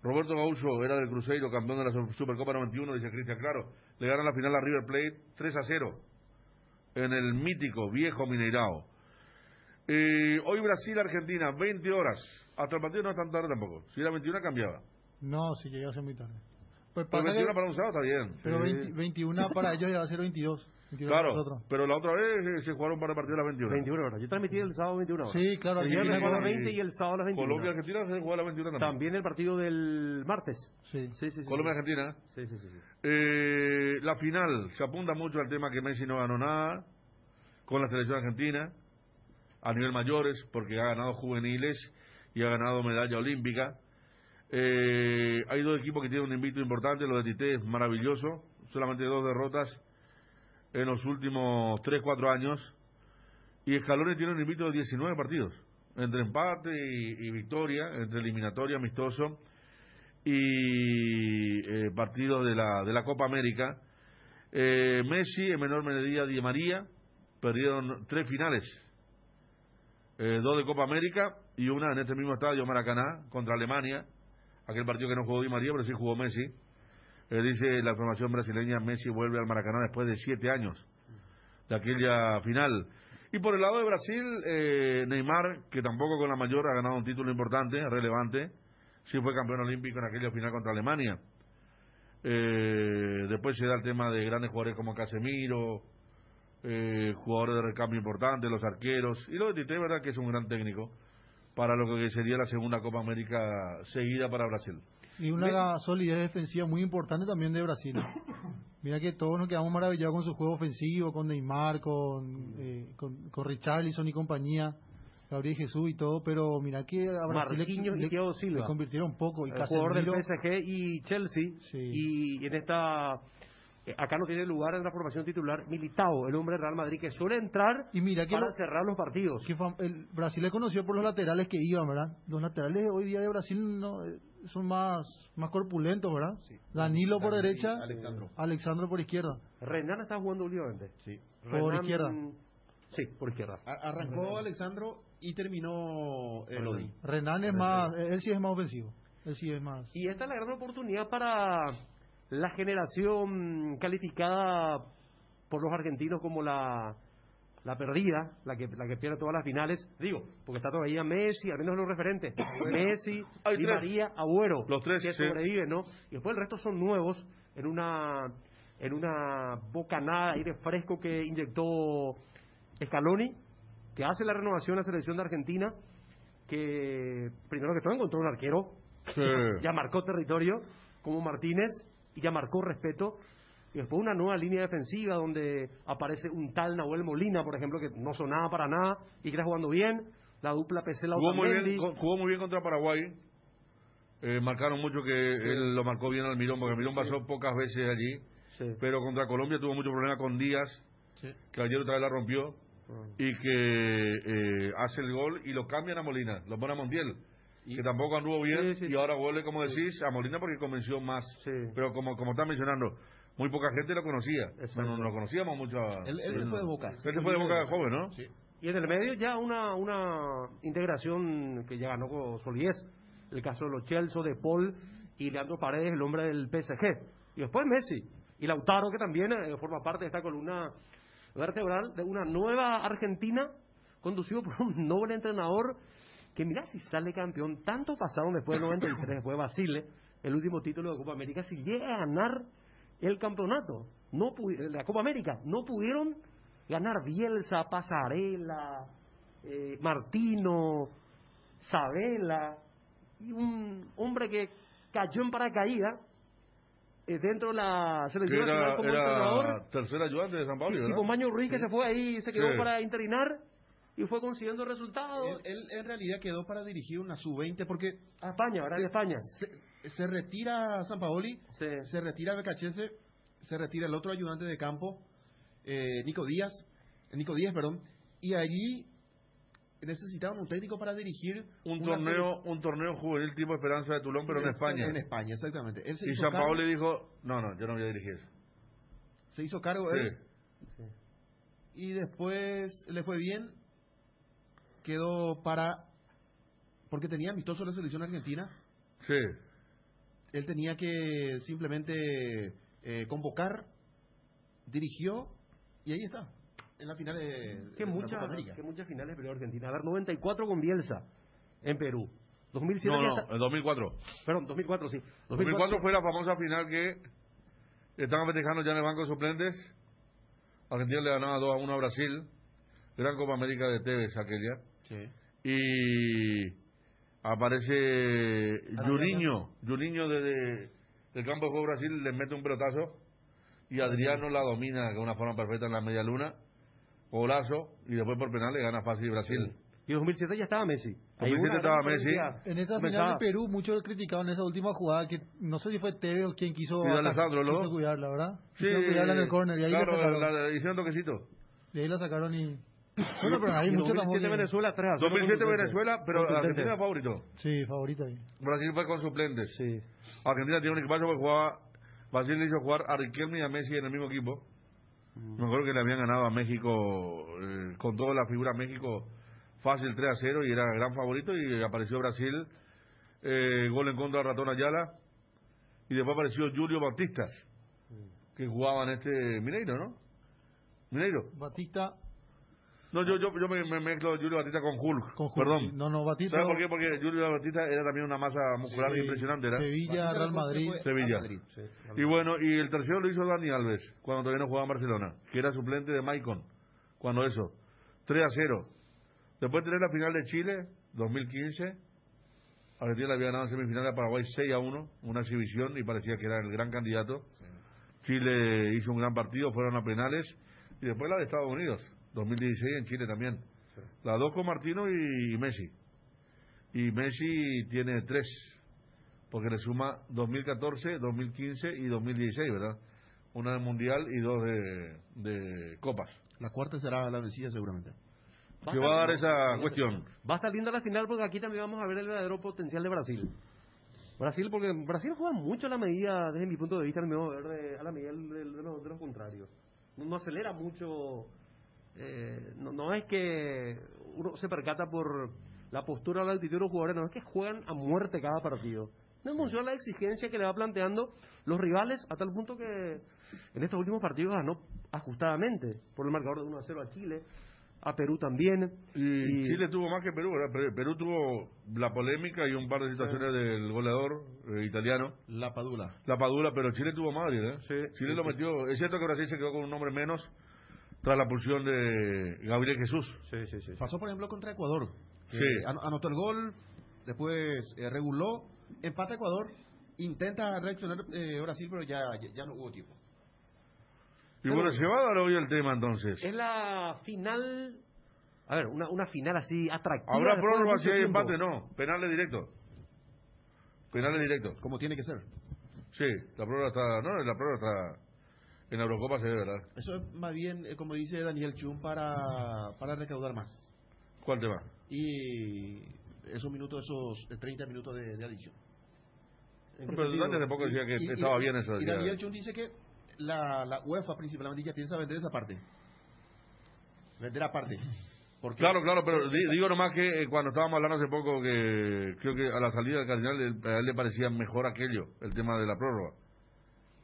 Roberto Gaúcho era del Cruzeiro, campeón de la Supercopa 91, dice Cristian Claro. Le ganan la final a River Plate 3-0 en el mítico viejo Mineirao. Hoy Brasil-Argentina, 20 horas. Hasta el partido no es tan tarde tampoco. Si era 21 cambiaba. No, sí, llegó a ser muy tarde. Pues 21 para un sábado está bien. Pero 21 para ellos ya va a ser 22. Claro, pero la otra vez se jugaron un par de partidos a las 21. 21 horas. Yo transmití el sábado 21 horas. Sí, claro. El viernes fue a las 20 y el sábado a las 21. Colombia-Argentina se jugó a las 21 también. También el partido del martes. Sí. Colombia-Argentina. Sí. La final, se apunta mucho al tema que Messi no ganó nada con la selección argentina a nivel mayores, porque ha ganado juveniles y ha ganado medalla olímpica. Hay 2 equipos que tienen un invito importante. Lo de Tite es maravilloso, solamente 2 derrotas en los últimos 3-4 años, y Scaloni tiene un invito de 19 partidos, entre empate y victoria, entre eliminatoria, amistoso y partidos de la Copa América. Messi, en menor medida Di María, perdieron 3 finales, 2 de Copa América y una en este mismo estadio, Maracaná, contra Alemania, aquel partido que no jugó Di María, pero sí jugó Messi. Dice la información brasileña, Messi vuelve al Maracaná después de 7 años de aquella final. Y por el lado de Brasil, Neymar, que tampoco con la mayor ha ganado un título importante, relevante, sí fue campeón olímpico en aquella final contra Alemania. Después se da el tema de grandes jugadores como Casemiro, jugadores de recambio importantes, los arqueros, y lo de Tite, verdad que es un gran técnico para lo que sería la segunda Copa América seguida para Brasil. Y una solidez defensiva muy importante también de Brasil. Mira que todos nos quedamos maravillados con su juego ofensivo, con Neymar, con Richarlison y compañía, Gabriel Jesús y todo, pero mira que a Brasil le convirtieron poco. El jugador del PSG y Chelsea, y en esta... Acá no tiene lugar en la formación titular Militao, el hombre del Real Madrid, que suele entrar y mira que para cerrar los partidos. Que el Brasil es conocido por los laterales que iban, ¿verdad? Los laterales hoy día de Brasil no son más corpulentos, ¿verdad? Sí. Danilo por derecha, Alexandro por izquierda. Renan está jugando últimamente. Sí. Por izquierda. Sí, por izquierda. Arrancó Alexandro y terminó Lodi. Renan es más, él sí es más ofensivo. Él sí es más. Y esta es la gran oportunidad para la generación calificada por los argentinos como la perdida, la que pierde todas las finales, digo, porque está todavía Messi, al menos los referentes, Messi, Di María, Agüero, los tres que sobreviven, ¿no? Y después el resto son nuevos en una bocanada de aire fresco que inyectó Scaloni, que hace la renovación de la selección de Argentina, que primero que todo encontró un arquero, ya marcó territorio como Martínez y ya marcó respeto. Y después una nueva línea defensiva donde aparece un tal Nahuel Molina, por ejemplo, que no sonaba para nada y que está jugando bien. La dupla Pesela Otamendi. Jugó muy bien contra Paraguay. Marcaron mucho que él lo marcó bien Almirón, porque Almirón pasó pocas veces allí. Pero contra Colombia tuvo mucho problema con Díaz, que ayer otra vez la rompió. Y que hace el gol y lo cambian a Molina, lo pone a Montiel. Que tampoco anduvo bien y ahora vuelve, como decís, a Molina porque convenció más. Pero como está mencionando, muy poca gente lo conocía. No lo conocíamos mucho. Él se fue de Boca. Él se fue de Boca de joven, ¿no? Sí. Y en el medio ya una integración que ya ganó con Soliés. El caso de Lo Celso, de Paul y Leandro Paredes, el hombre del PSG. Y después Messi. Y Lautaro, que también forma parte de esta columna vertebral de una nueva Argentina conducido por un noble entrenador que mira si sale campeón. Tanto pasaron después del 93, después de Basile, el último título de Copa América, si llega a ganar el campeonato, la Copa América, no pudieron ganar Bielsa, Pasarela, Martino, Sabela, y un hombre que cayó en paracaídas dentro de la selección nacional como entrenador. Tercer ayudante de San Pablo, ¿verdad? Tipo Maño Ruiz, que se fue ahí, se quedó para interinar y fue consiguiendo resultados. Él en realidad quedó para dirigir una sub-20 porque... A España, ¿verdad? De España. Se retira Sampaoli, se retira Becachese, se retira el otro ayudante de campo, Nico Díaz, y allí necesitaban un técnico para dirigir un torneo juvenil tipo Esperanza de Tulón, pero en España. En España, exactamente. Él y Sampaoli dijo, no, yo no voy a dirigir. Se hizo cargo él. Y después le fue bien, quedó porque tenía amistoso la selección argentina. Sí. Él tenía que simplemente convocar, dirigió y ahí está. En la final de muchas finales perdió Argentina. A ver, 94 con Bielsa en Perú. 2007 en 2004. Perdón, 2004 sí. 2004 fue la famosa final que estaban festejando ya en el banco de suplentes. Argentina le ganaba 2-1 a Brasil. Gran Copa América de Tevez aquella. Sí. Y aparece Juninho del campo de juego de Brasil, le mete un pelotazo y Adriano la domina de una forma perfecta en la media luna, golazo, y después por penal le gana fácil Brasil. Y en 2007 ya estaba Messi. 2007 estaba Messi. En esa final de Perú, muchos criticaban esa última jugada, que no sé si fue Tevez o quien quiso cuidarla, ¿verdad? Sí, quiso cuidarla en el córner y ahí la hicieron toquecito. Y ahí la sacaron y... Bueno, pero hay mucho 2007 Venezuela 3-0. 2007 Venezuela, pero Argentina favorito. Sí, favorito ahí. Brasil fue con suplentes. Sí. Argentina tiene un equipazo que jugaba. Brasil le hizo jugar a Riquelme y a Messi en el mismo equipo. Me acuerdo que le habían ganado a México, con toda la figura México, fácil 3-0 y era gran favorito. Y apareció Brasil, gol en contra de Ratón Ayala. Y después apareció Julio Batista, que jugaba en Mineiro, ¿no? Mineiro. Batista. No, yo me mezclo Julio Batista con Hulk. Perdón. No, Batista. ¿Sabes por qué? Porque Julio Batista era también una masa muscular impresionante, ¿verdad? Sevilla, Real Madrid. Sevilla. Y bueno, y el tercero lo hizo Dani Alves, cuando todavía no jugaba en Barcelona, que era suplente de Maicon, cuando eso. 3-0. Después tener la final de Chile, 2015. Argentina le había ganado en semifinal a Paraguay 6-1, una exhibición, y parecía que era el gran candidato. Chile hizo un gran partido, fueron a penales, y después la de Estados Unidos. 2016 en Chile también. Las dos con Martino y Messi. Y Messi tiene 3, porque le suma 2014, 2015 y 2016, ¿verdad? Una de Mundial y 2 de Copas. La cuarta será la vencida seguramente. Que va a dar esa cuestión. Va a estar linda la final porque aquí también vamos a ver el verdadero potencial de Brasil. Porque Brasil juega mucho a la medida, desde mi punto de vista, a la medida de los contrarios. No acelera mucho. No es que uno se percata por la postura o la actitud de los jugadores, no es que juegan a muerte cada partido. No en función a la exigencia que le va planteando los rivales, hasta el punto que en estos últimos partidos ganó ajustadamente por el marcador de 1-0 a Chile, a Perú también. Y Chile tuvo más que Perú, ¿verdad? Perú tuvo la polémica y un par de situaciones del goleador italiano. La Padula, pero Chile tuvo más, ¿eh? Chile lo metió. Es cierto que Brasil se quedó con un hombre menos tras la pulsión de Gabriel Jesús. Pasó, por ejemplo, contra Ecuador. Sí. Anotó el gol, después reguló, empata Ecuador, intenta reaccionar Brasil, pero ya no hubo tiempo. Y bueno, ¿se va a dar hoy el tema entonces? Es la final, a ver, una final así atractiva. ¿Habrá después de prórroga mucho si hay tiempo. empate? No, penales directos. Como tiene que ser. Sí, la prórroga está en la Eurocopa, se ve, ¿verdad? Eso es más bien, como dice Daniel Chun, para recaudar más. ¿Cuál tema? Y esos 30 minutos de adición. Pero Daniel tampoco decía que estaba bien eso. Y Daniel Chun dice que la UEFA principalmente ya piensa vender esa parte. Vender aparte. Claro, pero digo nomás que cuando estábamos hablando hace poco que creo que a la salida del Cardinal a él le parecía mejor aquello, el tema de la prórroga.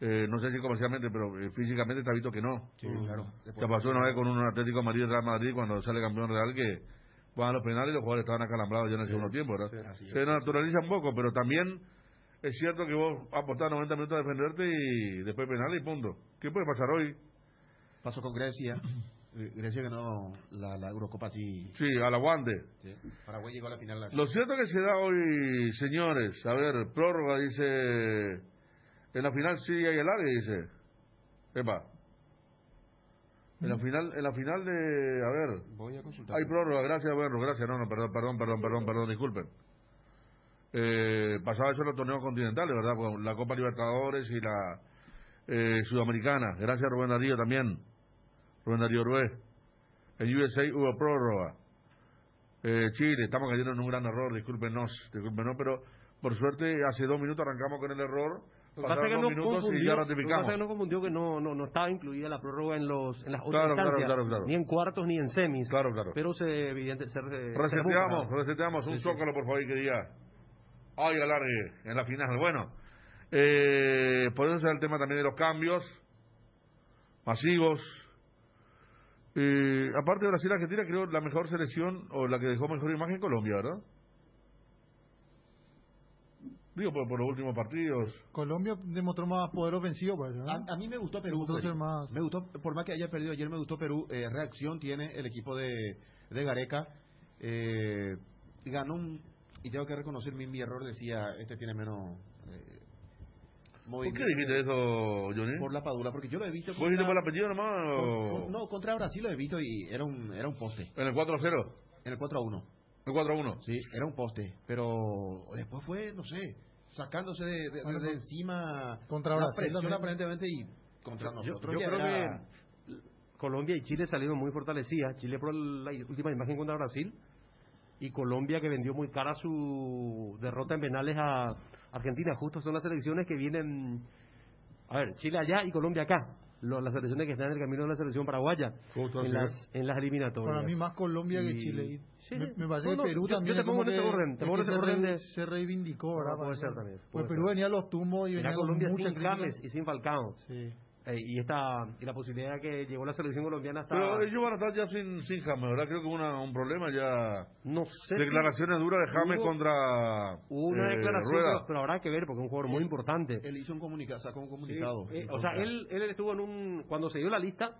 No sé si comercialmente, pero físicamente está visto que no. Sí, claro. Ya pasó una vez con un Atlético de Madrid, Real Madrid, cuando sale campeón real, que van a los penales y los jugadores estaban acalambrados ya en el segundo tiempo, ¿verdad? Se naturaliza un poco, pero también es cierto que vos apostás 90 minutos a defenderte y después penales y punto. ¿Qué puede pasar hoy? Pasó con Grecia. Grecia ganó la Eurocopa, sí. Sí, al aguante. Sí. Paraguay llegó a la final. Lo cierto que se da hoy, señores, a ver, prórroga, dice, en la final sí hay alargue, dice. Epa. En la final de, a ver. Voy a consultar. Hay prórroga, gracias, bueno, gracias, no, perdón, disculpen. Pasaba eso en los torneos continentales, ¿verdad? Con la Copa Libertadores y la Sudamericana. Gracias, Rubén Darío también. Rubén Darío Rué. En USA hubo prórroga. Chile, estamos cayendo en un gran error, discúlpenos, pero por suerte hace 2 minutos arrancamos con el error. Pasaron 2 minutos y ya ratificamos. Lo que pasa es que no confundió que no estaba incluida la prórroga en las otras Claro, instancias, ni en cuartos ni en semis. Claro. Pero reseteamos un zócalo, por favor, que diga ay, alargue en la final. Bueno, podemos hacer el tema también de los cambios masivos. Aparte de Brasil, Argentina, creo la mejor selección o la que dejó mejor imagen Colombia, ¿verdad? Digo, por los últimos partidos. Colombia demostró más poder ofensivo, parece, ¿no? A mí me gustó Perú. Me gustó, por más que haya perdido ayer, me gustó Perú. Reacción tiene el equipo de Gareca. Ganó y tengo que reconocer mi error, decía, tiene menos ¿Por qué dijiste eso, Johnny? Por la Padula, porque yo lo he visto. ¿Vos dijiste por el apellido nomás? No, contra Brasil lo he visto y era un poste. ¿En el 4-0? En el 4-1. ¿El 4-1? Sí, era un poste, pero después fue, no sé, sacándose de encima contra Brasil presión aparentemente y contra nosotros. Yo creo que Colombia y Chile salieron muy fortalecidas. Chile por la última imagen contra Brasil y Colombia que vendió muy cara su derrota en penales a Argentina. Justo son las selecciones que vienen, a ver, Chile allá y Colombia acá. Las selecciones que están en el camino de la selección paraguaya en las eliminatorias. Para mí más Colombia que Chile. Sí, me parece que Perú también. Yo te pongo en ese orden. Se reivindicó, ¿verdad? Puede ser también. Pues Perú venía a los tumbos y venía Colombia con mucha sin James y sin Falcao. Sí. Y la posibilidad que llegó la selección colombiana hasta... Pero ellos van a estar ya sin James, ¿verdad? Creo que hubo un problema ya. No sé. Declaraciones duras de James contra una declaración, Rueda. pero habrá que ver porque es un jugador muy importante. Él hizo un comunicado, sacó un comunicado. Sí, o sea, él estuvo cuando se dio la lista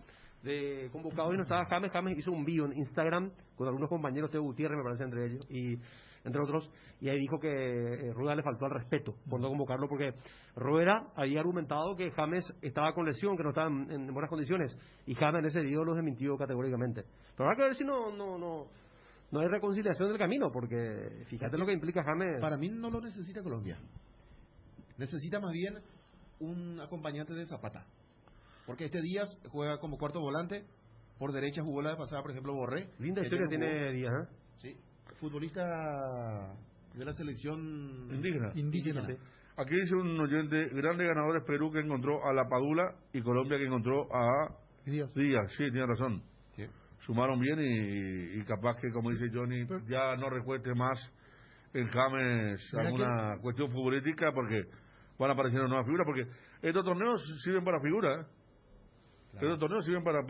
de convocados y no estaba James hizo un video en Instagram con algunos compañeros, Teo Gutiérrez me parece entre ellos, y entre otros, y ahí dijo que Rueda le faltó al respeto por no convocarlo, porque Rueda había argumentado que James estaba con lesión, que no estaba en buenas condiciones, y James en ese video lo desmintió categóricamente. Pero habrá que ver si no hay reconciliación del camino, porque fíjate lo que implica James. Para mí no lo necesita Colombia. Necesita más bien un acompañante de Zapata. Porque Díaz juega como cuarto volante, por derecha jugó la vez pasada, por ejemplo, Borré. Linda historia tiene Díaz, ¿eh? Sí, futbolista de la selección indígena. Sí. Aquí dice un oyente, grandes ganadores Perú que encontró a la Padula y Colombia que encontró a Díaz. Sí, tiene razón. Sí. Sumaron bien y capaz que, como dice Johnny, ya no recueste más en James alguna cuestión futbolística, porque van apareciendo nuevas figuras, porque estos torneos sirven para figuras, estos torneos sirven para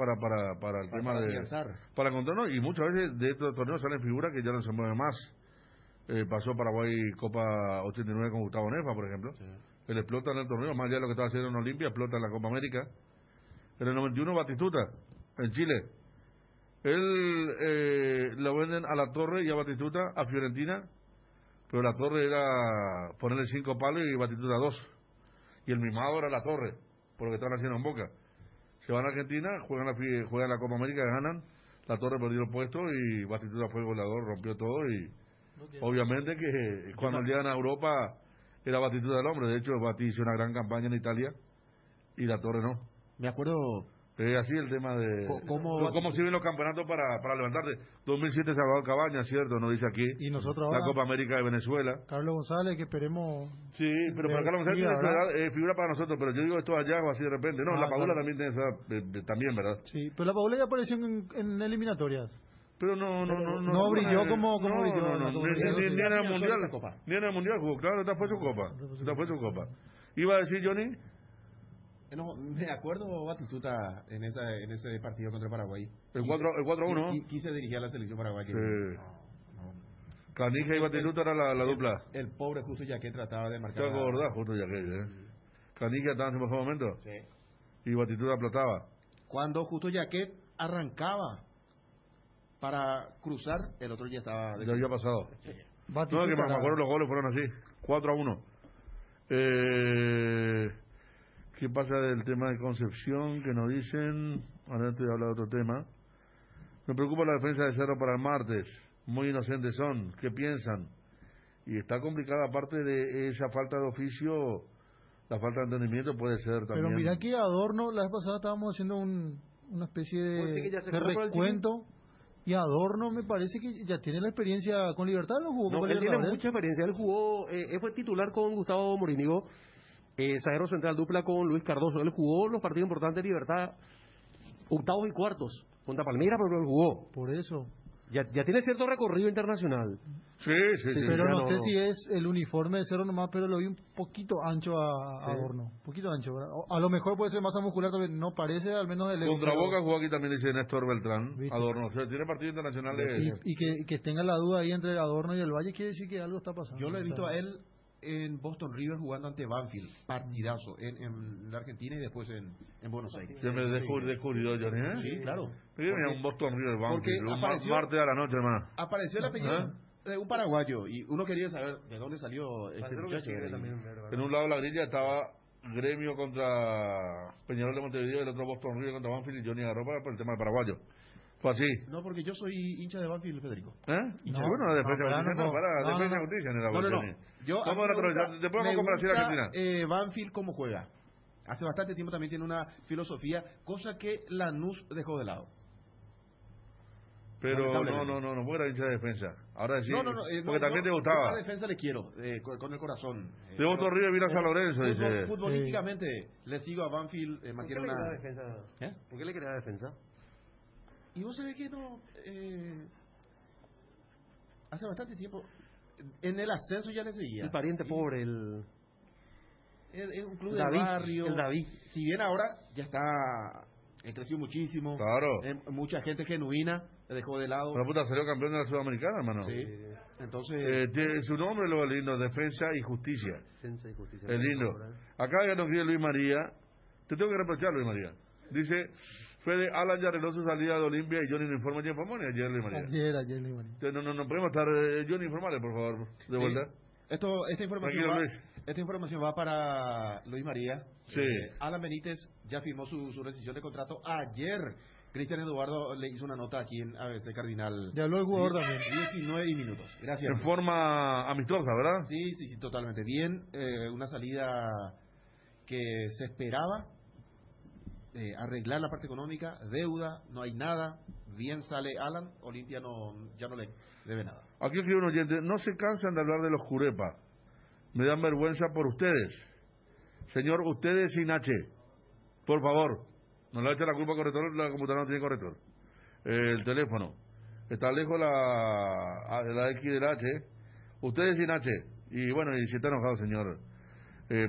el tema de afianzar. para encontrarnos, y muchas veces de estos torneos salen figuras que ya no se mueven más. Pasó Paraguay Copa 89 con Gustavo Nefa, por ejemplo. Él explota en el torneo, más allá de lo que estaba haciendo en Olimpia, explota en la Copa América. En el 91 Batistuta, en Chile. Él lo venden a La Torre y a Batistuta a Fiorentina, pero La Torre era ponerle 5 palos y Batistuta 2. Y el mimado era La Torre, por lo que estaban haciendo en Boca. Se van a Argentina, juegan la Copa América, ganan. La Torre perdió el puesto y Batistuta fue el goleador, rompió todo y obviamente que cuando llegan a Europa era Batistuta el hombre. De hecho, Bati hizo una gran campaña en Italia y La Torre no. Me acuerdo. Así el tema de cómo sirven los campeonatos para levantarte. 2007 Salvador Cabañas, cierto, nos dice aquí. Y nosotros la ahora, Copa América de Venezuela. Carlos González, que esperemos. Sí, pero para Carlos González es figura para nosotros, pero yo digo esto allá así de repente. No, la Paula también tiene esa edad, también, ¿verdad? Sí, pero la Paula ya apareció en eliminatorias. Pero no brilló como brilló. Ni en el mundial, ni en el mundial jugó, claro, esta fue su copa. Iba a decir Johnny. No, me acuerdo Batistuta en ese partido contra Paraguay. El 4-1. Quise dirigir a la selección paraguaya. Sí. Canija y Batistuta era la dupla. El pobre Justo Yaquet trataba de marcar. ¿Te acordás, Justo Yaquet? Canija estaba en su mejor momento. Sí. Y Batistuta explotaba. Cuando Justo Yaquet arrancaba para cruzar, el otro ya estaba... Ya había pasado. Sí. No, que me acuerdo los goles fueron así. 4-1. ¿Qué pasa del tema de Concepción? Que nos dicen... Ahora estoy hablando de otro tema. Me preocupa la defensa de Cerro para el martes. Muy inocentes son. ¿Qué piensan? Y está complicada, aparte de esa falta de oficio, la falta de entendimiento puede ser también. Pero mira que Adorno, la vez pasada estábamos haciendo una especie de recuento. Y Adorno me parece que ya tiene la experiencia con Libertad, ¿no jugó? No, él tiene mucha experiencia. Él jugó, él fue titular con Gustavo Morínigo, zaguero central dupla con Luis Cardoso. Él jugó los partidos importantes de Libertad, octavos y cuartos. Contra Palmeiras, pero él jugó. Por eso. Ya tiene cierto recorrido internacional. Sí. Pero no sé si es el uniforme de Cerro nomás, pero lo vi un poquito ancho a Adorno. Un poquito ancho, ¿verdad? A lo mejor puede ser masa muscular también. No parece, al menos... Contra Boca jugó aquí también, dice Néstor Beltrán. ¿Viste? Adorno. O sea, tiene partidos internacionales. Y que tenga la duda ahí entre Adorno y el Valle quiere decir que algo está pasando. Yo lo he visto a él en Boston River jugando ante Banfield, partidazo, en la Argentina y después en Buenos Aires. Yo me descubrió, Johnny, ¿eh? Sí, claro. Mira, un Boston River Banfield, un martes a la noche, hermano. Apareció el apellido de un paraguayo y uno quería saber de dónde salió este muchacho. En un lado de la grilla estaba Gremio contra Peñarol de Montevideo, el otro Boston River contra Banfield, y Johnny agarró por el tema del paraguayo. Fue así. No, porque yo soy hincha de Banfield, Federico. Bueno, la defensa de justicia en el Banfield. Yo después vamos a comparar a Argentina. Banfield cómo juega. Hace bastante tiempo también tiene una filosofía, cosa que Lanús dejó de lado. Pero no fuera hincha de defensa. Ahora sí, porque también te Yo gustaba. a la defensa le quiero, con el corazón. De Boston River vino a San Lorenzo, dice. Futbolísticamente le sigo a Banfield. ¿Por qué le quería defensa? Y vos sabés que no... hace bastante tiempo... En el ascenso ya le seguía. El pariente pobre, el... Es un club David, de barrio. el David. Si bien ahora ya está... creció muchísimo. Claro. Mucha gente genuina le dejó de lado. La puta salió campeón de la Sudamericana, hermano. Sí. Entonces... tiene su nombre lo lindo, Defensa y Justicia. Defensa y Justicia. Es lindo. Acá ya nos quiere Luis María. Te tengo que reprochar, Luis María. Dice... Fede, Alan ya arregló su salida de Olimpia y Johnny no informa. ¿Quién informó? Ayer, Luis María. Ayer, Luis María. No podemos estar... Johnny, informale, por favor, de vuelta. Esta información va para Luis María. Sí. Alan Benítez ya firmó su rescisión de contrato ayer. Cristian Eduardo le hizo una nota aquí en ABC Cardinal. Ya habló el jugador también. 19 minutos. Gracias. En forma amistosa, ¿verdad? Sí, totalmente. Bien, una salida que se esperaba. Arreglar la parte económica, deuda, no hay nada, bien sale Alan, Olimpia ya no le debe nada. Aquí escribe un oyente, no se cansan de hablar de los Curepa, me dan vergüenza por ustedes. Señor, ustedes sin H, por favor, no le eche la culpa al corrector, la computadora no tiene corrector. El teléfono, está lejos la X del H, Ustedes sin H. Y bueno, y si está enojado, señor.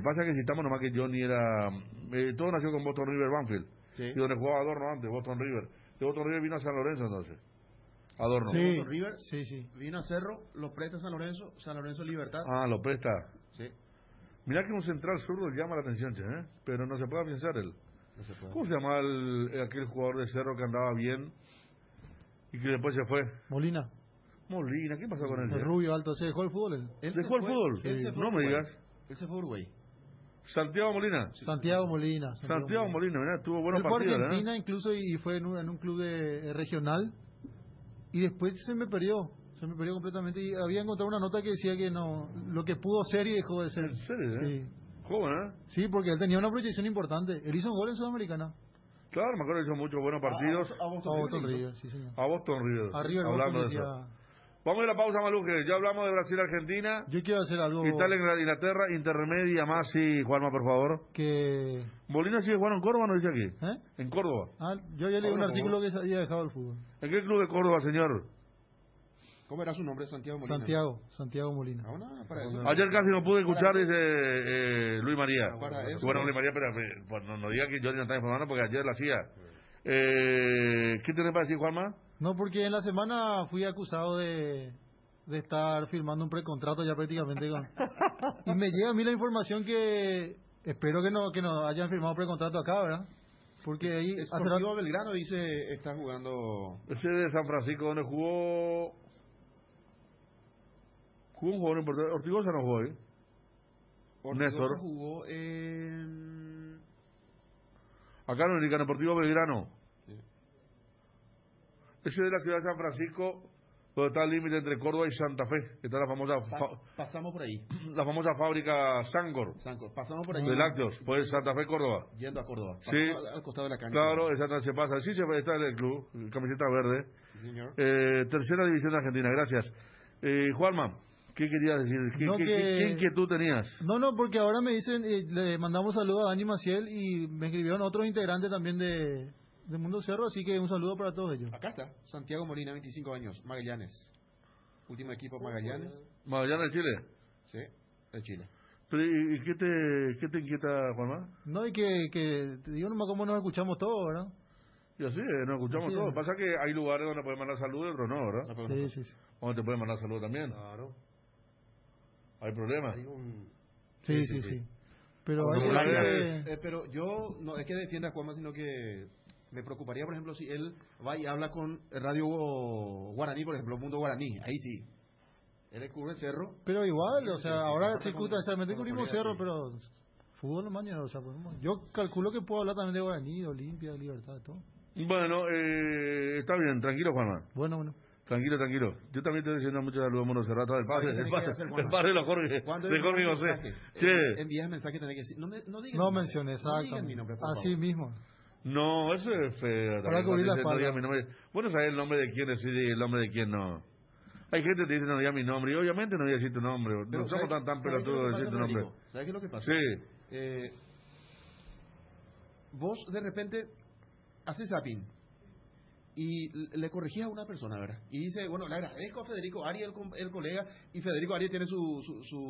Pasa que si estamos nomás que Johnny era... todo nació con Boston River Banfield. Sí. Y donde jugaba Adorno antes, Boston River. De Boston River vino a San Lorenzo entonces. Adorno. Sí. Boston River Sí. vino a Cerro, lo presta San Lorenzo Libertad. Ah, lo presta. Sí. Mirá que un central zurdo llama la atención, che, ¿eh? Pero no se puede pensar él. No se puede. ¿Cómo se llama aquel jugador de Cerro que andaba bien y que después se fue? Molina. Molina, ¿qué pasó con él? El rubio alto, ¿se dejó el fútbol él? ¿Dejó el fútbol? Él se fue No a me Uruguay. digas. Él se fue a Uruguay. Santiago Molina. Santiago Molina. Santiago Molina, mirá, tuvo buenos Él fue a partidos, Argentina incluso y fue en un club regional y después se me perdió completamente y había encontrado una nota que decía que no, lo que pudo ser y dejó de ser. ¿En serio? Sí. Joven, ¿eh? Sí, porque él tenía una proyección importante. Él hizo un gol en Sudamericana. Claro, me acuerdo que hizo muchos buenos partidos. A Boston River, sí señor. A Boston River. A River Hablando Boston de decía... eso. Vamos a ir a la pausa, Maluje. Ya hablamos de Brasil-Argentina. Yo quiero hacer algo... Italia, Inglaterra, intermedia más, sí, Juanma, por favor. Que... ¿Molina sigue jugando en Córdoba, no dice aquí? ¿Eh? En Córdoba. Ah, yo ya leí un Habla, artículo que se había dejado el fútbol. ¿En qué club de Córdoba, señor? ¿Cómo era su nombre? Santiago Molina. Santiago Molina. Ah, no, para eso. Ayer casi no pude escuchar, dice Luis María. Para eso. Bueno, Luis María, pero pues, no diga que yo no estaba informando porque ayer la hacía. ¿Qué tenés para decir, Juanma? No, porque en la semana fui acusado de estar firmando un precontrato ya prácticamente con... Y me llega a mí la información que espero que no hayan firmado precontrato acá, ¿verdad? Porque ahí... Sportivo Belgrano dice está jugando... Ese de San Francisco, donde jugó un jugador importante. Ortigosa no jugó ahí. Néstor. Jugó en... Acá en el Deportivo Belgrano. Sí. Ese de la ciudad de San Francisco, donde está el límite entre Córdoba y Santa Fe. Está la famosa... Pasamos por ahí. La famosa fábrica Sancor. Pasamos por ahí. De lácteos. Pues Santa Fe, Córdoba. Yendo a Córdoba. Sí. Al costado de la cancha. Claro, esa se pasa. Sí, se está en el club. Camiseta verde. Sí, señor. Tercera división de Argentina. Gracias. Juanma, ¿qué querías decir? ¿Qué inquietud tenías? No, porque ahora me dicen, le mandamos saludos a Dani Maciel y me escribieron otros integrantes también de Mundo Cerro, así que un saludo para todos ellos. Acá está, Santiago Molina, 25 años, Magallanes. Último equipo, Magallanes. ¿Magallanes de Chile? Sí, de Chile. Pero, ¿y qué te inquieta, Juanma? No, y que te digo nomás cómo nos escuchamos todos, ¿verdad? Y así, nos escuchamos Sí, todos. Pasa que hay lugares donde pueden mandar saludos y otros no, ¿verdad? Sí. Donde te pueden mandar saludos también. Claro. ¿Hay problema? Sí. Pero pero yo, no es que defienda a Juanma, sino que me preocuparía, por ejemplo, si él va y habla con Radio Guaraní, por ejemplo, Mundo Guaraní, ahí sí. Él cubre Cerro. Pero igual, o sea, ahora circunstancialmente cubrimos Cerro, pero fútbol no mañana, o sea, yo calculo que puedo hablar también de Guaraní, de Olimpia, de Libertad, de todo. Bueno, está bien, tranquilo, Juanma. Bueno. Tranquilo. Yo también estoy diciendo muchos saludos a Monocerrato del padre de los Jorge, de Jorge José. Envías mensaje, tenés que decir, no digan no mencioné, exacto. No mi nombre, por así favor. mismo. No, eso es feo. Para cubrir la no diga espalda. mi nombre. Bueno, sabes el nombre de quién decir y el nombre de quién no. Hay gente que te dice no diga mi nombre y obviamente no voy a decir tu nombre. Pero no somos tan pelotudos de decir tu nombre. ¿Sabes qué es lo que pasa? Sí. Vos de repente haces zapping y le corregís a una persona, ¿verdad? Y dice, bueno, le agradezco a Federico Ari, el colega, y Federico Ari tiene su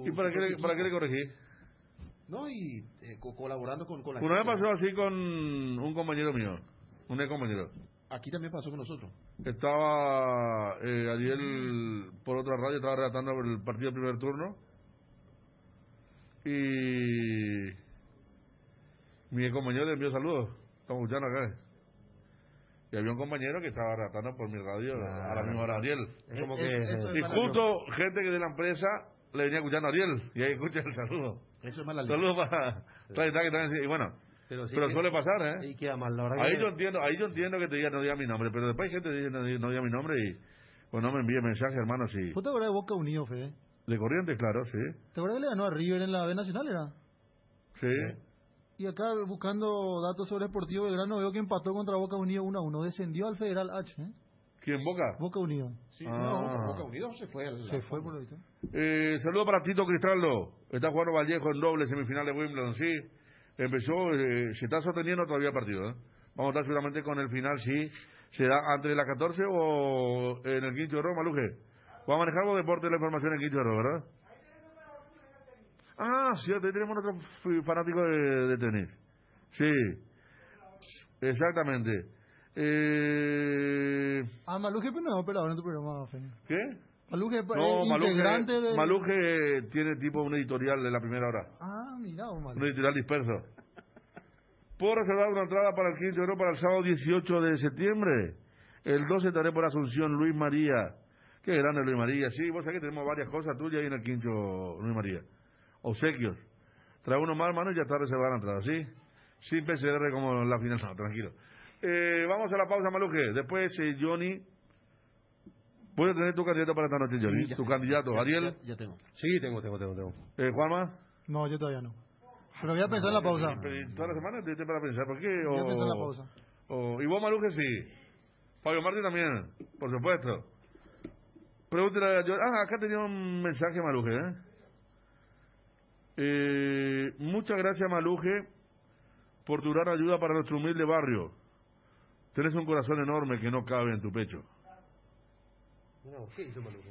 ¿Y para qué le corregí? No, y colaborando con la Una vez pasó así con un compañero mío, un ex compañero. Aquí también pasó con nosotros. Estaba Ariel por otra radio, estaba relatando el partido del primer turno. Y mi ex compañero le envió saludos. Estamos escuchando acá. Y había un compañero que estaba relatando por mi radio a la misma hora Ariel. Es como que... Y justo gente que de la empresa le venía escuchando a Ariel. Y ahí escucha el saludo. Eso es mala ley. Saludos para... Y bueno... Pero suele pasar, ¿eh? Y queda mal, la verdad. Ahí yo entiendo que te diga no diga mi nombre, pero después hay gente que dice no diga mi nombre y pues no me envíe mensaje, hermano, sí. ¿Vos te acuerdas de Boca Unido, Fede? De Corrientes, claro, sí. ¿Te acuerdas que le ganó a River en la B Nacional, era? Sí. Y acá, buscando datos sobre Sportivo Belgrano, veo que empató contra Boca Unido 1-1. Descendió al Federal H, ¿eh? ¿Quién, Boca? Boca Unido. Sí, Boca Unido se fue. Se fue por lo visto. Saludos para Tito Cristaldo. Está jugando Vallejo en doble semifinal de Wimbledon, sí. Empezó, se está sosteniendo todavía partido, ¿eh? Vamos a estar seguramente con el final, sí. ¿Será antes de las 14 o en el quinto de Roma, Luje? Vamos a manejar vos deporte de la información en Quichorro, ¿verdad? Ah, sí, ahí tenemos otro fanático de tenis. Sí, exactamente. Maluje pero no es operador en tu programa, Feña. ¿Qué? Maluje es No, integrante de... Maluje tiene tipo un editorial de la primera hora. Ah, mira, Maluje. Un editorial disperso. ¿Puedo reservar una entrada para el Quinto Oro para el sábado 18 de septiembre? El 12 estaré por Asunción, Luis María. Qué grande Luis María. Sí, vos sabés que tenemos varias cosas tuyas ahí en el Quinto Luis María. Obsequios. Trae uno más, hermano, y ya está reservada la entrada, ¿sí? Sin PCR como en la final, no, tranquilo. Vamos a la pausa, Maluje. Después, Johnny. ¿Puedes tener tu candidato para esta noche, Johnny? Ya. ¿Tu candidato? ¿Ariel? Ya tengo. Sí, tengo. ¿Juanma? No, yo todavía no. Pero voy a pensar en la pausa. Toda la semana te para pensar, ¿por qué? Voy a pensar en la pausa. ¿Y vos, Maluje, sí? Fabio Martín también, por supuesto. Pregúntale a Johnny. Acá tenía un mensaje, Maluje, muchas gracias, Maluje, por tu gran ayuda para nuestro humilde barrio. Tenés un corazón enorme que no cabe en tu pecho. No, ¿qué hizo Maluje?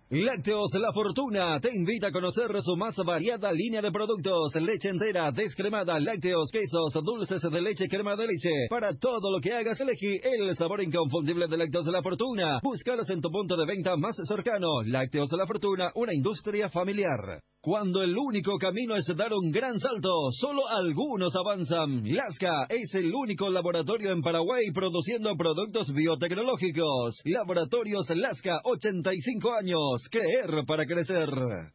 Lácteos La Fortuna te invita a conocer su más variada línea de productos: leche entera, descremada, lácteos, quesos, dulces de leche, crema de leche. Para todo lo que hagas, elegí el sabor inconfundible de Lácteos La Fortuna. Búscalos en tu punto de venta más cercano. Lácteos La Fortuna, una industria familiar. Cuando el único camino es dar un gran salto, solo algunos avanzan. Lasca es el único laboratorio en Paraguay produciendo productos biotecnológicos. Laboratorios Lasca, 85 años. Creer para crecer.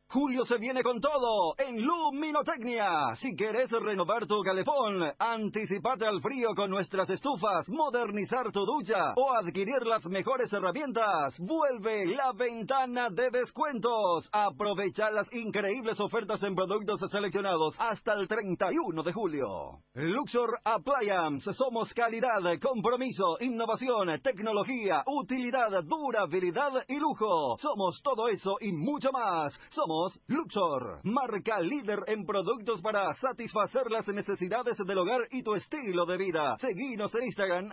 Julio se viene con todo en Luminotecnia. Si querés renovar tu calefón, anticipate al frío con nuestras estufas, modernizar tu ducha o adquirir las mejores herramientas, vuelve la ventana de descuentos. Aprovecha las increíbles ofertas en productos seleccionados hasta el 31 de julio. Luxor Appliance. Somos calidad, compromiso, innovación, tecnología, utilidad, durabilidad y lujo. Somos todo eso y mucho más. Somos Luxor, marca líder en productos para satisfacer las necesidades del hogar y tu estilo de vida. Seguinos en Instagram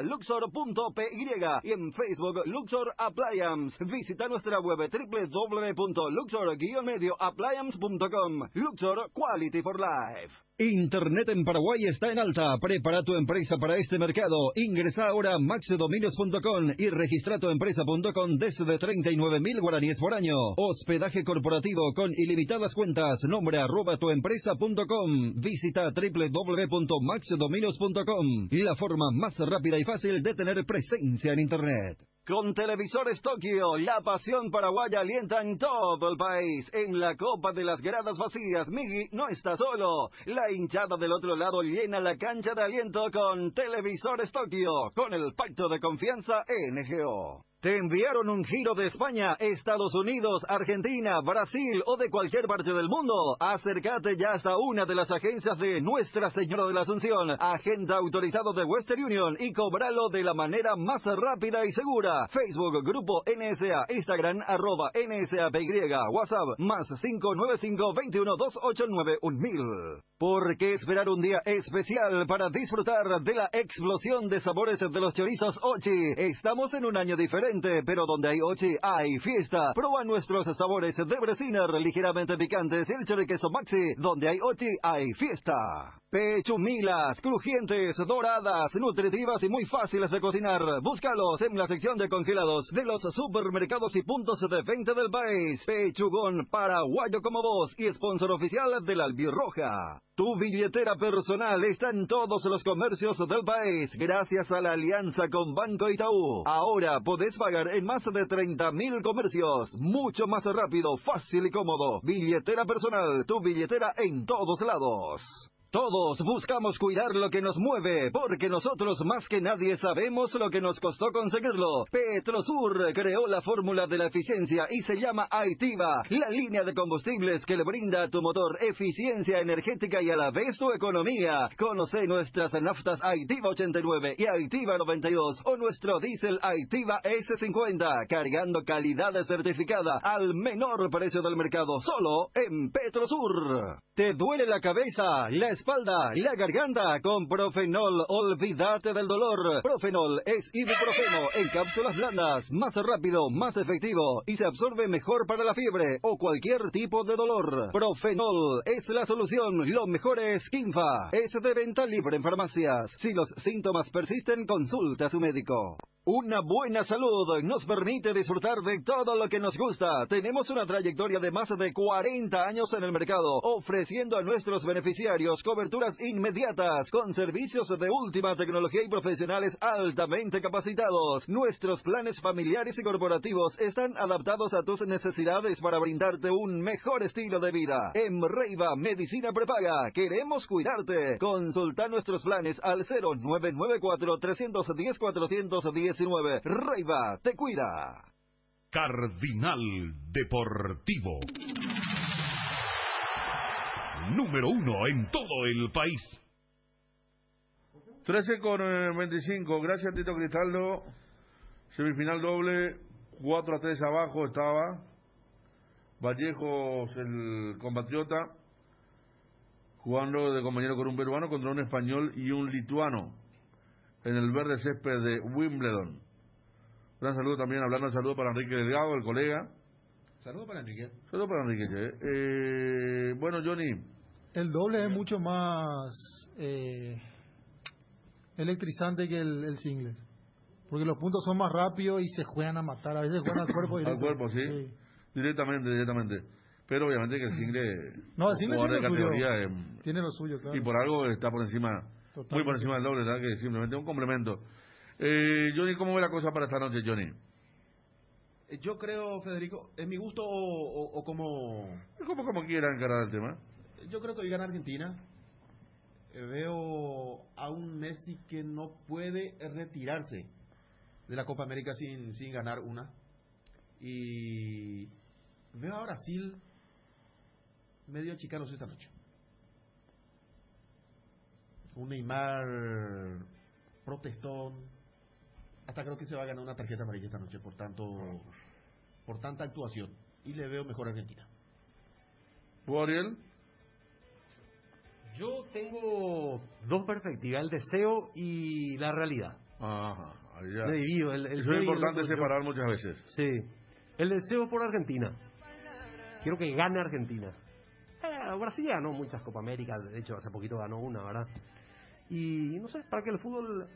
@luxor.py y en Facebook Luxor Appliance. Visita nuestra web www.luxor-appliance.com. Luxor Quality for Life. Internet en Paraguay está en alta. Prepara tu empresa para este mercado. Ingresa ahora a maxdominios.com y registra tu empresa.com desde 39.000 guaraníes por año. Hospedaje corporativo con ilimitadas cuentas. Nombre @tuempresa.com. Visita www.maxdominios.com. La forma más rápida y fácil de tener presencia en Internet. Con Televisores Tokio, la pasión paraguaya alienta en todo el país. En la Copa de las Gradas Vacías, Migi no está solo. La hinchada del otro lado llena la cancha de aliento con Televisores Tokio, con el pacto de confianza NGO. ¿Te enviaron un giro de España, Estados Unidos, Argentina, Brasil o de cualquier parte del mundo? Acércate ya hasta una de las agencias de Nuestra Señora de la Asunción, agente autorizado de Western Union, y cobralo de la manera más rápida y segura. Facebook, Grupo NSA, Instagram, @NSAPY, WhatsApp, +595 21 289 1000. ¿Por qué esperar un día especial para disfrutar de la explosión de sabores de los chorizos Ochi? Estamos en un año diferente, pero donde hay Ochi hay fiesta. Prueba nuestros sabores de Bresiner, ligeramente picantes, y el choriqueso Maxi. Donde hay Ochi hay fiesta. Pechumilas, crujientes, doradas, nutritivas y muy fáciles de cocinar. Búscalos en la sección de congelados de los supermercados y puntos de venta del país. Pechugón paraguayo como vos y sponsor oficial de la Albirroja. Tu billetera personal está en todos los comercios del país gracias a la alianza con Banco Itaú. Ahora podés pagar en más de 30.000 comercios. Mucho más rápido, fácil y cómodo. Billetera personal, tu billetera en todos lados. Todos buscamos cuidar lo que nos mueve, porque nosotros más que nadie sabemos lo que nos costó conseguirlo. Petrosur creó la fórmula de la eficiencia y se llama Aitiva, la línea de combustibles que le brinda a tu motor eficiencia energética y a la vez tu economía. Conoce nuestras naftas Aitiva 89 y Aitiva 92 o nuestro diésel Aitiva S50, cargando calidad certificada al menor precio del mercado, solo en Petrosur. ¿Te duele la cabeza? La espalda, la garganta con Profenol. Olvídate del dolor. Profenol es ibuprofeno en cápsulas blandas, más rápido, más efectivo y se absorbe mejor para la fiebre o cualquier tipo de dolor. Profenol es la solución. Lo mejor es Kinfa. Es de venta libre en farmacias. Si los síntomas persisten, consulte a su médico. Una buena salud nos permite disfrutar de todo lo que nos gusta. Tenemos una trayectoria de más de 40 años en el mercado, ofreciendo a nuestros beneficiarios coberturas inmediatas con servicios de última tecnología y profesionales altamente capacitados. Nuestros planes familiares y corporativos están adaptados a tus necesidades para brindarte un mejor estilo de vida. En Reiva Medicina Prepaga queremos cuidarte. Consulta nuestros planes al 0994-310-419. Reiva te cuida. Cardinal Deportivo. Número 1 en todo el país. 13:25. Gracias, Tito Cristaldo. Semifinal doble. 4-3 abajo estaba. Vallejos, el compatriota, jugando de compañero con un peruano contra un español y un lituano en el verde césped de Wimbledon. Un saludo también, hablando de saludo para Enrique Delgado, el colega. Saludo para Enrique. Saludo para Enrique. Bueno, Johnny. El doble es mucho más electrizante que el singles. Porque los puntos son más rápidos y se juegan a matar. A veces juegan al cuerpo directo. Al cuerpo, sí. Directamente. Pero obviamente que el single... No, el single tiene lo suyo. Tiene lo suyo, claro. Y por algo está por encima... Totalmente. Muy por encima del doble, ¿verdad? Que simplemente un complemento. Johnny, ¿cómo ve la cosa para esta noche, Johnny? Yo creo, Federico, ¿es mi gusto o como...? Como quiera encarar el tema. Yo creo que hoy gana Argentina. Veo a un Messi que no puede retirarse de la Copa América sin ganar una. Y veo a Brasil medio chicanos esta noche. Un Neymar protestón, hasta creo que se va a ganar una tarjeta amarilla esta noche por tanta actuación, y le veo mejor a Argentina. ¿Vos, Ariel? Yo tengo dos perspectivas, el deseo y la realidad. Ajá, ahí ya. Me divido. Eso es importante separar muchas veces. Sí, el deseo por Argentina. Quiero que gane Argentina. Brasil ya ganó muchas Copa América, de hecho hace poquito ganó una, ¿verdad? Y no sé, para que el fútbol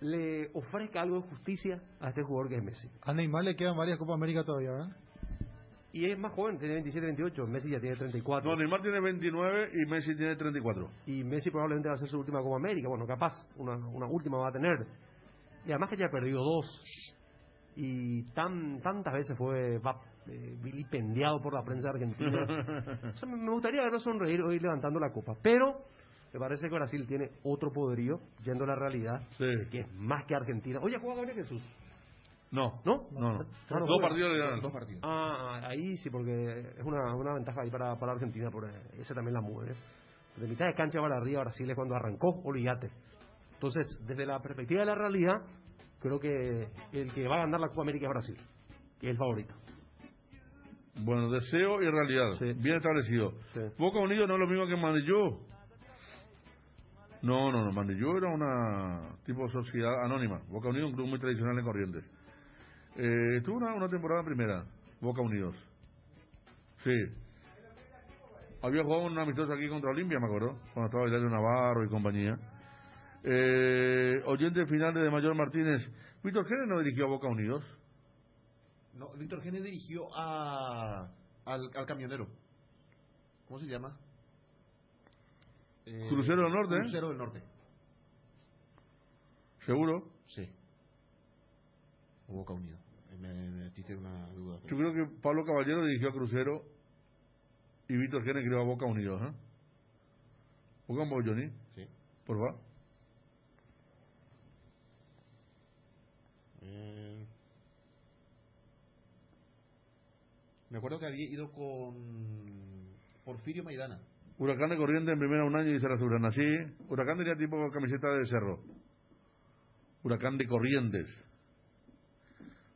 le ofrezca algo de justicia a este jugador que es Messi. A Neymar le quedan varias Copa América todavía, ¿verdad? Y es más joven, tiene 27, 28, Messi ya tiene 34. No, Neymar tiene 29 y Messi tiene 34. Y Messi probablemente va a ser su última Copa América, bueno, capaz, una última va a tener. Y además que ya ha perdido 2. Y tantas veces fue vilipendiado por la prensa argentina. O sea, me gustaría verlo sonreír hoy levantando la copa, pero me parece que Brasil tiene otro poderío, yendo a la realidad, que es más que Argentina. Oye, ¿ha jugado Gabriel Jesús? No. ¿No? No. No, Dos partidos le dan. Dos partidos. Ahí sí, porque es una ventaja ahí para Argentina, por ese también la mueve. De mitad de cancha para arriba, Brasil es cuando arrancó, olvídate. Entonces, desde la perspectiva de la realidad, creo que el que va a ganar la Copa América es Brasil, que es el favorito. Bueno, deseo y realidad, bien establecido. Sí. Boca Unidos no es lo mismo que Mandillú. No, Mandillú era una tipo sociedad anónima. Boca Unidos, un club muy tradicional en Corrientes. Estuvo una temporada primera, Boca Unidos. Sí. Había jugado un amistoso aquí contra Olimpia, me acuerdo, cuando estaba Hilario Navarro y compañía. Oyente final de Mayor Martínez. ¿Víctor Gene no dirigió a Boca Unidos? No, Víctor Gene dirigió al camionero. ¿Cómo se llama? Crucero del Norte. Crucero del Norte. ¿Seguro? Sí. O Boca Unidos. Me metiste una duda. Yo creo que Pablo Caballero dirigió a Crucero y Víctor Gene creó a Boca Unidos. ¿Boca vos, Johnny? Sí. Por favor. Me acuerdo que había ido con Porfirio Maidana. Huracán de Corrientes en primera un año, dice la Surana. Sí, Huracán tenía tipo camiseta de Cerro. Huracán de Corrientes.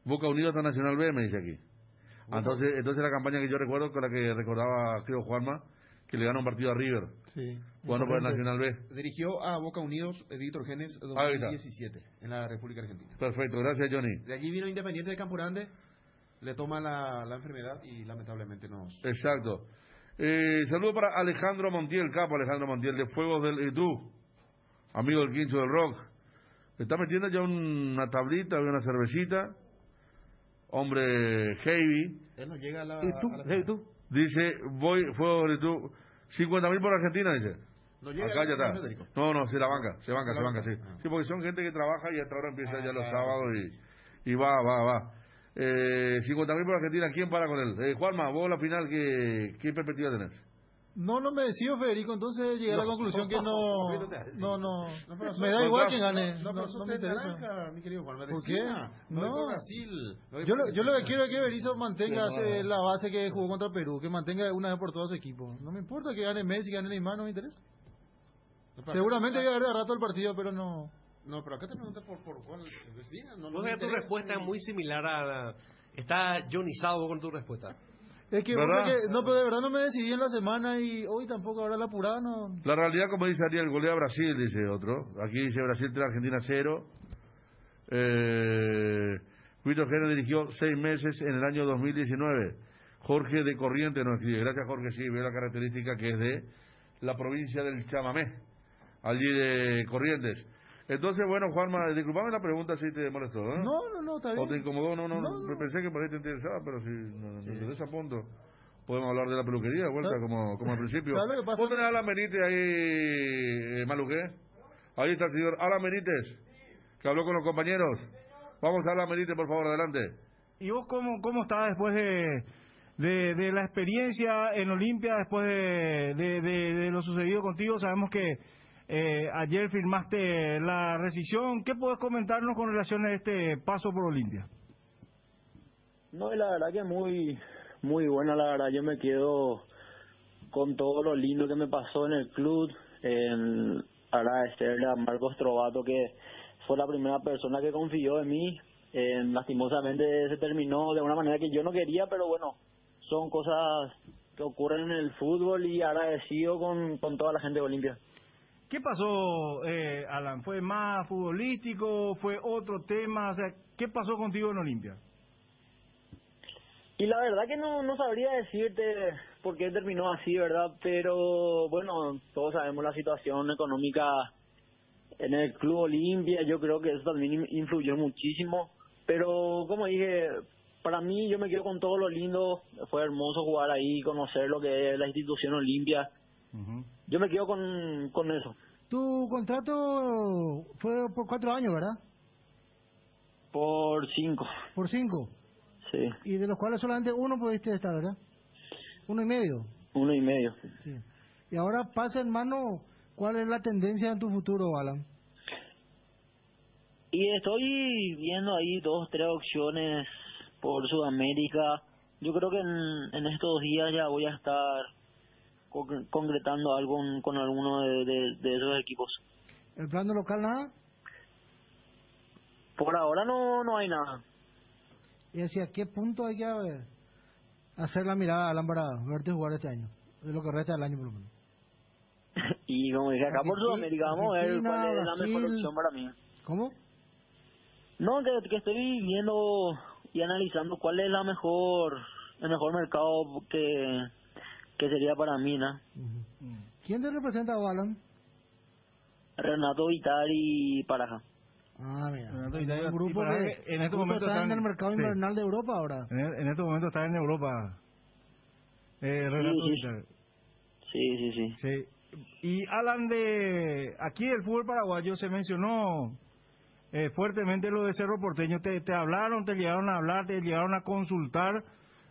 Boca Unidos hasta Nacional B, me dice aquí. Entonces la campaña que yo recuerdo, con la que recordaba, creo, Juanma, que le gana un partido a River. Sí. Jugando por el Nacional B. Dirigió a Boca Unidos Víctor Genes Ahí está. 2017 en la República Argentina. Perfecto, gracias Johnny. De allí vino Independiente de Campurande, le toma la enfermedad y lamentablemente nos... Exacto. Saludo para Alejandro Montiel, capo Alejandro Montiel, de Fuegos del Itú, amigo del Quincho del Rock. Está metiendo ya una tablita, una cervecita. Hombre heavy. Él no llega a la... ¿Y tú? Dice, voy, Fuegos del Itú, 50.000 por Argentina, dice. No llega. Acá ya está. Federico. No, se la banca, se banca, sí. Ah. Sí, porque son gente que trabaja y hasta ahora empieza ya los sábados y va. 50.000 por Argentina, ¿quién para con él? Juanma, vos la final, ¿qué perspectiva tenés? No me decido, Federico, entonces llegué a la conclusión que no, pero me da igual quién gane, No, pero no me interesa. naranja, mi querido Juan. ¿Por qué? No, Brasil. Yo lo que quiero es que Berizzo mantenga la base que jugó contra Perú, que mantenga una vez por todo su equipo. No me importa que gane Messi, que gane Neymar, no me interesa. Seguramente voy a ver de rato el partido, pero no. No, pero acá te preguntas por cuál vecina. No, Vos tu respuesta es muy similar a... Está ionizado con tu respuesta. Es que, pero de verdad no me decidí en la semana y hoy tampoco habrá la apurada, no. La realidad, como dice Ariel, golea a Brasil, dice otro. Aquí dice Brasil 3, Argentina 0. Víctor Gene dirigió 6 meses en el año 2019. Jorge de Corrientes nos escribe. Gracias, Jorge, sí, veo la característica que es de la provincia del Chamamé, allí de Corrientes. Entonces, bueno, Juanma, disculpame la pregunta si te molestó, ¿eh? No, está bien. ¿O te incomodó? No. Pensé que por ahí te interesaba, pero si no te interesa, punto. Podemos hablar de la peluquería, de vuelta, como al principio. ¿Vos tenés a Alan Benítez ahí, Maluqué? Ahí está el señor Alan Benítez, que habló con los compañeros. Vamos a Alan Benítez, por favor, adelante. ¿Y vos cómo estás después de la experiencia en Olimpia, después de lo sucedido contigo? Sabemos que ayer firmaste la rescisión. ¿Qué puedes comentarnos con relación a este paso por Olimpia? No, la verdad que muy buena, la verdad. Yo me quedo con todo lo lindo que me pasó en el club. Agradecerle a Marcos Trovato, que fue la primera persona que confió en mí. Lastimosamente se terminó de una manera que yo no quería, pero bueno, son cosas que ocurren en el fútbol y agradecido con toda la gente de Olimpia. ¿Qué pasó, Alan? ¿Fue más futbolístico? ¿Fue otro tema? O sea, ¿qué pasó contigo en Olimpia? Y la verdad que no sabría decirte por qué terminó así, ¿verdad? Pero bueno, todos sabemos la situación económica en el Club Olimpia. Yo creo que eso también influyó muchísimo. Pero como dije, para mí yo me quedo con todo lo lindo. Fue hermoso jugar ahí, conocer lo que es la institución Olimpia. Yo me quedo con eso. Tu contrato fue por 4 años, ¿verdad? Por 5. ¿Por 5? Sí. Y de los cuales solamente uno pudiste estar, ¿verdad? 1 y medio. 1 y medio. Sí. Y ahora pasa, hermano, ¿cuál es la tendencia en tu futuro, Alan? Y estoy viendo ahí 2, 3 opciones por Sudamérica. Yo creo que en estos días ya voy a estar concretando algo con alguno de esos equipos. ¿El plano local nada? Por ahora no hay nada. Y hacia qué punto hay que hacer la mirada a Alan para verte jugar este año, de lo que resta del año por lo menos? Y como dije, acá por Sudamérica vamos a ver cuál es la mejor opción para mí. ¿Cómo? No, que estoy viendo y analizando cuál es el mejor mercado que sería para mí, ¿no? ¿Quién te representa, Alan? Renato Vitar y Paraja. Ah, mira. Un grupo que en este momento está en el mercado invernal de Europa ahora. En este momento está en Europa. Renato Vitar. Sí. Y Alan, aquí del fútbol paraguayo se mencionó fuertemente lo de Cerro Porteño. ¿Te hablaron, te llegaron a hablar, te llegaron a consultar?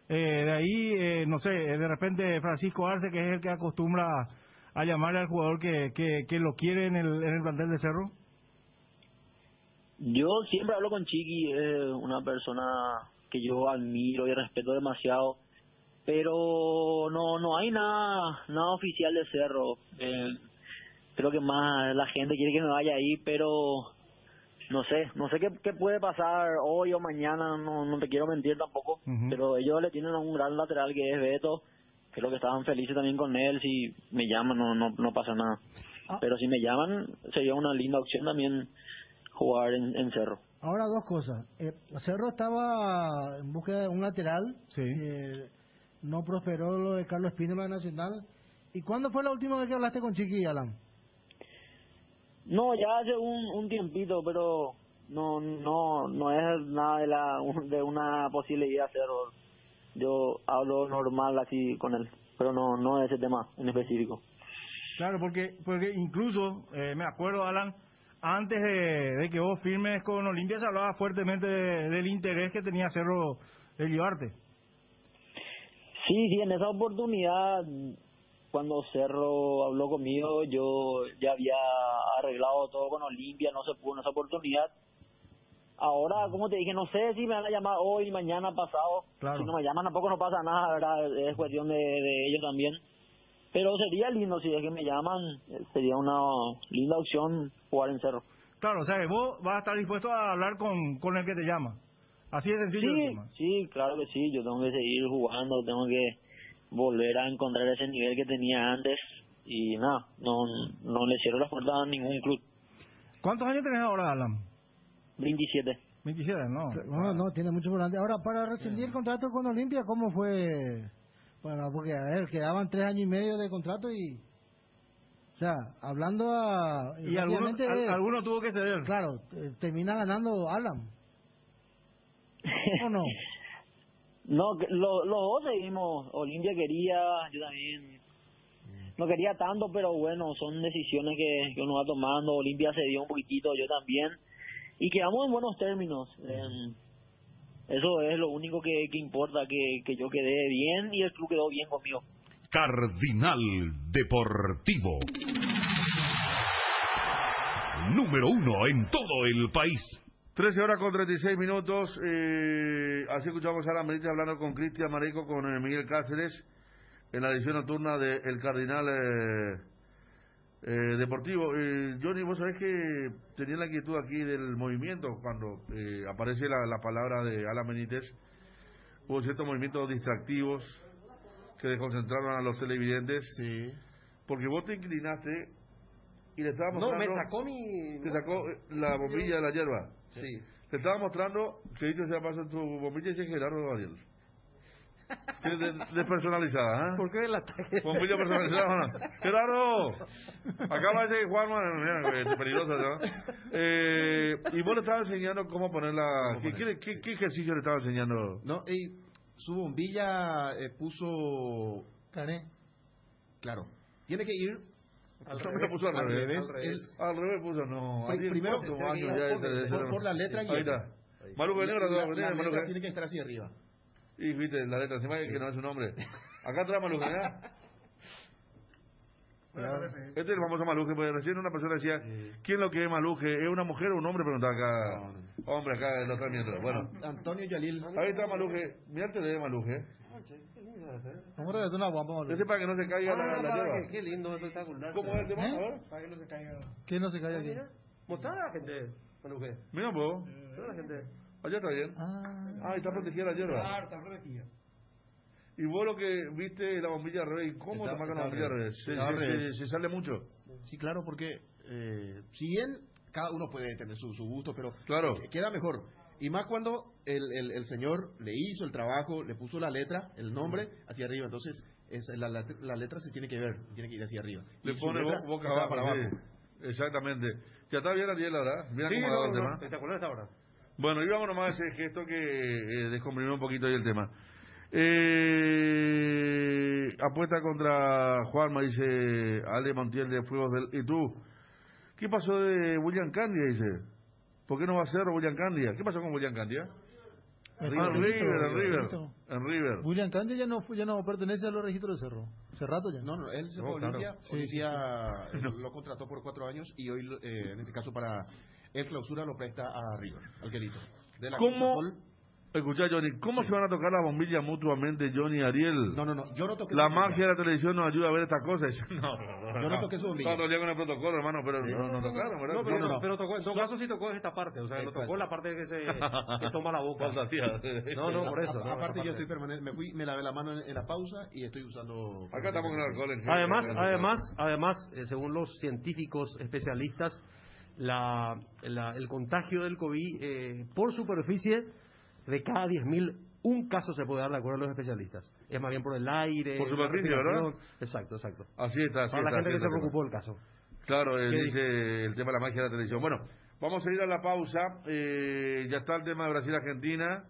De ahí, no sé, de repente Francisco Arce, que es el que acostumbra a llamarle al jugador que lo quiere en el plantel de Cerro. Yo siempre hablo con Chiqui, una persona que yo admiro y respeto demasiado, pero no hay nada oficial de Cerro. Creo que más la gente quiere que me vaya ahí, pero no sé qué puede pasar hoy o mañana, no te quiero mentir tampoco, pero ellos le tienen a un gran lateral que es Beto, creo que estaban felices también con él. Si me llaman no pasa nada. Pero si me llaman sería una linda opción también jugar en Cerro. Ahora dos cosas. Cerro estaba en búsqueda de un lateral. Sí. No prosperó lo de Carlos Espínola de Nacional. ¿Y cuándo fue la última vez que hablaste con Chiqui, Alan? No, ya hace un tiempito, pero no es nada de una posibilidad Cerro. Yo hablo normal así con él, pero no de ese tema en específico. Claro, porque incluso, me acuerdo, Alan, antes de que vos firmes con Olimpia se hablaba fuertemente del interés que tenía Cerro de llevarte. Sí, en esa oportunidad, cuando Cerro habló conmigo, yo ya había arreglado todo con Olimpia, no se pudo en esa oportunidad. Ahora, como te dije, no sé si me van a llamar hoy, mañana, pasado. Claro. Si no me llaman tampoco no pasa nada, ¿verdad? Es cuestión de ellos también. Pero sería lindo, si es que me llaman, sería una linda opción jugar en Cerro. Claro, o sea que vos vas a estar dispuesto a hablar con el que te llama. Así de sencillo el tema. Sí, claro que sí. Yo tengo que seguir jugando, tengo que volver a encontrar ese nivel que tenía antes. Y nada, no le cierro las puertas a ningún club. ¿Cuántos años tenés ahora, Alan? 27. 27, no. No, tiene mucho por delante. Ahora, para rescindir el contrato con Olimpia, ¿cómo fue? Bueno, porque, a ver, quedaban 3 años y medio de contrato y... O sea, hablando a... Y alguno tuvo que ceder. Claro, termina ganando Alan. ¿O no? No, los dos seguimos. Olimpia quería, yo también. No quería tanto, pero bueno, son decisiones que uno va tomando. Olimpia cedió un poquitito, yo también. Y quedamos en buenos términos. Eso es lo único que importa, que yo quedé bien y el club quedó bien conmigo. Cardinal Deportivo. Número 1 en todo el país. 13 horas con 36 minutos. Así escuchamos a la Benítez hablando con Cristian Mareico, con Miguel Cáceres, en la edición nocturna de El Cardinal Deportivo. Johnny, vos sabés que tenía la inquietud aquí del movimiento cuando aparece la palabra de Alan Benítez. Hubo ciertos movimientos distractivos que desconcentraron a los televidentes. Sí. Porque vos te inclinaste y le estaba mostrando... No, me sacó mi... Te sacó la bombilla de la hierba. Sí. Te estaba mostrando que dicho sea paso en tu bombilla y dice Gerardo Gabriel. Despersonalizada, ¿eh? ¿Por qué el ataque? Bombilla personalizada, ¿no? Gerardo, acá va a decir Juan, es peligroso, ¿no? Y vos le estabas enseñando cómo ponerla. ¿Qué ejercicio le estaba enseñando? No, su bombilla puso... Cané. Claro. Tiene que ir... Al revés. Al revés puso, no. Primero, por la letra ahí está. Maluque Negro, la letra tiene que estar hacia arriba. Y viste, la letra encima que no es su nombre. Acá atrás Maluque, Este es el famoso Maluje, porque recién una persona decía, ¿quién lo que es Maluje? ¿Es una mujer o un hombre? Preguntaba acá. No. Hombre, acá en los 3 metros. Bueno. Antonio Yalil. Ahí está Maluje. Mira el TV de Maluje. ¿Cómo te una guapa? Ese para que no se caiga la hierba. Qué lindo, espectacular. ¿Cómo es el tema? A ver. Para que no se caiga. ¿Qué no se caiga aquí? Mostrar a la gente, Maluje. Mira, po. Mostrar a la gente. Allá está bien. Ah, está protegida la hierba. Claro, está protegida. Y vos lo que viste la bombilla al revés, ¿cómo te marcan la bombilla al revés? ¿Se sale mucho? Sí, claro, porque si bien cada uno puede tener su gusto, pero claro, queda mejor. Y más cuando el señor le hizo el trabajo, le puso la letra, el nombre, hacia arriba. Entonces, la letra se tiene que ver, tiene que ir hacia arriba. Le y pone boca abajo, para abajo. Sí, exactamente. Ya está bien, Ariel, ¿verdad? Mira sí, cómo el tema. Espectacular esta hora. Bueno, y vamos nomás a ese gesto que descomprimió un poquito ahí el tema. Apuesta contra Juanma, dice Ale Montiel de Fuegos del... ¿Y tú? ¿Qué pasó de William Candia? Dice. ¿Por qué no va a ser William Candia? ¿Qué pasó con William Candia? En River. William Candia ya no pertenece a los registros de Cerro. Hace rato ya. No, él se fue a Olimpia. Olimpia lo contrató por 4 años y hoy, en este caso, para el clausura lo presta a River, al Querito. De la ¿Cómo? Escuchá, Johnny, ¿cómo se van a tocar las bombillas mutuamente, Johnny y Ariel? No, yo no toqué La su magia bombilla. de la televisión nos ayuda a ver estas cosas. No. Yo no toqué su bombilla. No, con el protocolo, hermano, pero no tocaron, ¿verdad? Pero tocó, en todo caso sí tocó esta parte, o sea, no tocó la parte que toma la boca. No, por eso. Aparte yo estoy permanente, me lavé la mano en la pausa y estoy usando... Acá estamos con alcohol en Además, según los científicos especialistas, el contagio del COVID por superficie, de cada 10.000, un caso se puede dar, de acuerdo a los especialistas. Es más bien por el aire. Por superficie, ¿verdad? Exacto. Así está. Para la gente que se preocupó del caso. Claro, dice el tema de la magia de la televisión. Bueno, vamos a ir a la pausa. Ya está el tema de Brasil-Argentina.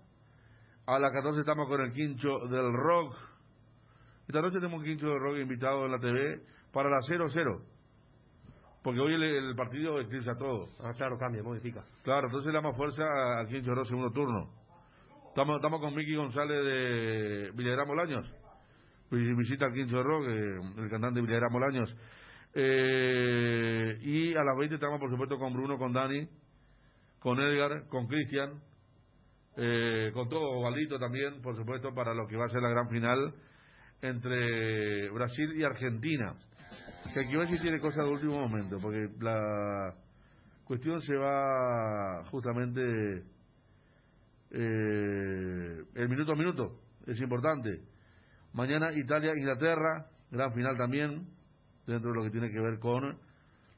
A las 14 estamos con el quincho del rock. Esta noche tenemos un quincho del rock invitado en la TV para la 0-0. Porque hoy el partido eclipsa todo. Claro, cambia, modifica. Claro, entonces le damos fuerza al quincho del rock segundo turno. Estamos con Miki González de Villagrán Bolaños. Visita al quincho del rock, el cantante de Villagrán Bolaños. Y a las 20 estamos, por supuesto, con Bruno, con Dani, con Edgar, con Cristian, con todo, Valito también, por supuesto, para lo que va a ser la gran final entre Brasil y Argentina. Que aquí va a ver si tiene cosas de último momento, porque la cuestión se va justamente el minuto a minuto, es importante. Mañana Italia-Inglaterra, gran final también, dentro de lo que tiene que ver con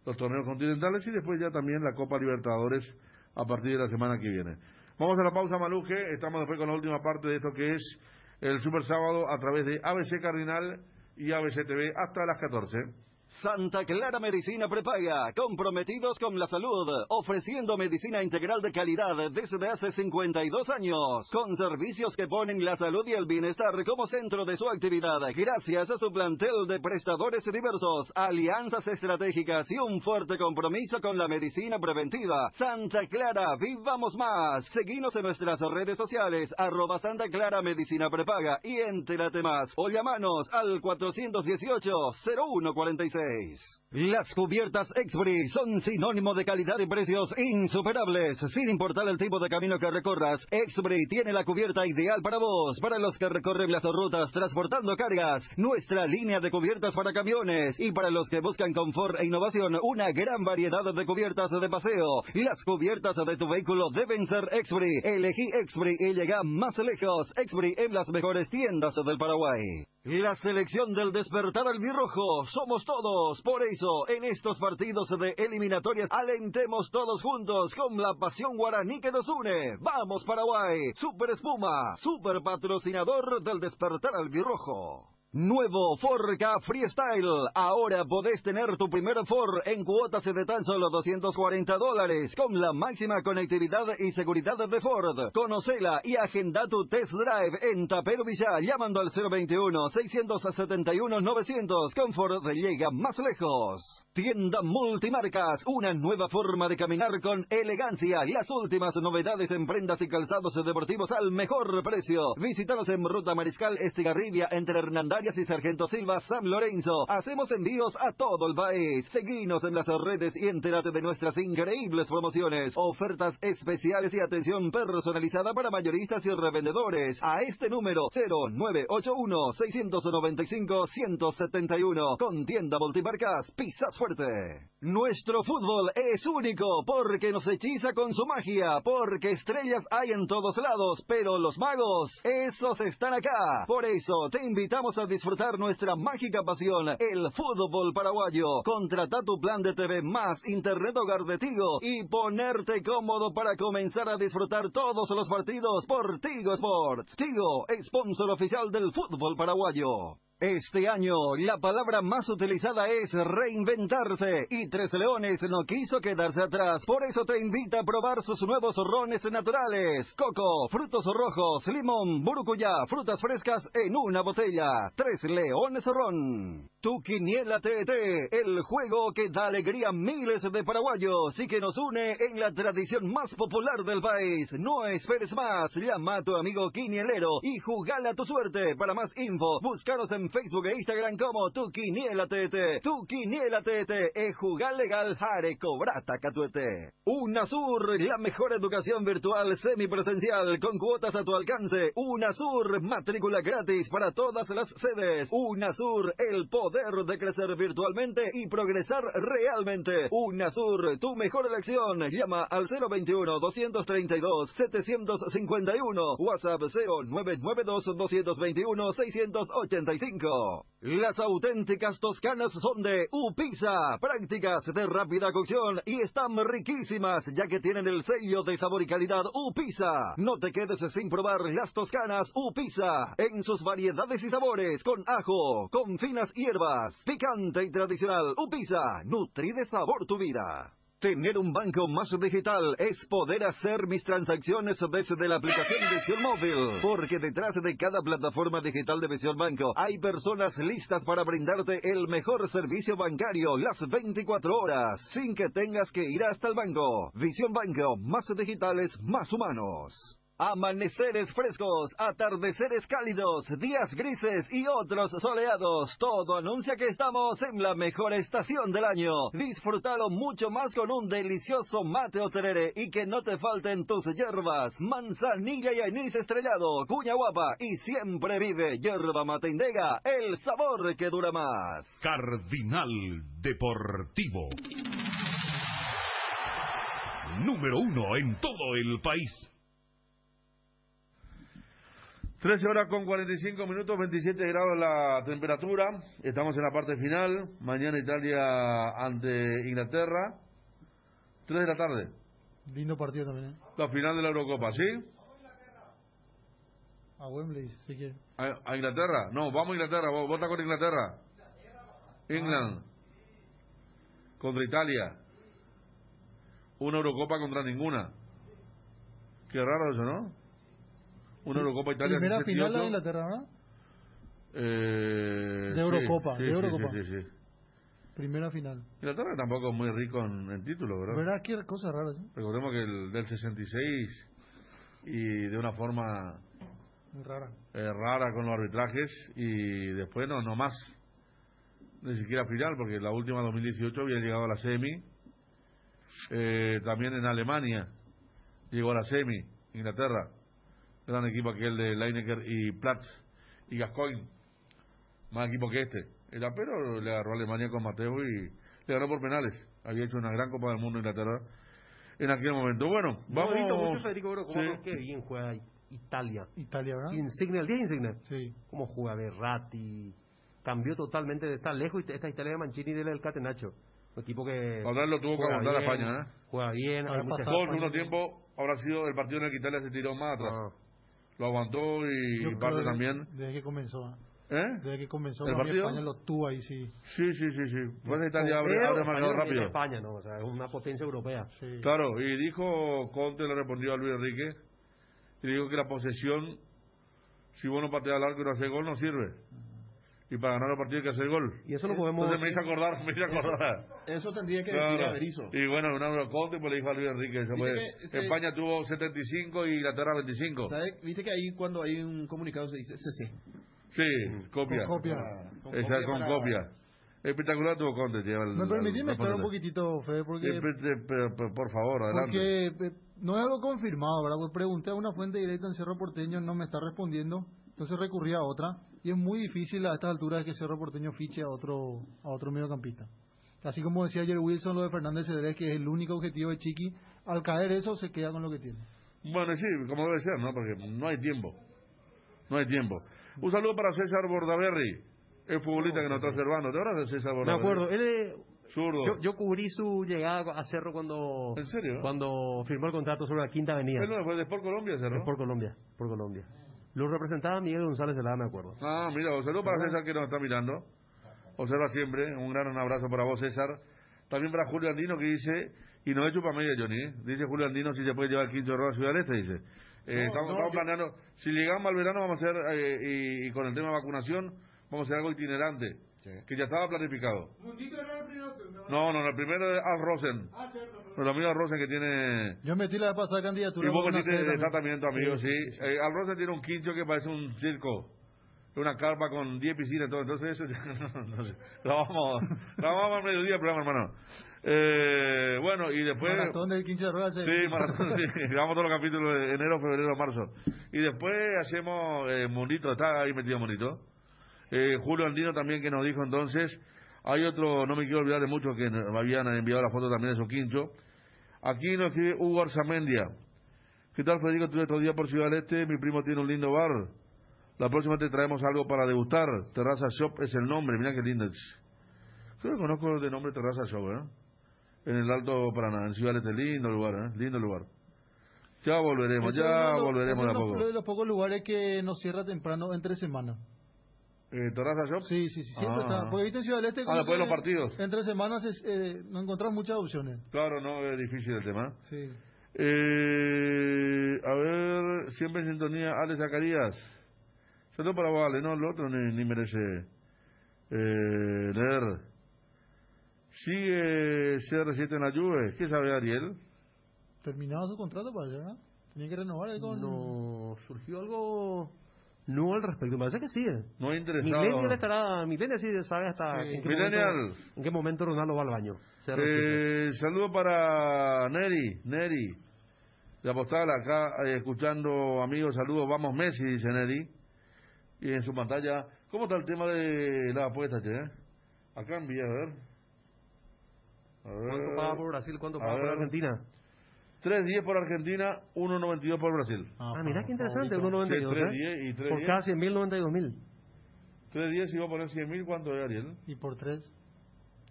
los torneos continentales, y después ya también la Copa Libertadores a partir de la semana que viene. Vamos a la pausa, Maluje, estamos después con la última parte de esto que es el Super Sábado a través de ABC Cardinal y ABC TV hasta las 14. Santa Clara Medicina Prepaga, comprometidos con la salud, ofreciendo medicina integral de calidad desde hace 52 años, con servicios que ponen la salud y el bienestar como centro de su actividad, gracias a su plantel de prestadores diversos, alianzas estratégicas y un fuerte compromiso con la medicina preventiva. Santa Clara, vivamos más. Seguinos en nuestras redes sociales, @Santa Clara Medicina Prepaga, y entérate más, o llamanos al 418-0146. Las cubiertas Exbri son sinónimo de calidad y precios insuperables. Sin importar el tipo de camino que recorras, Exbri tiene la cubierta ideal para vos, para los que recorren las rutas transportando cargas, nuestra línea de cubiertas para camiones, y para los que buscan confort e innovación, una gran variedad de cubiertas de paseo. Las cubiertas de tu vehículo deben ser Exbri. Elegí Exbri y llega más lejos. Exbri en las mejores tiendas del Paraguay. La selección del Despertar Albirrojo somos todos. Por eso, en estos partidos de eliminatorias, alentemos todos juntos con la pasión guaraní que nos une. ¡Vamos, Paraguay! Super Espuma, super patrocinador del Despertar Albirrojo. Nuevo Ford Ka Freestyle. Ahora podés tener tu primer Ford en cuotas de tan solo $240, con la máxima conectividad y seguridad de Ford. Conocela y agenda tu test drive en Tapero Villa, llamando al 021-671-900. Con Ford llega más lejos. Tienda Multimarcas, una nueva forma de caminar con elegancia. Las últimas novedades en prendas y calzados deportivos al mejor precio. Visítanos en Ruta Mariscal Estigarribia, entre Hernandarias y Sargento Silva, San Lorenzo. Hacemos envíos a todo el país. Seguinos en las redes y entérate de nuestras increíbles promociones, ofertas especiales y atención personalizada para mayoristas y revendedores. A este número 0981-695-171. Con Tienda Multimarcas, pisas fuerte. Nuestro fútbol es único porque nos hechiza con su magia, porque estrellas hay en todos lados, pero los magos, esos están acá. Por eso te invitamos a disfrutar nuestra mágica pasión, el fútbol paraguayo. Contrata tu plan de TV más Internet Hogar de Tigo y ponerte cómodo para comenzar a disfrutar todos los partidos por Tigo Sports. Tigo, sponsor oficial del fútbol paraguayo. Este año, la palabra más utilizada es reinventarse, y Tres Leones no quiso quedarse atrás. Por eso te invita a probar sus nuevos rones naturales. Coco, frutos rojos, limón, burucuyá, frutas frescas en una botella. Tres Leones Ron. Tu Quiniela TT, el juego que da alegría a miles de paraguayos y que nos une en la tradición más popular del país. No esperes más, llama a tu amigo quinielero y jugala tu suerte. Para más info, búscanos en Facebook e Instagram como Tu Quiniela TT. Tu Quiniela TT es jugar legal jare cobrata catuete. UNASUR, la mejor educación virtual semipresencial con cuotas a tu alcance. UNASUR, matrícula gratis para todas las sedes. UNASUR, el poder de crecer virtualmente y progresar realmente. UNASUR, tu mejor elección. Llama al 021-232-751. WhatsApp 0992-221-685. Las auténticas toscanas son de UPISA. Prácticas de rápida cocción y están riquísimas, ya que tienen el sello de sabor y calidad UPISA. No te quedes sin probar las toscanas UPISA en sus variedades y sabores, con ajo, con finas hierbas, picante y tradicional. UPISA, nutri de sabor tu vida. Tener un banco más digital es poder hacer mis transacciones desde la aplicación Visión Móvil, porque detrás de cada plataforma digital de Visión Banco hay personas listas para brindarte el mejor servicio bancario las 24 horas, sin que tengas que ir hasta el banco. Visión Banco, más digitales, más humanos. Amaneceres frescos, atardeceres cálidos, días grises y otros soleados. Todo anuncia que estamos en la mejor estación del año. Disfrútalo mucho más con un delicioso mate o tereré y que no te falten tus hierbas. Manzanilla y anís estrellado, cuña guapa y siempre vive Yerba Mate Indega, el sabor que dura más. Cardinal Deportivo. Número 1 en todo el país. 13 horas con 45 minutos, 27 grados la temperatura. Estamos en la parte final. Mañana Italia ante Inglaterra. 3 de la tarde. Lindo partido también, ¿eh? La final de la Eurocopa, ¿sí? A Wembley, si quiere. ¿A Inglaterra? No, vamos a Inglaterra. Vota con Inglaterra. England. Contra Italia. Una Eurocopa contra ninguna. Qué raro eso, ¿no? Una Eurocopa Italia. Primera final de Inglaterra, ¿verdad? De Eurocopa, sí, de Eurocopa. Sí. Primera final. Inglaterra tampoco es muy rico en títulos, ¿verdad? ¿Verdad? Qué cosa rara, ¿sí? Recordemos que el del 66 y de una forma rara con los arbitrajes y después no más. Ni siquiera final, porque la última 2018 había llegado a la semi. También en Alemania llegó a la semi, Inglaterra. Gran equipo aquel de Lineker y Platz y Gascoigne. Más equipo que este. Pero le agarró a Alemania con Mateo y le ganó por penales. Había hecho una gran Copa del Mundo Inglaterra en aquel momento. Bueno, vamos. He visto mucho Federico Oro, Sí. qué bien juega Italia. Italia, ¿verdad? Insigne, el día Insigne. Sí. Cómo juega Verratti. Cambió totalmente de estar lejos esta Italia de Mancini del Catenaccio. Un equipo que Ahora lo tuvo que aguantar a España, ¿eh? Juega bien. Todo el segundo tiempo habrá sido el partido en el que Italia se tiró más atrás. Lo aguantó y Yo parte creo también. Desde que comenzó. ¿Eh? Desde que comenzó ¿El partido? España lo tuvo ahí, sí. Sí. Pues Italia abre marcador rápido. España, ¿no? O sea, es una potencia europea. Sí. Claro, y dijo, Conte le respondió a Luis Enrique, y le dijo que la posesión, si vos no pateas al arco y no haces gol, no sirve. Y para ganar el partido hay que hacer gol. Y eso lo podemos... Entonces me hice acordar. Eso tendría que Claro. decir a Berizzo. Y bueno, un Conte pues le dijo a Luis Enrique, España tuvo 75 y Inglaterra 25. ¿Sabe? Viste que ahí cuando hay un comunicado se dice CC. Sí, copia. Con copia. Con copia. Espectacular tuvo Conte. Me permití mezclar un poquito, Fede, porque... por favor, adelante. Porque no es algo confirmado, ¿verdad? Pues pregunté a una fuente directa en Cerro Porteño, no me está respondiendo, entonces recurrí a otra. Y es muy difícil a estas alturas que Cerro Porteño fiche a otro mediocampista. Así como decía ayer Wilson, lo de Fernández Cedrés, que es el único objetivo de Chiqui, al caer eso se queda con lo que tiene. Bueno, sí, como debe ser, ¿no? Porque no hay tiempo. Un saludo para César Bordaberry, el futbolista que nos está observando. ¿Te acuerdas de César Bordaberry? Me acuerdo, él zurdo. Yo cubrí su llegada a Cerro cuando... ¿En serio? Cuando firmó el contrato sobre la Quinta Avenida. ¿Él no fue de Sport Colombia, Cerro? Sport Colombia. Lo representaba Miguel González Zelada, me acuerdo. Ah, mira, un saludo para César que nos está mirando. Observa siempre, un gran abrazo para vos, César. También para Julio Andino que dice, y no he hecho para media, Johnny, ¿eh? Dice Julio Andino si se puede llevar el quinto error a Ciudad del Este, dice. Estamos planeando, si llegamos al verano vamos a hacer, y con el tema de vacunación, vamos a hacer algo itinerante, que ya estaba planificado. No, el primero es Al Rosen. Pero amigo Al Rosen que tiene... Yo metí la pasada candidatura. Y vos metiste el tratamiento, amigo, sí. Al Rosen tiene un quincho que parece un circo. una carpa con 10 piscinas, todo. Entonces eso grabamos al mediodía el programa, hermano. Bueno, y después... Maratón del 15 de ruedas. Sí, maratón, sí. Grabamos todos los capítulos de enero, febrero, marzo. Y después hacemos Mundito, está ahí metido Mundito. Julio Andino también que nos dijo entonces... Hay otro, no me quiero olvidar de muchos que me habían enviado la foto también de su quincho. Aquí nos escribe Hugo Arzamendia. ¿Qué tal, Federico? Estuve estos días por Ciudad del Este, mi primo tiene un lindo bar. La próxima te traemos algo para degustar. Terraza Shop es el nombre, mira qué lindo. Creo que conozco de nombre Terraza Shop, en el Alto Paraná, en Ciudad del Este, lindo lugar, lindo lugar. Ya volveremos, volveremos de a poco. Uno de los pocos lugares que nos cierra temprano entre semanas. ¿Terraza Shop? Sí, siempre está. Porque viste en Ciudad del Este... después de los partidos. Entre semanas no encontramos muchas opciones. Claro, no, es difícil el tema. Sí. A ver, siempre en sintonía, Ale Zacarías. Solo para vos, Ale, no, el otro ni merece leer. Sigue CR7 en la Juve. ¿Qué sabe Ariel? Terminado su contrato para allá, ¿no? Tenía que renovar ahí con... No, surgió algo... No al respecto, me parece que sí. No es interesado. Millennial sí sabe hasta en qué momento Ronaldo va al baño. Saludo para Neri, de Apostal, acá escuchando, amigos, saludos, vamos Messi, dice Neri. Y en su pantalla, ¿cómo está el tema de las apuestas, che? Acá envía, a ver. ¿Cuánto paga por Brasil? ¿Cuánto paga por Argentina? 3.10 por Argentina, 1.92 por Brasil. Mira qué interesante, 1.92. Sí, 3.10 y 3.10. Por cada 100.000, 92.000. 3.10 si va a poner 100.000, ¿cuánto es, Ariel? Y por 3.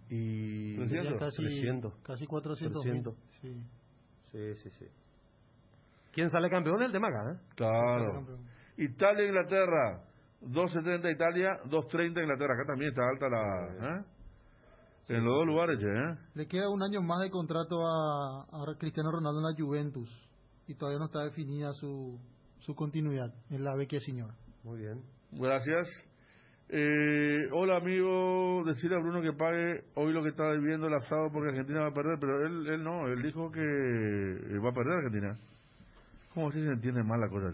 Y 300. Casi 400. Sí. ¿Quién sale campeón? El de Maga, Claro. Italia, Inglaterra. 2.70 Italia, 2.30 Inglaterra. Acá también está alta la... En los dos lugares, Le queda un año más de contrato a Cristiano Ronaldo en la Juventus y todavía no está definida su continuidad en la vecchia señora. Muy bien. Gracias. Hola, amigo. Decirle a Bruno que pague hoy lo que está debiendo el asado porque Argentina va a perder, pero él no. Él dijo que va a perder Argentina. ¿Cómo así se entiende mal la cosa,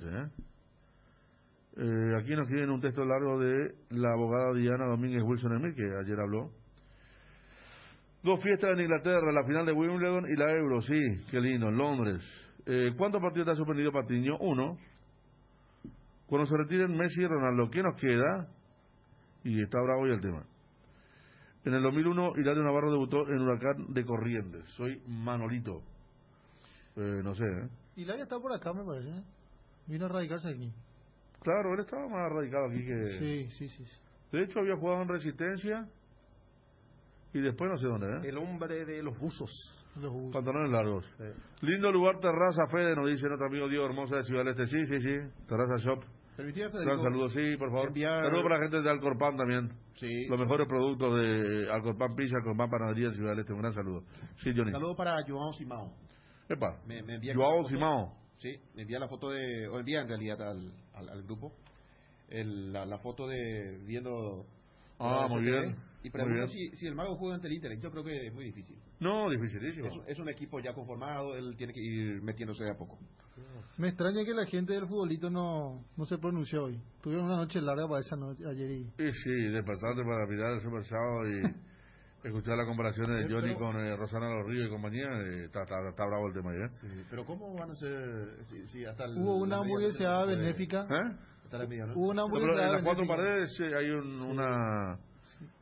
aquí nos escriben un texto largo de la abogada Diana Domínguez Wilson Emil, que ayer habló. 2 fiestas en Inglaterra, la final de Wimbledon y la Euro, sí, qué lindo, en Londres. ¿Cuántos partidos te ha suspendido Patiño? 1. Cuando se retiren Messi y Ronaldo, ¿qué nos queda? Y está bravo hoy el tema. En el 2001, Hilario Navarro debutó en Huracán de Corrientes. Soy Manolito. No sé, Hilario está por acá, me parece, Vino a radicarse aquí. Claro, él estaba más radicado aquí que... Sí. De hecho, había jugado en Resistencia... Y después no sé dónde, El hombre de los buzos. Pantalones largos. Sí. Lindo lugar, Terraza Fede, nos dice nuestro amigo Diego Hermosa de Ciudad del Este. Sí. Terraza Shop. Un saludo, sí, por favor. Saludos para la gente de Alcorpan también. Sí. Los mejores productos de Alcorpan Pizza, Alcorpan Panadería de Ciudad del Este. Un gran saludo. Sí, Johnny. Saludo para Joao Simao. Epa. Me envía Joao Simao. Sí, me envía la foto o envía en realidad al grupo la foto de viendo... muy bien. Y pregunto si el Mago juega ante el Inter. Yo creo que es muy difícil. No, dificilísimo. Es un equipo ya conformado, él tiene que ir metiéndose de a poco. Me extraña que la gente del futbolito no se pronunció hoy. Tuvieron una noche larga para esa noche ayer y... Sí, despertarte para mirar el Super Sábado y escuchar las comparaciones de Johnny con Rosana Los Ríos y compañía. Está bravo el tema ya. Sí, pero ¿cómo van a ser si hasta el... Hubo una hamburguesa benéfica. Hasta la media, ¿no? Hubo una hamburguesa en las 4 paredes hay una...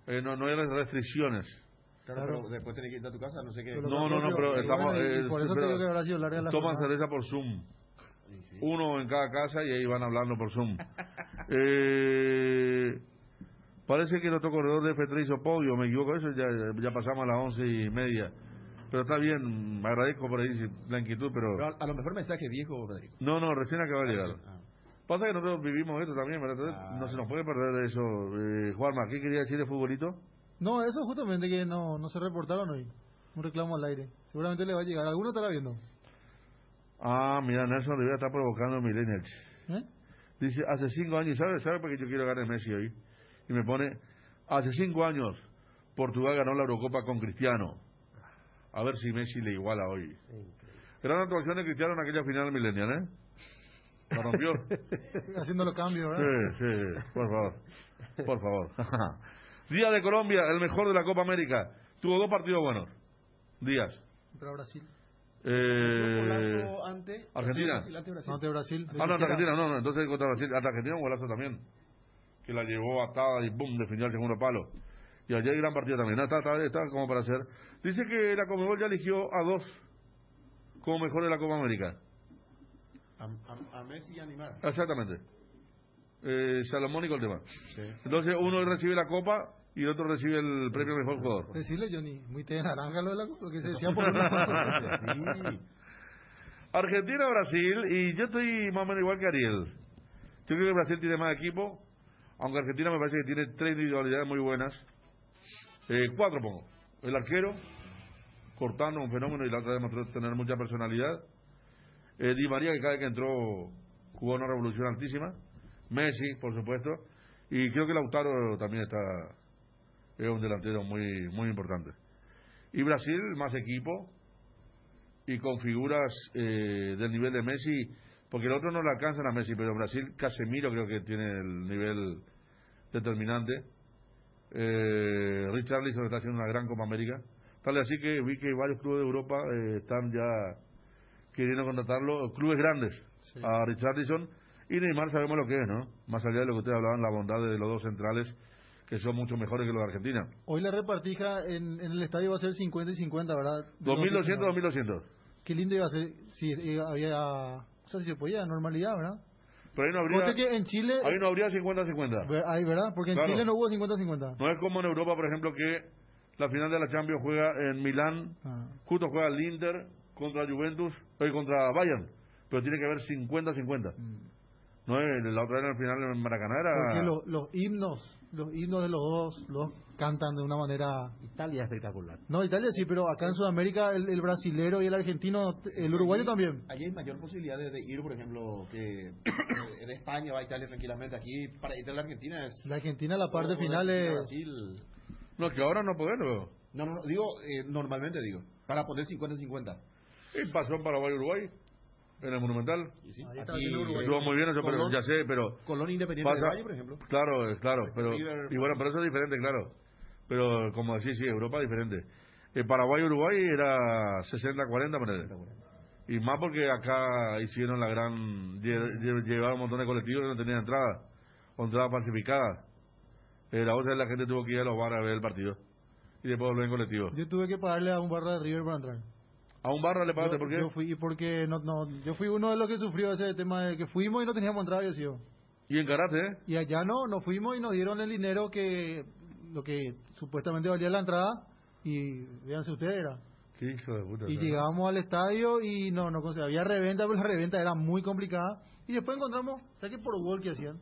no hay restricciones. Claro, pero después tenés que ir a tu casa, no sé qué. No, pero estamos... por eso te digo que habrá sido larga la toman cerveza por Zoom. Sí. Uno en cada casa y ahí van hablando por Zoom. Parece que nuestro corredor de F3 hizo podio, me equivoco, eso ya pasamos a las 11:30. Pero está bien, me agradezco por ahí la inquietud, pero a lo mejor mensaje viejo, Rodrigo. No, recién acaba de llegar. Pasa que nosotros vivimos esto también, ¿verdad? No se nos puede perder eso. Juanma, ¿qué quería decir de futbolito? No, eso justamente que no se reportaron hoy. Un reclamo al aire. Seguramente le va a llegar. ¿Alguno estará viendo? Mira, Nelson Rivera está provocando millennials. Dice, hace 5 años, ¿sabe por qué yo quiero ganar Messi hoy? Y me pone, hace 5 años, Portugal ganó la Eurocopa con Cristiano. A ver si Messi le iguala hoy. Gran actuación de Cristiano en aquella final millennial, La rompió. Haciendo los cambios, ¿verdad? Sí, por favor. Por favor. Díaz de Colombia, el mejor de la Copa América. Tuvo 2 partidos buenos. Díaz. Pero Brasil. Argentina. Ante Brasil. No, ante Argentina, no. Entonces contra Brasil. Ante Argentina un golazo también. Que la llevó atada y boom, definió el segundo palo. Y ayer hay gran partido también. Está como para hacer. Dice que la Conmebol ya eligió a 2 como mejor de la Copa América. A Messi y a Neymar. Exactamente. Salomónico el tema. Sí. Entonces uno recibe la copa y el otro recibe el premio mejor jugador. Decirle, Johnny, muy té de naranja lo que se decía por sí. Argentina-Brasil, y yo estoy más o menos igual que Ariel. Yo creo que Brasil tiene más equipo, aunque Argentina me parece que tiene 3 individualidades muy buenas. 4 pongo. El arquero, Cortano, un fenómeno, y la otra demostró tener mucha personalidad. Di María, que cada vez que entró jugó una revolución altísima. Messi, por supuesto. Y creo que Lautaro también es un delantero muy, muy importante. Y Brasil, más equipo, y con figuras del nivel de Messi, porque el otro no le alcanzan a Messi, pero Brasil, Casemiro creo que tiene el nivel determinante. Richarlison está haciendo una gran Copa América. Tal así que vi que varios clubes de Europa están ya queriendo contratarlo, clubes grandes, sí, a Richarlison. Y Neymar sabemos lo que es, ¿no? Más allá de lo que ustedes hablaban, la bondad de los 2 centrales, que son mucho mejores que los de Argentina. Hoy la repartija en el estadio va a ser 50 y 50, ¿verdad? 2.200, 2.200. Qué lindo iba a ser si había... O sea, si se podía, normalidad, ¿verdad? Pero ahí no habría... Que en Chile... Ahí no habría 50-50. Ahí, ¿verdad? Porque en Chile no hubo 50-50. No es como en Europa, por ejemplo, que la final de la Champions juega en Milán, justo juega el Inter contra Juventus, contra Bayern, pero tiene que haber 50-50. No, la otra era al final en Maracaná era... Porque los himnos de los dos cantan de una manera... Italia espectacular. No, Italia sí, pero acá en Sudamérica el brasilero y el argentino, el uruguayo también. Allí hay mayor posibilidad de ir, por ejemplo, que de España va a Italia tranquilamente. Aquí para ir a la Argentina es... La Argentina, la parte final es... Brasil. No, que ahora no podemos. No, digo, normalmente digo, para poner 50-50. Y pasó en Paraguay-Uruguay. En el Monumental. Sí, aquí estuvo muy bien eso, pero ya sé, pero Colón Independiente de Valle, por ejemplo. Claro, pero y bueno, pero eso es diferente, claro. Pero como decís, sí, Europa es diferente. En Paraguay-Uruguay era 60-40, ponele. Y más porque acá hicieron la gran... Llevaron un montón de colectivos que no tenían entrada. O entrada falsificada. La otra vez la gente tuvo que ir a los bares a ver el partido. Y después volver en colectivo. Yo tuve que pagarle a un barra de River para entrar. ¿A un barra le pagaste? ¿Por qué? Yo fui porque yo fui uno de los que sufrió ese tema de que fuimos y no teníamos entrada, y así. ¿Y encaraste? Y allá nos fuimos y nos dieron el dinero que lo que supuestamente valía la entrada, y véanse ustedes, era. Qué hijo de puta. Y llegábamos al estadio y no había reventa, pero la reventa era muy complicada. Y después encontramos, ¿sabes qué? Por Google que hacían.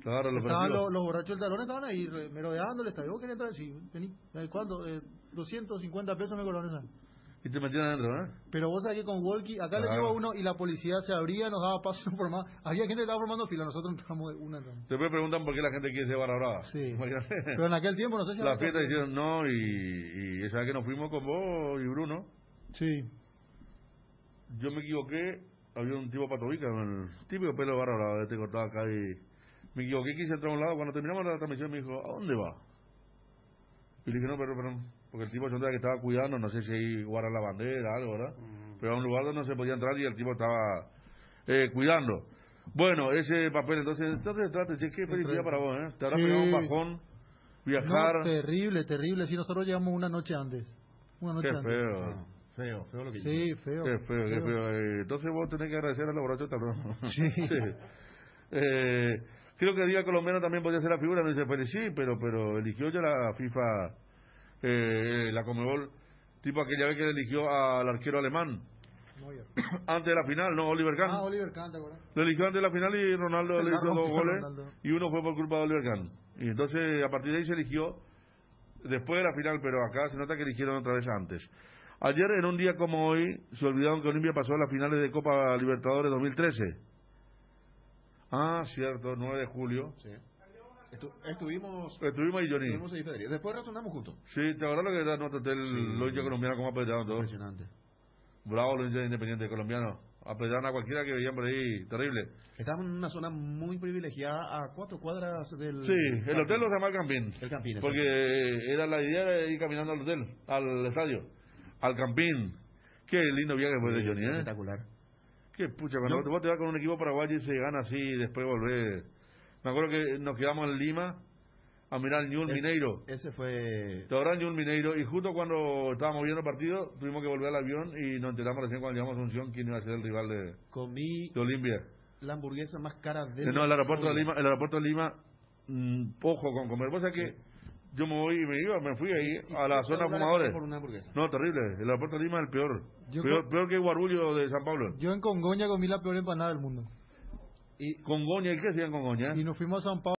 Claro, estaban los borrachos del talón, estaban ahí merodeando el estadio. ¿Vos querés entrar? Sí, vení. ¿Cuánto? 250 pesos me cobraron esa. Y te metían adentro, ¿eh? Pero vos sabés que con Walkie, acá le digo a uno y la policía se abría, nos daba paso por más. Había gente que estaba formando fila, nosotros entramos de una. Después preguntan por qué la gente quiere ser barra brava. Sí. Pero en aquel tiempo, no sé si... La fiesta dijeron no, y esa vez que nos fuimos con vos y Bruno. Sí. Yo me equivoqué, había un tipo patobica con el típico pelo de barra brava, este cortado acá, y me equivoqué, quise entrar a un lado. Cuando terminamos la transmisión me dijo, ¿a dónde va? Y le dije, no, perdón. Porque el tipo que estaba cuidando, no sé si ahí guarda la bandera, algo, ¿verdad? Pero a un lugar donde no se podía entrar y el tipo estaba cuidando. Bueno, ese papel, entonces, trate, qué felicidad para vos, ¿eh? Te habrá pegado un bajón, viajar. No, terrible. Si nosotros llegamos una noche antes. Qué feo. Feo lo que sí, feo. Qué feo. Entonces vos tenés que agradecer a los borrachos también. Sí. Creo que el Día Colombiano también podía ser la figura, me dice Félix, sí, pero eligió ya la FIFA... la Conmebol, tipo aquella vez que eligió al arquero alemán antes de la final, no, Oliver Kahn. Oliver Kahn, ¿te acuerdas? Lo eligió antes de la final y Ronaldo le hizo 2 goles y uno fue por culpa de Oliver Kahn. Y entonces a partir de ahí se eligió después de la final, pero acá se nota que eligieron otra vez antes. Ayer, en un día como hoy, se olvidaron que Olimpia pasó a las finales de Copa Libertadores 2013. Ah, cierto, 9 de julio. Sí. Estuvimos ahí, Johnny. Después retornamos juntos. Sí, te acuerdas lo que era nuestro hotel, los hinchas colombianos, como apretado todo. Impresionante. Bravo, los hinchas independientes colombianos. apedrearon a cualquiera que veían por ahí, terrible. Estaban en una zona muy privilegiada a 4 cuadras del... Sí, el hotel lo se llama el Campín. El Campín, exacto. Porque era la idea de ir caminando al hotel, al estadio, al Campín. Qué lindo viaje fue de Johnny, ¿eh? Espectacular. Qué pucha, cuando vos te vas con un equipo paraguayo y se gana así y después volver. Me acuerdo que nos quedamos en Lima a mirar el Ñul Mineiro. Ese fue... Te habrá Ñul Mineiro, y justo cuando estábamos viendo el partido, tuvimos que volver al avión y nos enteramos recién cuando llegamos a Asunción quién iba a ser el rival de Olimpia. La hamburguesa más cara de... No, el aeropuerto de Lima, ojo con comer. Vos sabés que yo me fui ahí a la zona fumadores. No, terrible. El aeropuerto de Lima es el peor. Peor que Guarulhos de San Pablo. Yo en Congoña comí la peor empanada del mundo. Congoña, ¿y qué hacían en Congoña? Y nos fuimos a San Pablo.